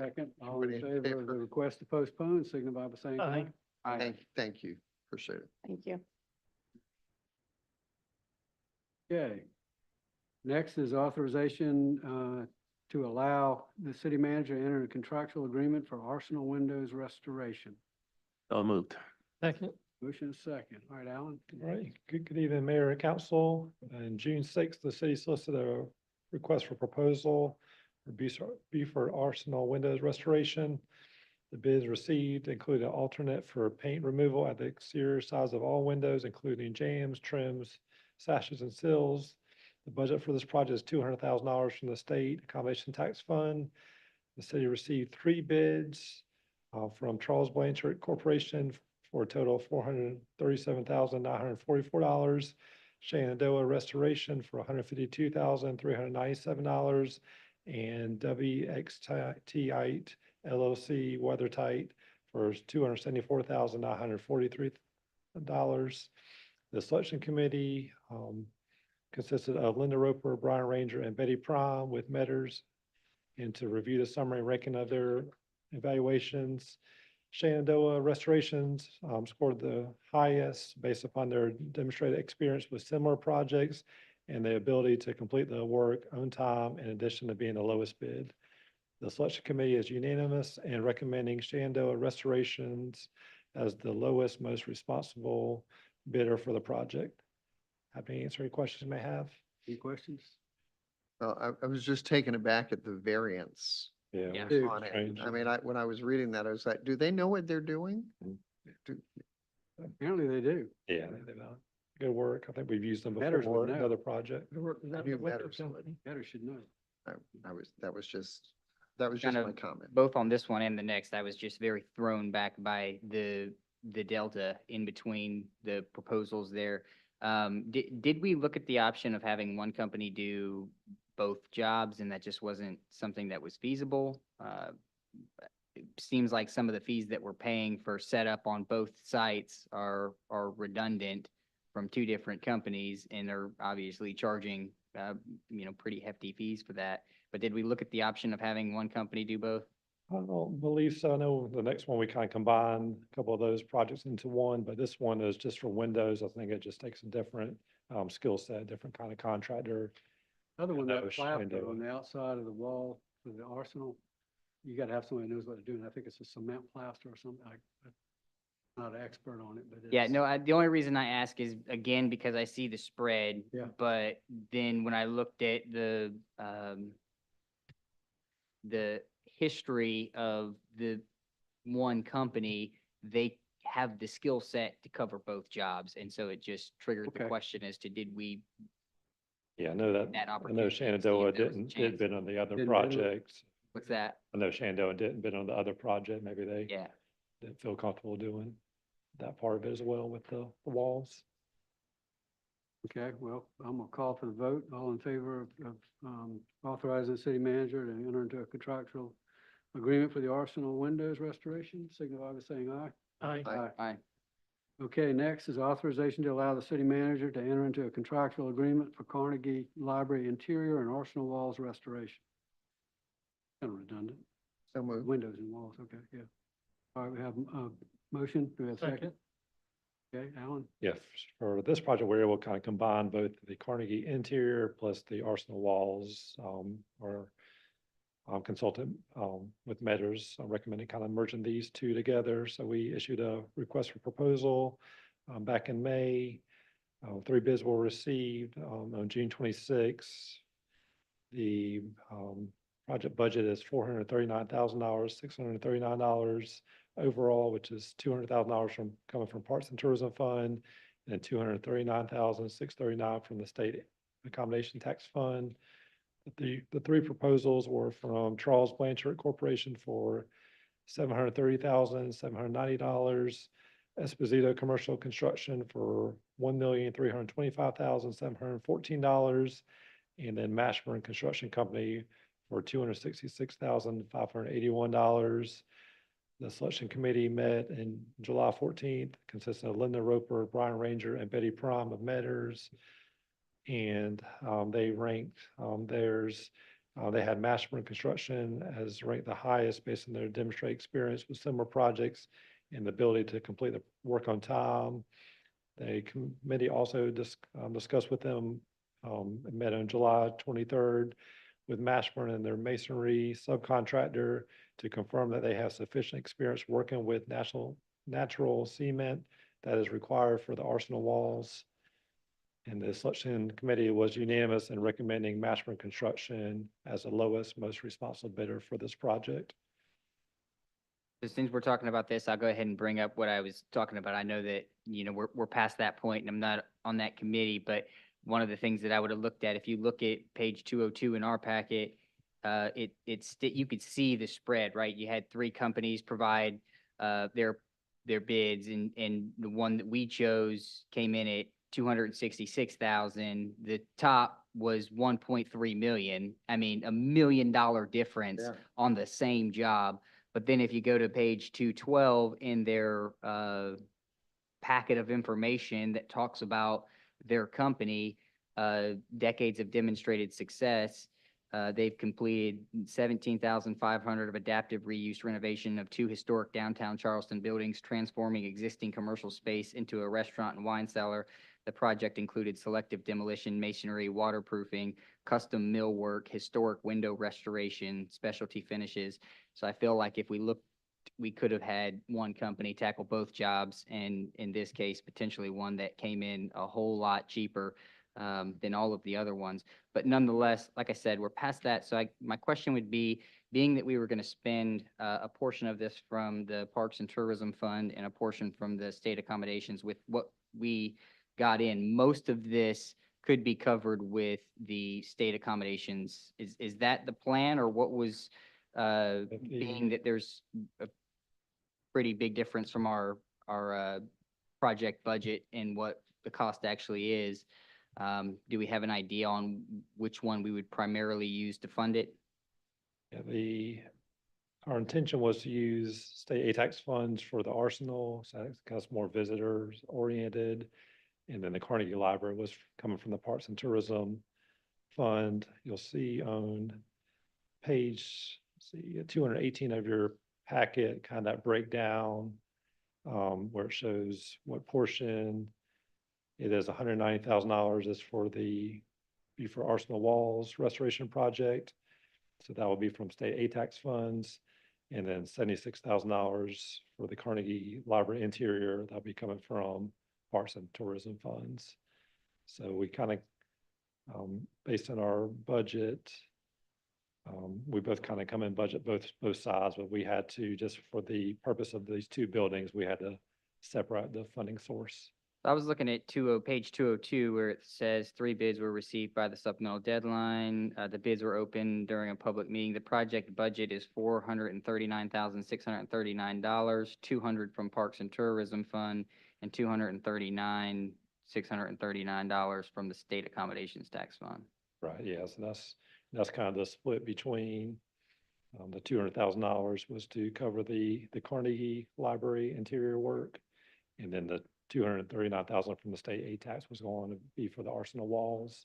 Second, all in Everybody in favor of favor? the request to postpone, signify by saying aye. Aye. Thank you. Appreciate it. Thank you. Okay. Next is authorization to allow the city manager to enter a contractual agreement for Arsenal windows restoration. So moved. Second. Motion is second. All right, Alan? All right, good evening, Mayor and Council. On June sixth, the city solicited a request for proposal for Beaufort Arsenal windows restoration. The bids received include an alternate for paint removal at the exterior sides of all windows, including jambs, trims, sashes, and sills. The budget for this project is $200,000 from the state accommodation tax fund. The city received 3 bids from Charles Blanchard Corporation for a total of $437,944. Shenandoah Restoration for $152,397, and WXT LLC Weathertight for $274,943. The selection committee consisted of Linda Roper, Brian Ranger, and Betty Prom with Metters, and to review the summary ranking of their evaluations. Shenandoah Restorations scored the highest based upon their demonstrated experience with similar projects and the ability to complete the work on time, in addition to being the lowest bid. The selection committee is unanimous in recommending Shenandoah Restorations as the lowest, most responsible bidder for the project. Happy to answer any questions you may have. Any questions? Well, I was just taken aback at the variance Yeah. Dude. on it. Strange. I mean, when I was reading that, I was like, do they know what they're doing? Apparently they do. Yeah, they've done good work. I think we've used them Betters would before, know. another project. knew better. Better should know. That was just Kind my of comment. both on this one and the next, I was just very thrown back by the delta in between the proposals there. Did we look at the option of having one company do both jobs and that just wasn't something that was feasible? It seems like some of the fees that we're paying for setup on both sites are redundant from 2 different companies and are obviously charging, pretty hefty fees for that. But did we look at the option of having one company do both? I don't believe so. I know the next one, we kind of combine a couple of those projects into one, but this one is just for windows. I think it just takes a different skill set, different kind of contractor. Other one, No, that plaster Shenandoah. on the outside of the wall for the Arsenal, you gotta have somebody who knows what they're doing. I think it's a cement plaster or something. I'm not an expert on it, but Yeah, it's- no, the only reason I ask is, again, because I see the spread. Yeah. But then when I looked at the history of the one company, they have the skill set to cover both jobs. And so it just triggered the Okay. question as to did we, Yeah, I know that, That I know opportunity to see if Shenandoah there was a did chance. bid on the other Didn't bid on it? projects. what's that? I know Shenandoah didn't bid on the other project. Maybe they Yeah. didn't feel comfortable doing that part of it as well with the walls. Okay, well, I'm gonna call for the vote. All in favor of authorizing the city manager to enter into a contractual agreement for the Arsenal windows restoration, signify by saying aye. Aye. Aye. Okay, next is authorization to allow the city manager to enter into a contractual agreement for Carnegie Library interior and Arsenal walls restoration. Kind of redundant. So moved. Windows and walls, okay, yeah. All right, we have a motion. Do we have a second? Okay, Alan? Yeah, for this project, we're able to kind of combine both the Carnegie interior plus the Arsenal walls. Our consultant with Metters recommending kind of merging these 2 together. So we issued a request for proposal back in May. 3 bids were received on June 26th. The project budget is $439,000, $639 overall, which is $200,000 coming from Parks and Tourism Fund, and $239,639 from the State Accommodation Tax Fund. The three proposals were from Charles Blanchard Corporation for $730,790, Esposito Commercial Construction for $1,325,714, and then Mashburn Construction Company for $266,581. The selection committee met in July 14th, consisting of Linda Roper, Brian Ranger, and Betty Prom of Metters. And they ranked theirs. They had Mashburn Construction as ranked the highest based on their demonstrated experience with similar projects and the ability to complete the work on time. The committee also discussed with them, met on July 23rd with Mashburn and their masonry subcontractor to confirm that they have sufficient experience working with natural cement that is required for the arsenal walls. And the selection committee was unanimous in recommending Mashburn Construction as the lowest, most responsible bidder for this project. Since we're talking about this, I'll go ahead and bring up what I was talking about. I know that, we're past that point and I'm not on that committee, but one of the things that I would have looked at, if you look at page 202 in our packet, you could see the spread, right? You had three companies provide their bids, and the one that we chose came in at 266,000. The top was 1.3 million. I mean, $1 million difference on the same job. But then if you go to page 212 in their packet of information that talks about their company, decades of demonstrated success, they've completed 17,500 of adaptive reuse renovation of 2 historic downtown Charleston buildings, transforming existing commercial space into a restaurant and wine cellar. The project included selective demolition, masonry, waterproofing, custom millwork, historic window restoration, specialty finishes. So I feel like if we looked, we could have had one company tackle both jobs, and in this case, potentially one that came in a whole lot cheaper than all of the other ones. But nonetheless, like I said, we're past that. So my question would be, being that we were going to spend a portion of this from the Parks and Tourism Fund and a portion from the state accommodations, with what we got in, most of this could be covered with the state accommodations. Is that the plan, or what was, being that there's a pretty big difference from our project budget and what the cost actually is? Do we have an idea on which one we would primarily use to fund it? Yeah, our intention was to use state ATAX funds for the arsenal, so that's more visitors oriented. And then the Carnegie Library was coming from the Parks and Tourism Fund. You'll see on page 218 of your packet, kind of that breakdown where it shows what portion. It is $190,000 is for the Arsenal Walls Restoration Project. So that will be from state ATAX funds. And then $76,000 for the Carnegie Library interior. That'll be coming from Parks and Tourism funds. So we kind of, based on our budget, we both kind of come in budget both sides, but we had to, just for the purpose of these 2 buildings, we had to separate the funding source. I was looking at page 202, where it says 3 bids were received by the supplemental deadline. The bids were open during a public meeting. The project budget is $439,639, $200 from Parks and Tourism Fund, and $239,639 from the State Accommodations Tax Fund. Right, yeah, so that's kind of the split between, the $200,000 was to cover the Carnegie Library interior work, and then the $239,000 from the state ATAX was going to be for the Arsenal Walls,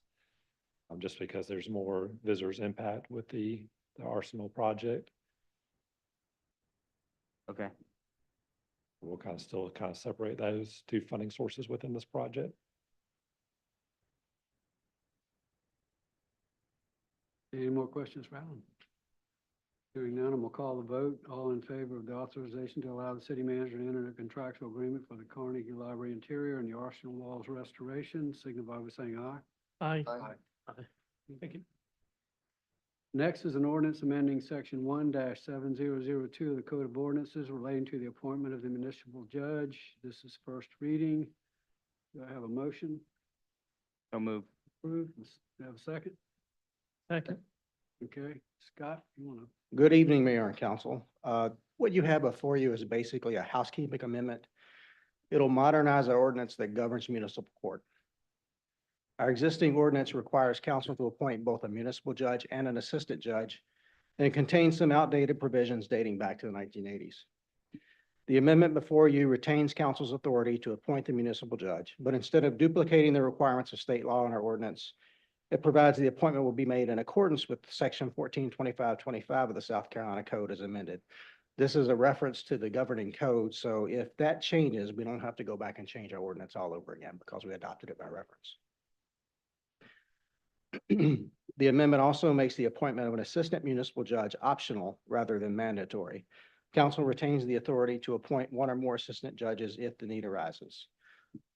just because there's more visitors impact with the Arsenal project. Okay. We'll still separate those 2 funding sources within this project. Any more questions for Alan? Hearing none, I'm gonna call the vote. All in favor of the authorization to allow the city manager to enter a contractual agreement for the Carnegie Library interior and the Arsenal Walls restoration, signify by saying aye. Aye. Thank you. Next is an ordinance amending section 1-7002 of the Code of Ordinances relating to the appointment of the municipal judge. This is first reading. Do I have a motion? So move. Approved. Do I have a second? Second. Okay, Scott, you want to? Good evening, Mayor and Council. What you have before you is basically a housekeeping amendment. It'll modernize our ordinance that governs municipal court. Our existing ordinance requires council to appoint both a municipal judge and an assistant judge, and it contains some outdated provisions dating back to the 1980s. The amendment before you retains council's authority to appoint the municipal judge, but instead of duplicating the requirements of state law in our ordinance, it provides the appointment will be made in accordance with section 142525 of the South Carolina Code as amended. This is a reference to the governing code, so if that changes, we don't have to go back and change our ordinance all over again because we adopted it by reference. The amendment also makes the appointment of an assistant municipal judge optional rather than mandatory. Council retains the authority to appoint one or more assistant judges if the need arises.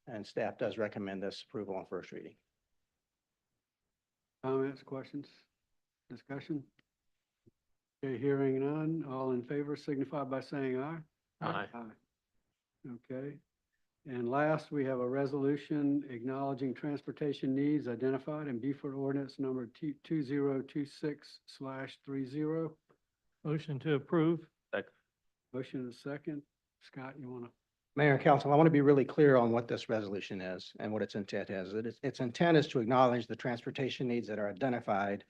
And staff does recommend this approval on first reading. Comments, questions, discussion? Okay, hearing none. All in favor signify by saying aye. Aye. Okay. And last, we have a resolution acknowledging transportation needs identified in Beaufort ordinance number 2026/30. Motion to approve. Second. Motion is second. Scott, you want to? Mayor and Council, I want to be really clear on what this resolution is and what its intent is. Its intent is to acknowledge the transportation needs that are identified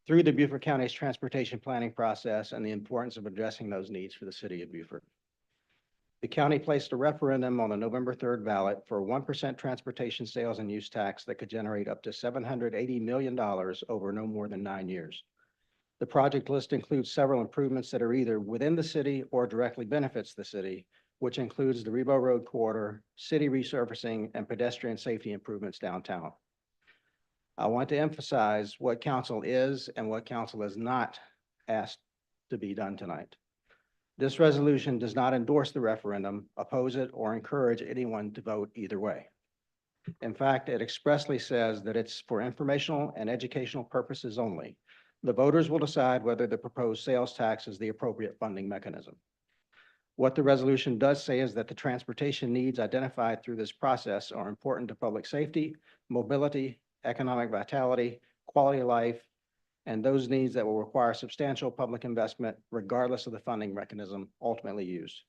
through the Beaufort County's transportation planning process and the importance of addressing those needs for the city of Beaufort. The county placed a referendum on the November 3rd ballot for a 1% transportation sales and use tax that could generate up to $780 million over no more than 9 years. The project list includes several improvements that are either within the city or directly benefits the city, which includes the Rebo Road corridor, city resurfacing, and pedestrian safety improvements downtown. I want to emphasize what council is and what council has not asked to be done tonight. This resolution does not endorse the referendum, oppose it, or encourage anyone to vote either way. In fact, it expressly says that it's for informational and educational purposes only. The voters will decide whether the proposed sales tax is the appropriate funding mechanism. What the resolution does say is that the transportation needs identified through this process are important to public safety, mobility, economic vitality, quality of life, and those needs that will require substantial public investment regardless of the funding mechanism ultimately used.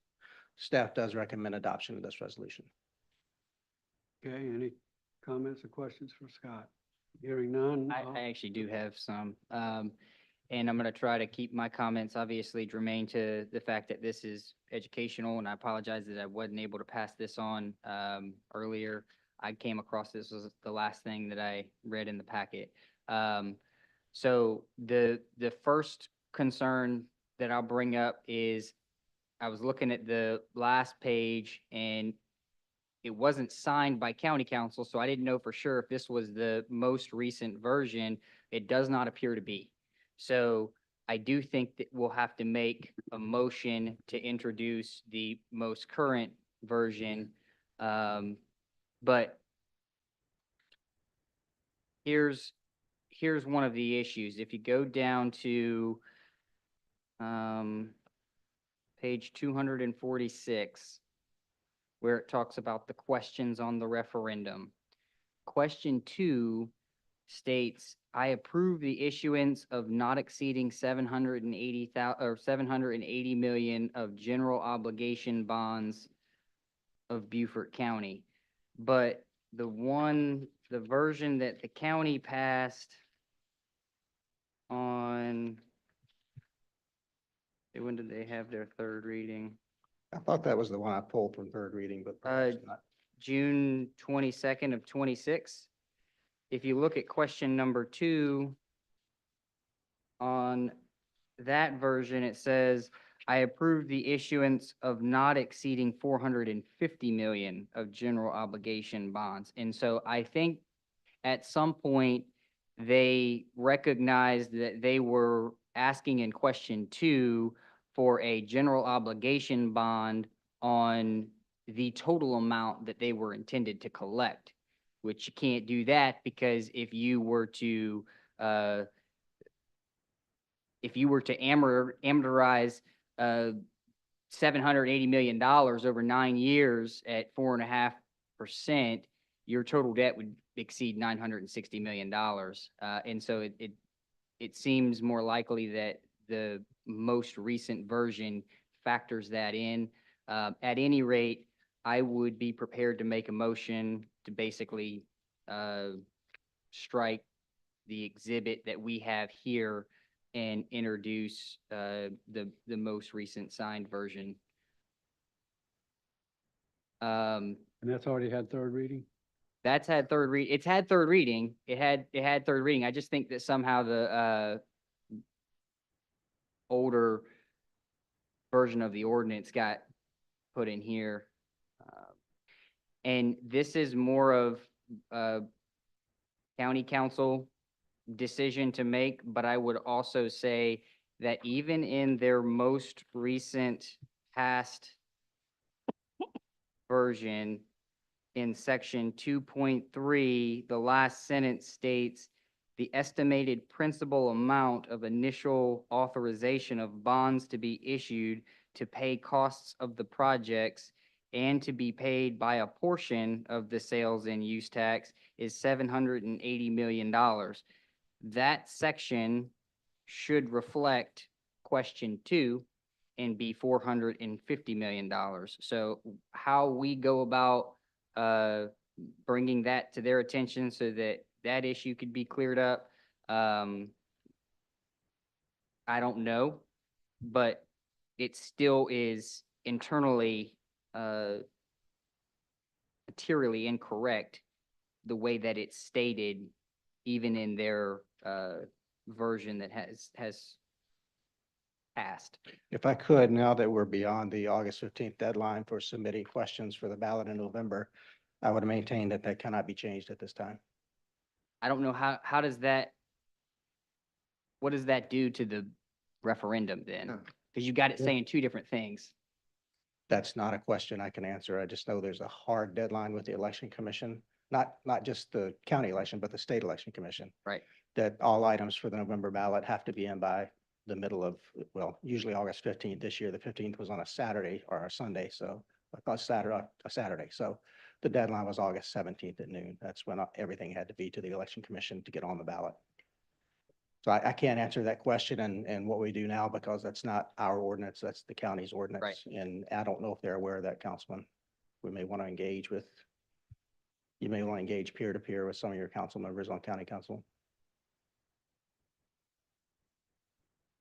Staff does recommend adoption of this resolution. Okay, any comments or questions for Scott? Hearing none. I actually do have some, and I'm going to try to keep my comments obviously germane to the fact that this is educational, and I apologize that I wasn't able to pass this on earlier. I came across this was the last thing that I read in the packet. So the first concern that I'll bring up is I was looking at the last page and it wasn't signed by county council, so I didn't know for sure if this was the most recent version. It does not appear to be. So I do think that we'll have to make a motion to introduce the most current version. But here's one of the issues. If you go down to page 246, where it talks about the questions on the referendum. Question 2 states, I approve the issuance of not exceeding 780 million of general obligation bonds of Beaufort County. But the version that the county passed on, when did they have their third reading? I thought that was the one I pulled from third reading, but perhaps not. June 22nd of 26. If you look at question number 2, on that version, it says, I approve the issuance of not exceeding 450 million of general obligation bonds. And so I think at some point they recognized that they were asking in question 2 for a general obligation bond on the total amount that they were intended to collect, which you can't do that because if you were to if you were to amortize, $780 million over 9 years at 4.5%, your total debt would exceed $960 million. And so it seems more likely that the most recent version factors that in. At any rate, I would be prepared to make a motion to basically strike the exhibit that we have here and introduce the most recent signed version. And that's already had third reading? That's had third read, it's had third reading. It had third reading. I just think that somehow the older version of the ordinance got put in here. And this is more of a county council decision to make, but I would also say that even in their most recent past version, in section 2.3, the last sentence states, the estimated principal amount of initial authorization of bonds to be issued to pay costs of the projects and to be paid by a portion of the sales and use tax is $780 million. That section should reflect question 2 and be $450 million. So how we go about bringing that to their attention so that that issue could be cleared up, I don't know, but it still is internally materially incorrect the way that it's stated, even in their version that has passed. If I could, now that we're beyond the August 15th deadline for submitting questions for the ballot in November, I would maintain that that cannot be changed at this time. I don't know how does that, what does that do to the referendum then? Because you got it saying two different things. That's not a question I can answer. I just know there's a hard deadline with the election commission, not just the county election, but the state election commission. Right. That all items for the November ballot have to be in by the middle of, well, usually August 15th. This year, the 15th was on a Saturday or a Sunday, so a Saturday. So the deadline was August 17th at noon. That's when everything had to be to the election commission to get on the ballot. So I can't answer that question and what we do now, because that's not our ordinance, that's the county's ordinance. Right. And I don't know if they're aware of that, Councilman. We may want to engage with, you may want to engage peer-to-peer with some of your council members on county council.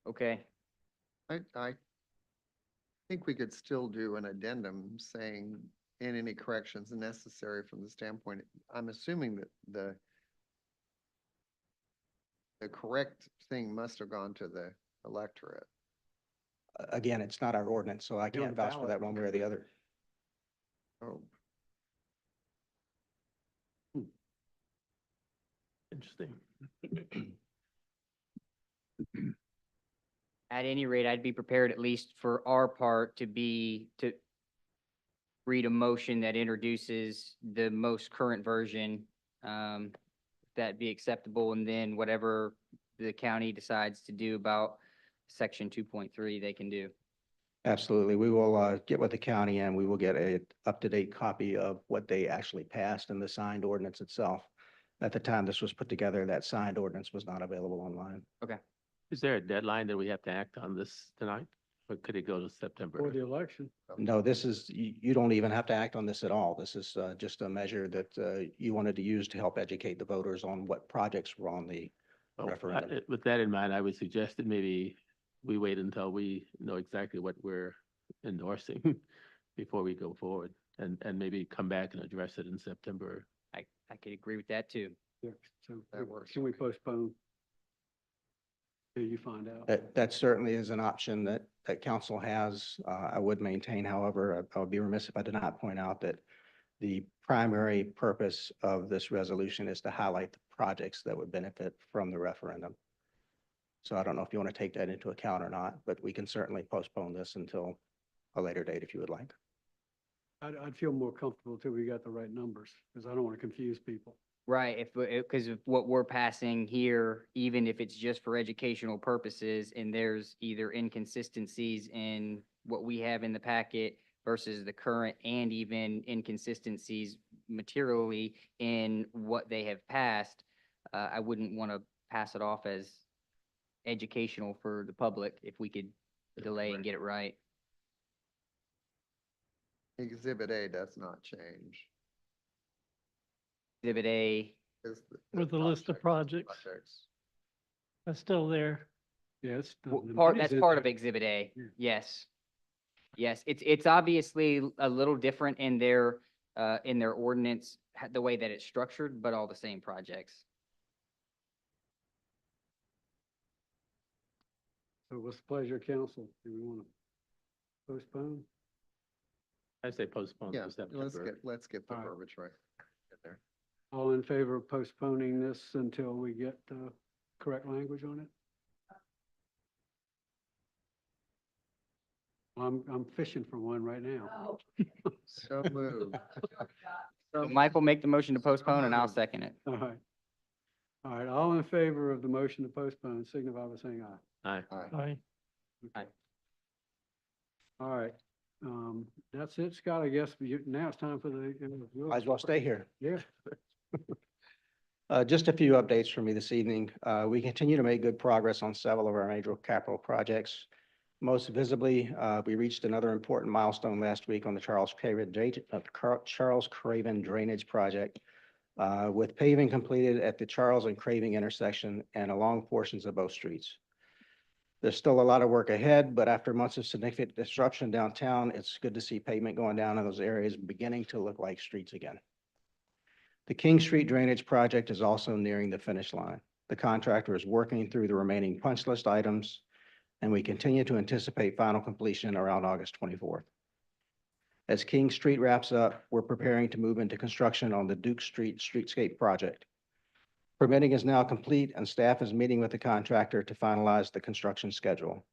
Okay. I think we could still do an addendum saying, and any corrections necessary from the standpoint, I'm assuming that the correct thing must have gone to the electorate. Again, it's not our ordinance, so I can't vouch for that one way or the other. Oh, Interesting. At any rate, I'd be prepared, at least for our part, to read a motion that introduces the most current version. That'd be acceptable, and then whatever the county decides to do about section 2.3, they can do. Absolutely. We will get with the county and we will get a up-to-date copy of what they actually passed in the signed ordinance itself. At the time this was put together, that signed ordinance was not available online. Okay. Is there a deadline that we have to act on this tonight? Or could it go to September? For the election. No, this is, you don't even have to act on this at all. This is just a measure that you wanted to use to help educate the voters on what projects were on the Oh, referendum. With that in mind, I would suggest that maybe we wait until we know exactly what we're endorsing before we go forward, and maybe come back and address it in September. I could agree with that too. Yeah, so That works. can we postpone? Till you find out? That certainly is an option that council has. I would maintain, however, I would be remiss if I did not point out that the primary purpose of this resolution is to highlight the projects that would benefit from the referendum. So I don't know if you want to take that into account or not, but we can certainly postpone this until a later date if you would like. I'd feel more comfortable till we got the right numbers, because I don't want to confuse people. Right, if, because of what we're passing here, even if it's just for educational purposes, and there's either inconsistencies in what we have in the packet versus the current, and even inconsistencies materially in what they have passed, I wouldn't want to pass it off as educational for the public if we could delay and get it right. Exhibit A does not change. Exhibit A, Is With the list of projects. That's still there. Yeah, it's. that's part of Exhibit A, yes. Yes, it's obviously a little different in their ordinance, the way that it's structured, but all the same projects. So what's the pleasure of council? Do we want to postpone? I say postpone. Yeah, to September. let's get the All right. verbiage right. Get there. All in favor of postponing this until we get the correct language on it? I'm fishing for one right now. So moved. So Mike will make the motion to postpone and I'll second it. All right. All right, all in favor of the motion to postpone, signify by saying aye. Aye. Aye. All right, that's it, Scott, I guess. Now it's time for the. Might as well stay here. Yeah. Just a few updates for me this evening. We continue to make good progress on several of our major capital projects. Most visibly, we reached another important milestone last week on the Charles Craven Drainage Project, with paving completed at the Charles and Craving intersection and along portions of both streets. There's still a lot of work ahead, but after months of significant disruption downtown, it's good to see pavement going down in those areas beginning to look like streets again. The King Street Drainage Project is also nearing the finish line. The contractor is working through the remaining punch list items, and we continue to anticipate final completion around August 24th. As King Street wraps up, we're preparing to move into construction on the Duke Street Streetscape Project. Permitting is now complete and staff is meeting with the contractor to finalize the construction schedule.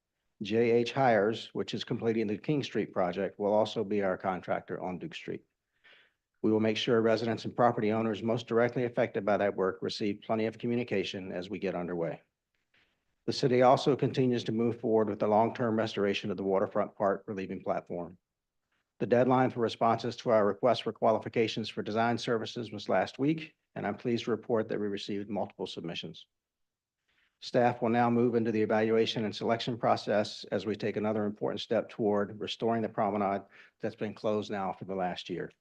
JH Hires, which is completing the King Street project, will also be our contractor on Duke Street. We will make sure residents and property owners most directly affected by that work receive plenty of communication as we get underway. The city also continues to move forward with the long-term restoration of the waterfront park relieving platform. The deadline for responses to our request for qualifications for design services was last week, and I'm pleased to report that we received multiple submissions. Staff will now move into the evaluation and selection process as we take another important step toward restoring the promenade that's been closed now for the last year.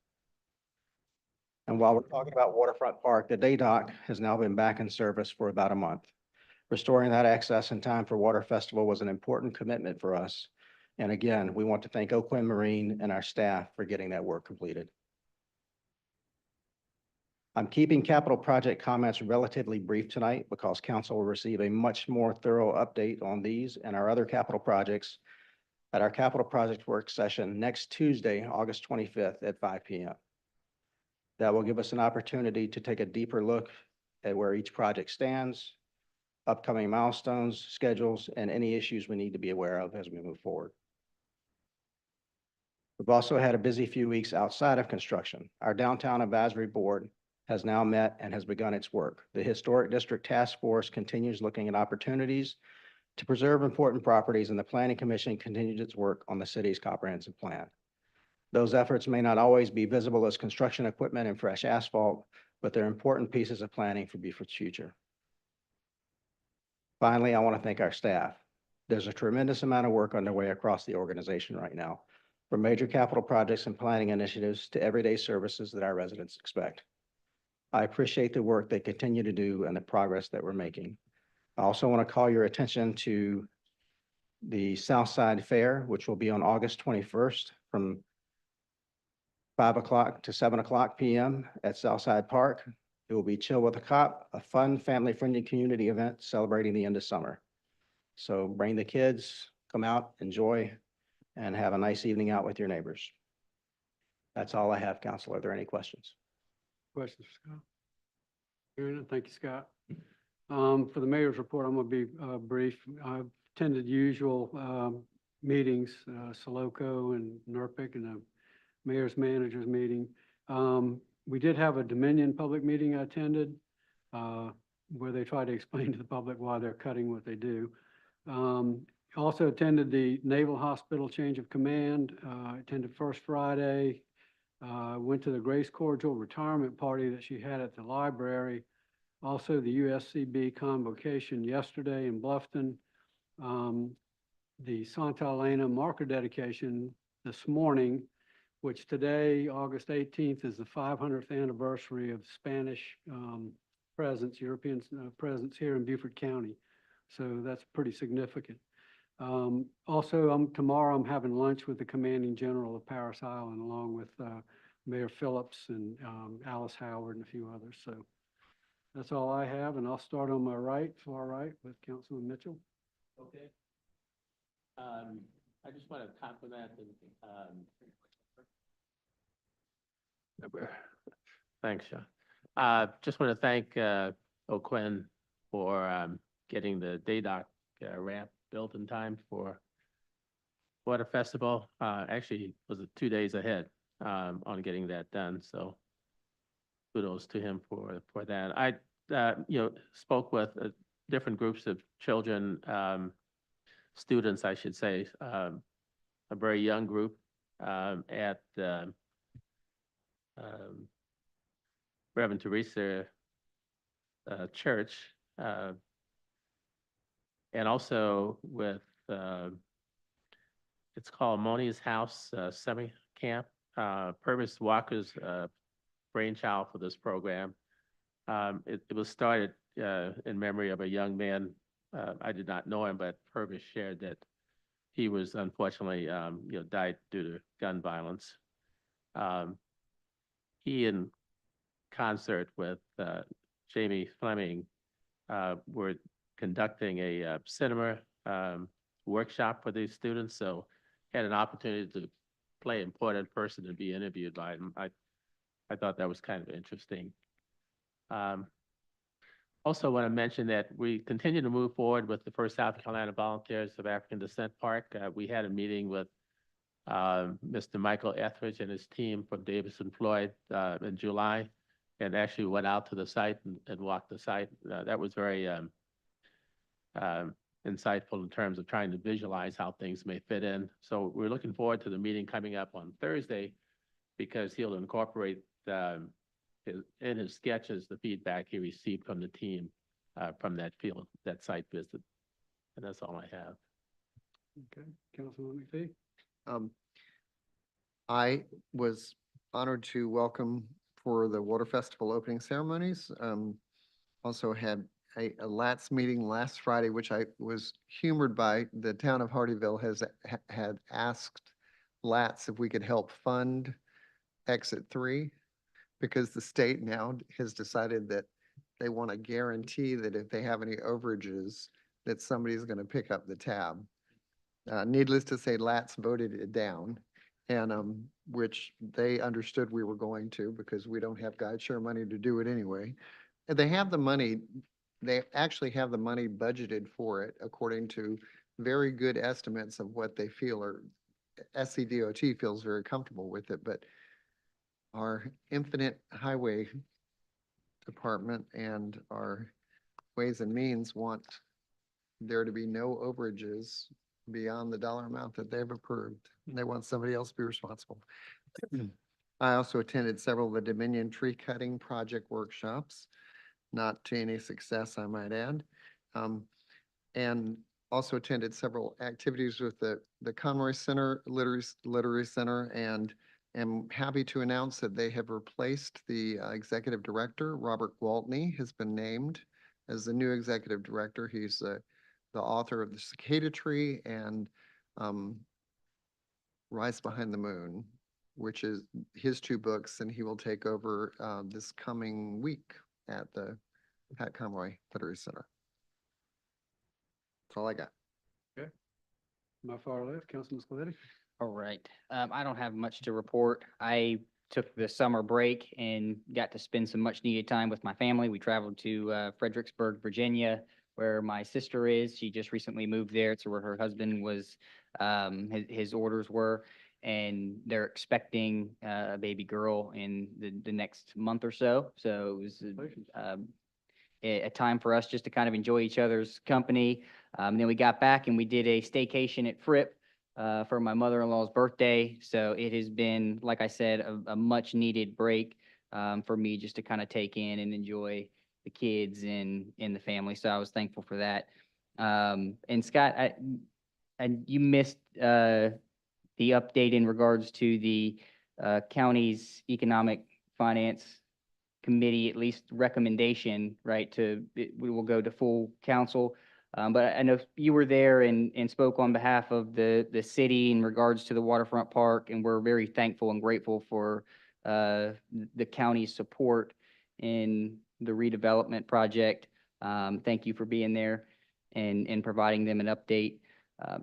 And while we're talking about Waterfront Park, the day dock has now been back in service for about a month. Restoring that access in time for Water Festival was an important commitment for us. And again, we want to thank Oakland Marine and our staff for getting that work completed. I'm keeping capital project comments relatively brief tonight because council will receive a much more thorough update on these and our other capital projects at our capital project work session next Tuesday, August 25th at 5 p.m. That will give us an opportunity to take a deeper look at where each project stands, upcoming milestones, schedules, and any issues we need to be aware of as we move forward. We've also had a busy few weeks outside of construction. Our Downtown Advisory Board has now met and has begun its work. The Historic District Task Force continues looking at opportunities to preserve important properties, and the Planning Commission continues its work on the city's comprehensive plan. Those efforts may not always be visible as construction equipment and fresh asphalt, but they're important pieces of planning for Beaufort's future. Finally, I want to thank our staff. There's a tremendous amount of work underway across the organization right now, from major capital projects and planning initiatives to everyday services that our residents expect. I appreciate the work they continue to do and the progress that we're making. I also want to call your attention to the Southside Fair, which will be on August 21st from 5 o'clock to 7 o'clock p.m. at Southside Park. It will be Chill with a Cop, a fun, family-friendly community event celebrating the end of summer. So bring the kids, come out, enjoy, and have a nice evening out with your neighbors. That's all I have, Council. Are there any questions? Questions, Scott? Hearing none. Thank you, Scott. For the mayor's report, I'm going to be brief. I've attended usual meetings, Soloco and NERPIC and the mayor's managers meeting. We did have a Dominion public meeting I attended, where they try to explain to the public why they're cutting what they do. Also attended the Naval Hospital Change of Command, attended First Friday, went to the Grace Cordial retirement party that she had at the library. Also the USCB convocation yesterday in Bluffton. The Santa Elena marker dedication this morning, which today, August 18th, is the 500th anniversary of Spanish presence, European presence here in Beaufort County. So that's pretty significant. Also, tomorrow I'm having lunch with the commanding general of Paris Island, along with Mayor Phillips and Alice Howard and a few others. So that's all I have, and I'll start on my right, far right, with Councilman Mitchell. Okay. I just want to compliment thanks, Sean. Just want to thank O'Quinn for getting the Daydock ramp built in time for Water Festival. Actually, was 2 days ahead on getting that done. So kudos to him for that. I spoke with different groups of children, students, I should say, a very young group at Reverend Teresa Church, and also with it's called Moni's House Semi Camp. Purvis Walker's brainchild for this program. It was started in memory of a young man. I did not know him, but Purvis shared that he was unfortunately, died due to gun violence. He, in concert with Jamie Fleming, were conducting a cinema workshop for these students. So had an opportunity to play an important person and be interviewed by him. I thought that was kind of interesting. Also want to mention that we continue to move forward with the First South Carolina Volunteers of African Descent Park. We had a meeting with Mr. Michael Etheridge and his team from Davis and Floyd in July, and actually went out to the site and walked the site. That was very insightful in terms of trying to visualize how things may fit in. So we're looking forward to the meeting coming up on Thursday, because he'll incorporate in his sketches the feedback he received from the team from that site visit. And that's all I have. Okay, Councilman McPhee. I was honored to welcome for the Water Festival opening ceremonies. Also had a LATS meeting last Friday, which I was humored by. The town of Hardyville had asked LATS if we could help fund Exit 3, because the state now has decided that they want to guarantee that if they have any overages, that somebody's going to pick up the tab. Needless to say, LATS voted it down, and which they understood we were going to, because we don't have guide share money to do it anyway. And they have the money, they actually have the money budgeted for it according to very good estimates of what they feel, or SCDOT feels very comfortable with it, but our infinite highway department and our Ways and Means want there to be no overages beyond the dollar amount that they've approved. They want somebody else to be responsible. I also attended several of the Dominion tree cutting project workshops, not to any success, I might add. And also attended several activities with the Conroy Center, Literary Center, and am happy to announce that they have replaced the executive director. Robert Gwaltney has been named as the new executive director. He's the author of The Cicada Tree and Rise Behind the Moon, which is his 2 books, and he will take over this coming week at the Pat Conroy Literary Center. That's all I got. Okay. My far left, Councilman Scaletti. All right. I don't have much to report. I took the summer break and got to spend some much needed time with my family. We traveled to Fredericksburg, Virginia, where my sister is. She just recently moved there. It's where her husband was, his orders were. and they're expecting a baby girl in the next month or so. So it was a time for us just to kind of enjoy each other's company. Then we got back and we did a staycation at Fripp for my mother-in-law's birthday. So it has been, like I said, a much needed break for me just to kind of take in and enjoy the kids and the family. So I was thankful for that. And Scott, you missed the update in regards to the county's economic finance committee, at least recommendation, right, we will go to full council. But I know you were there and spoke on behalf of the city in regards to the waterfront park, and we're very thankful and grateful for the county's support in the redevelopment project. Thank you for being there and providing them an update.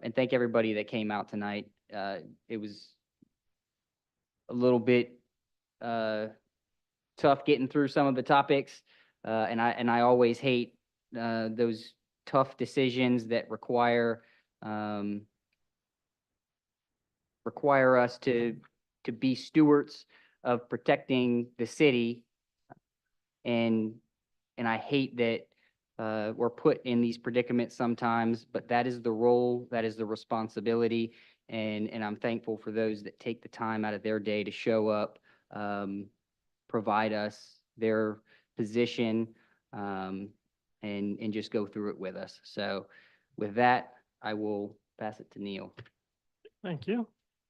And thank everybody that came out tonight. It was a little bit tough getting through some of the topics. And I always hate those tough decisions that require us to be stewards of protecting the city. And I hate that we're put in these predicaments sometimes, but that is the role, that is the responsibility. And I'm thankful for those that take the time out of their day to show up, provide us their position, and just go through it with us. So with that, I will pass it to Neil. Thank you.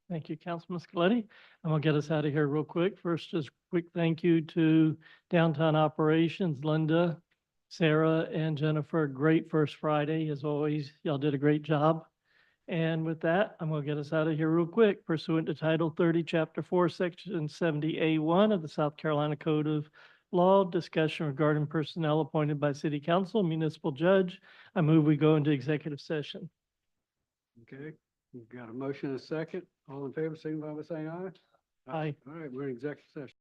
Thank you, Councilman Scaletti. I'm gonna get us out of here real quick. First, just quick thank you to Downtown Operations, Linda, Sarah, and Jennifer. Great first Friday, as always. Y'all did a great job. And with that, I'm gonna get us out of here real quick. Pursuant to Title 30, Chapter 4, Section 70A1 of the South Carolina Code of Law, discussion regarding personnel appointed by City Council, municipal judge. I move we go into executive session. Okay, we've got a motion and a second. All in favor, signify by saying aye. Aye. All right, we're in executive session.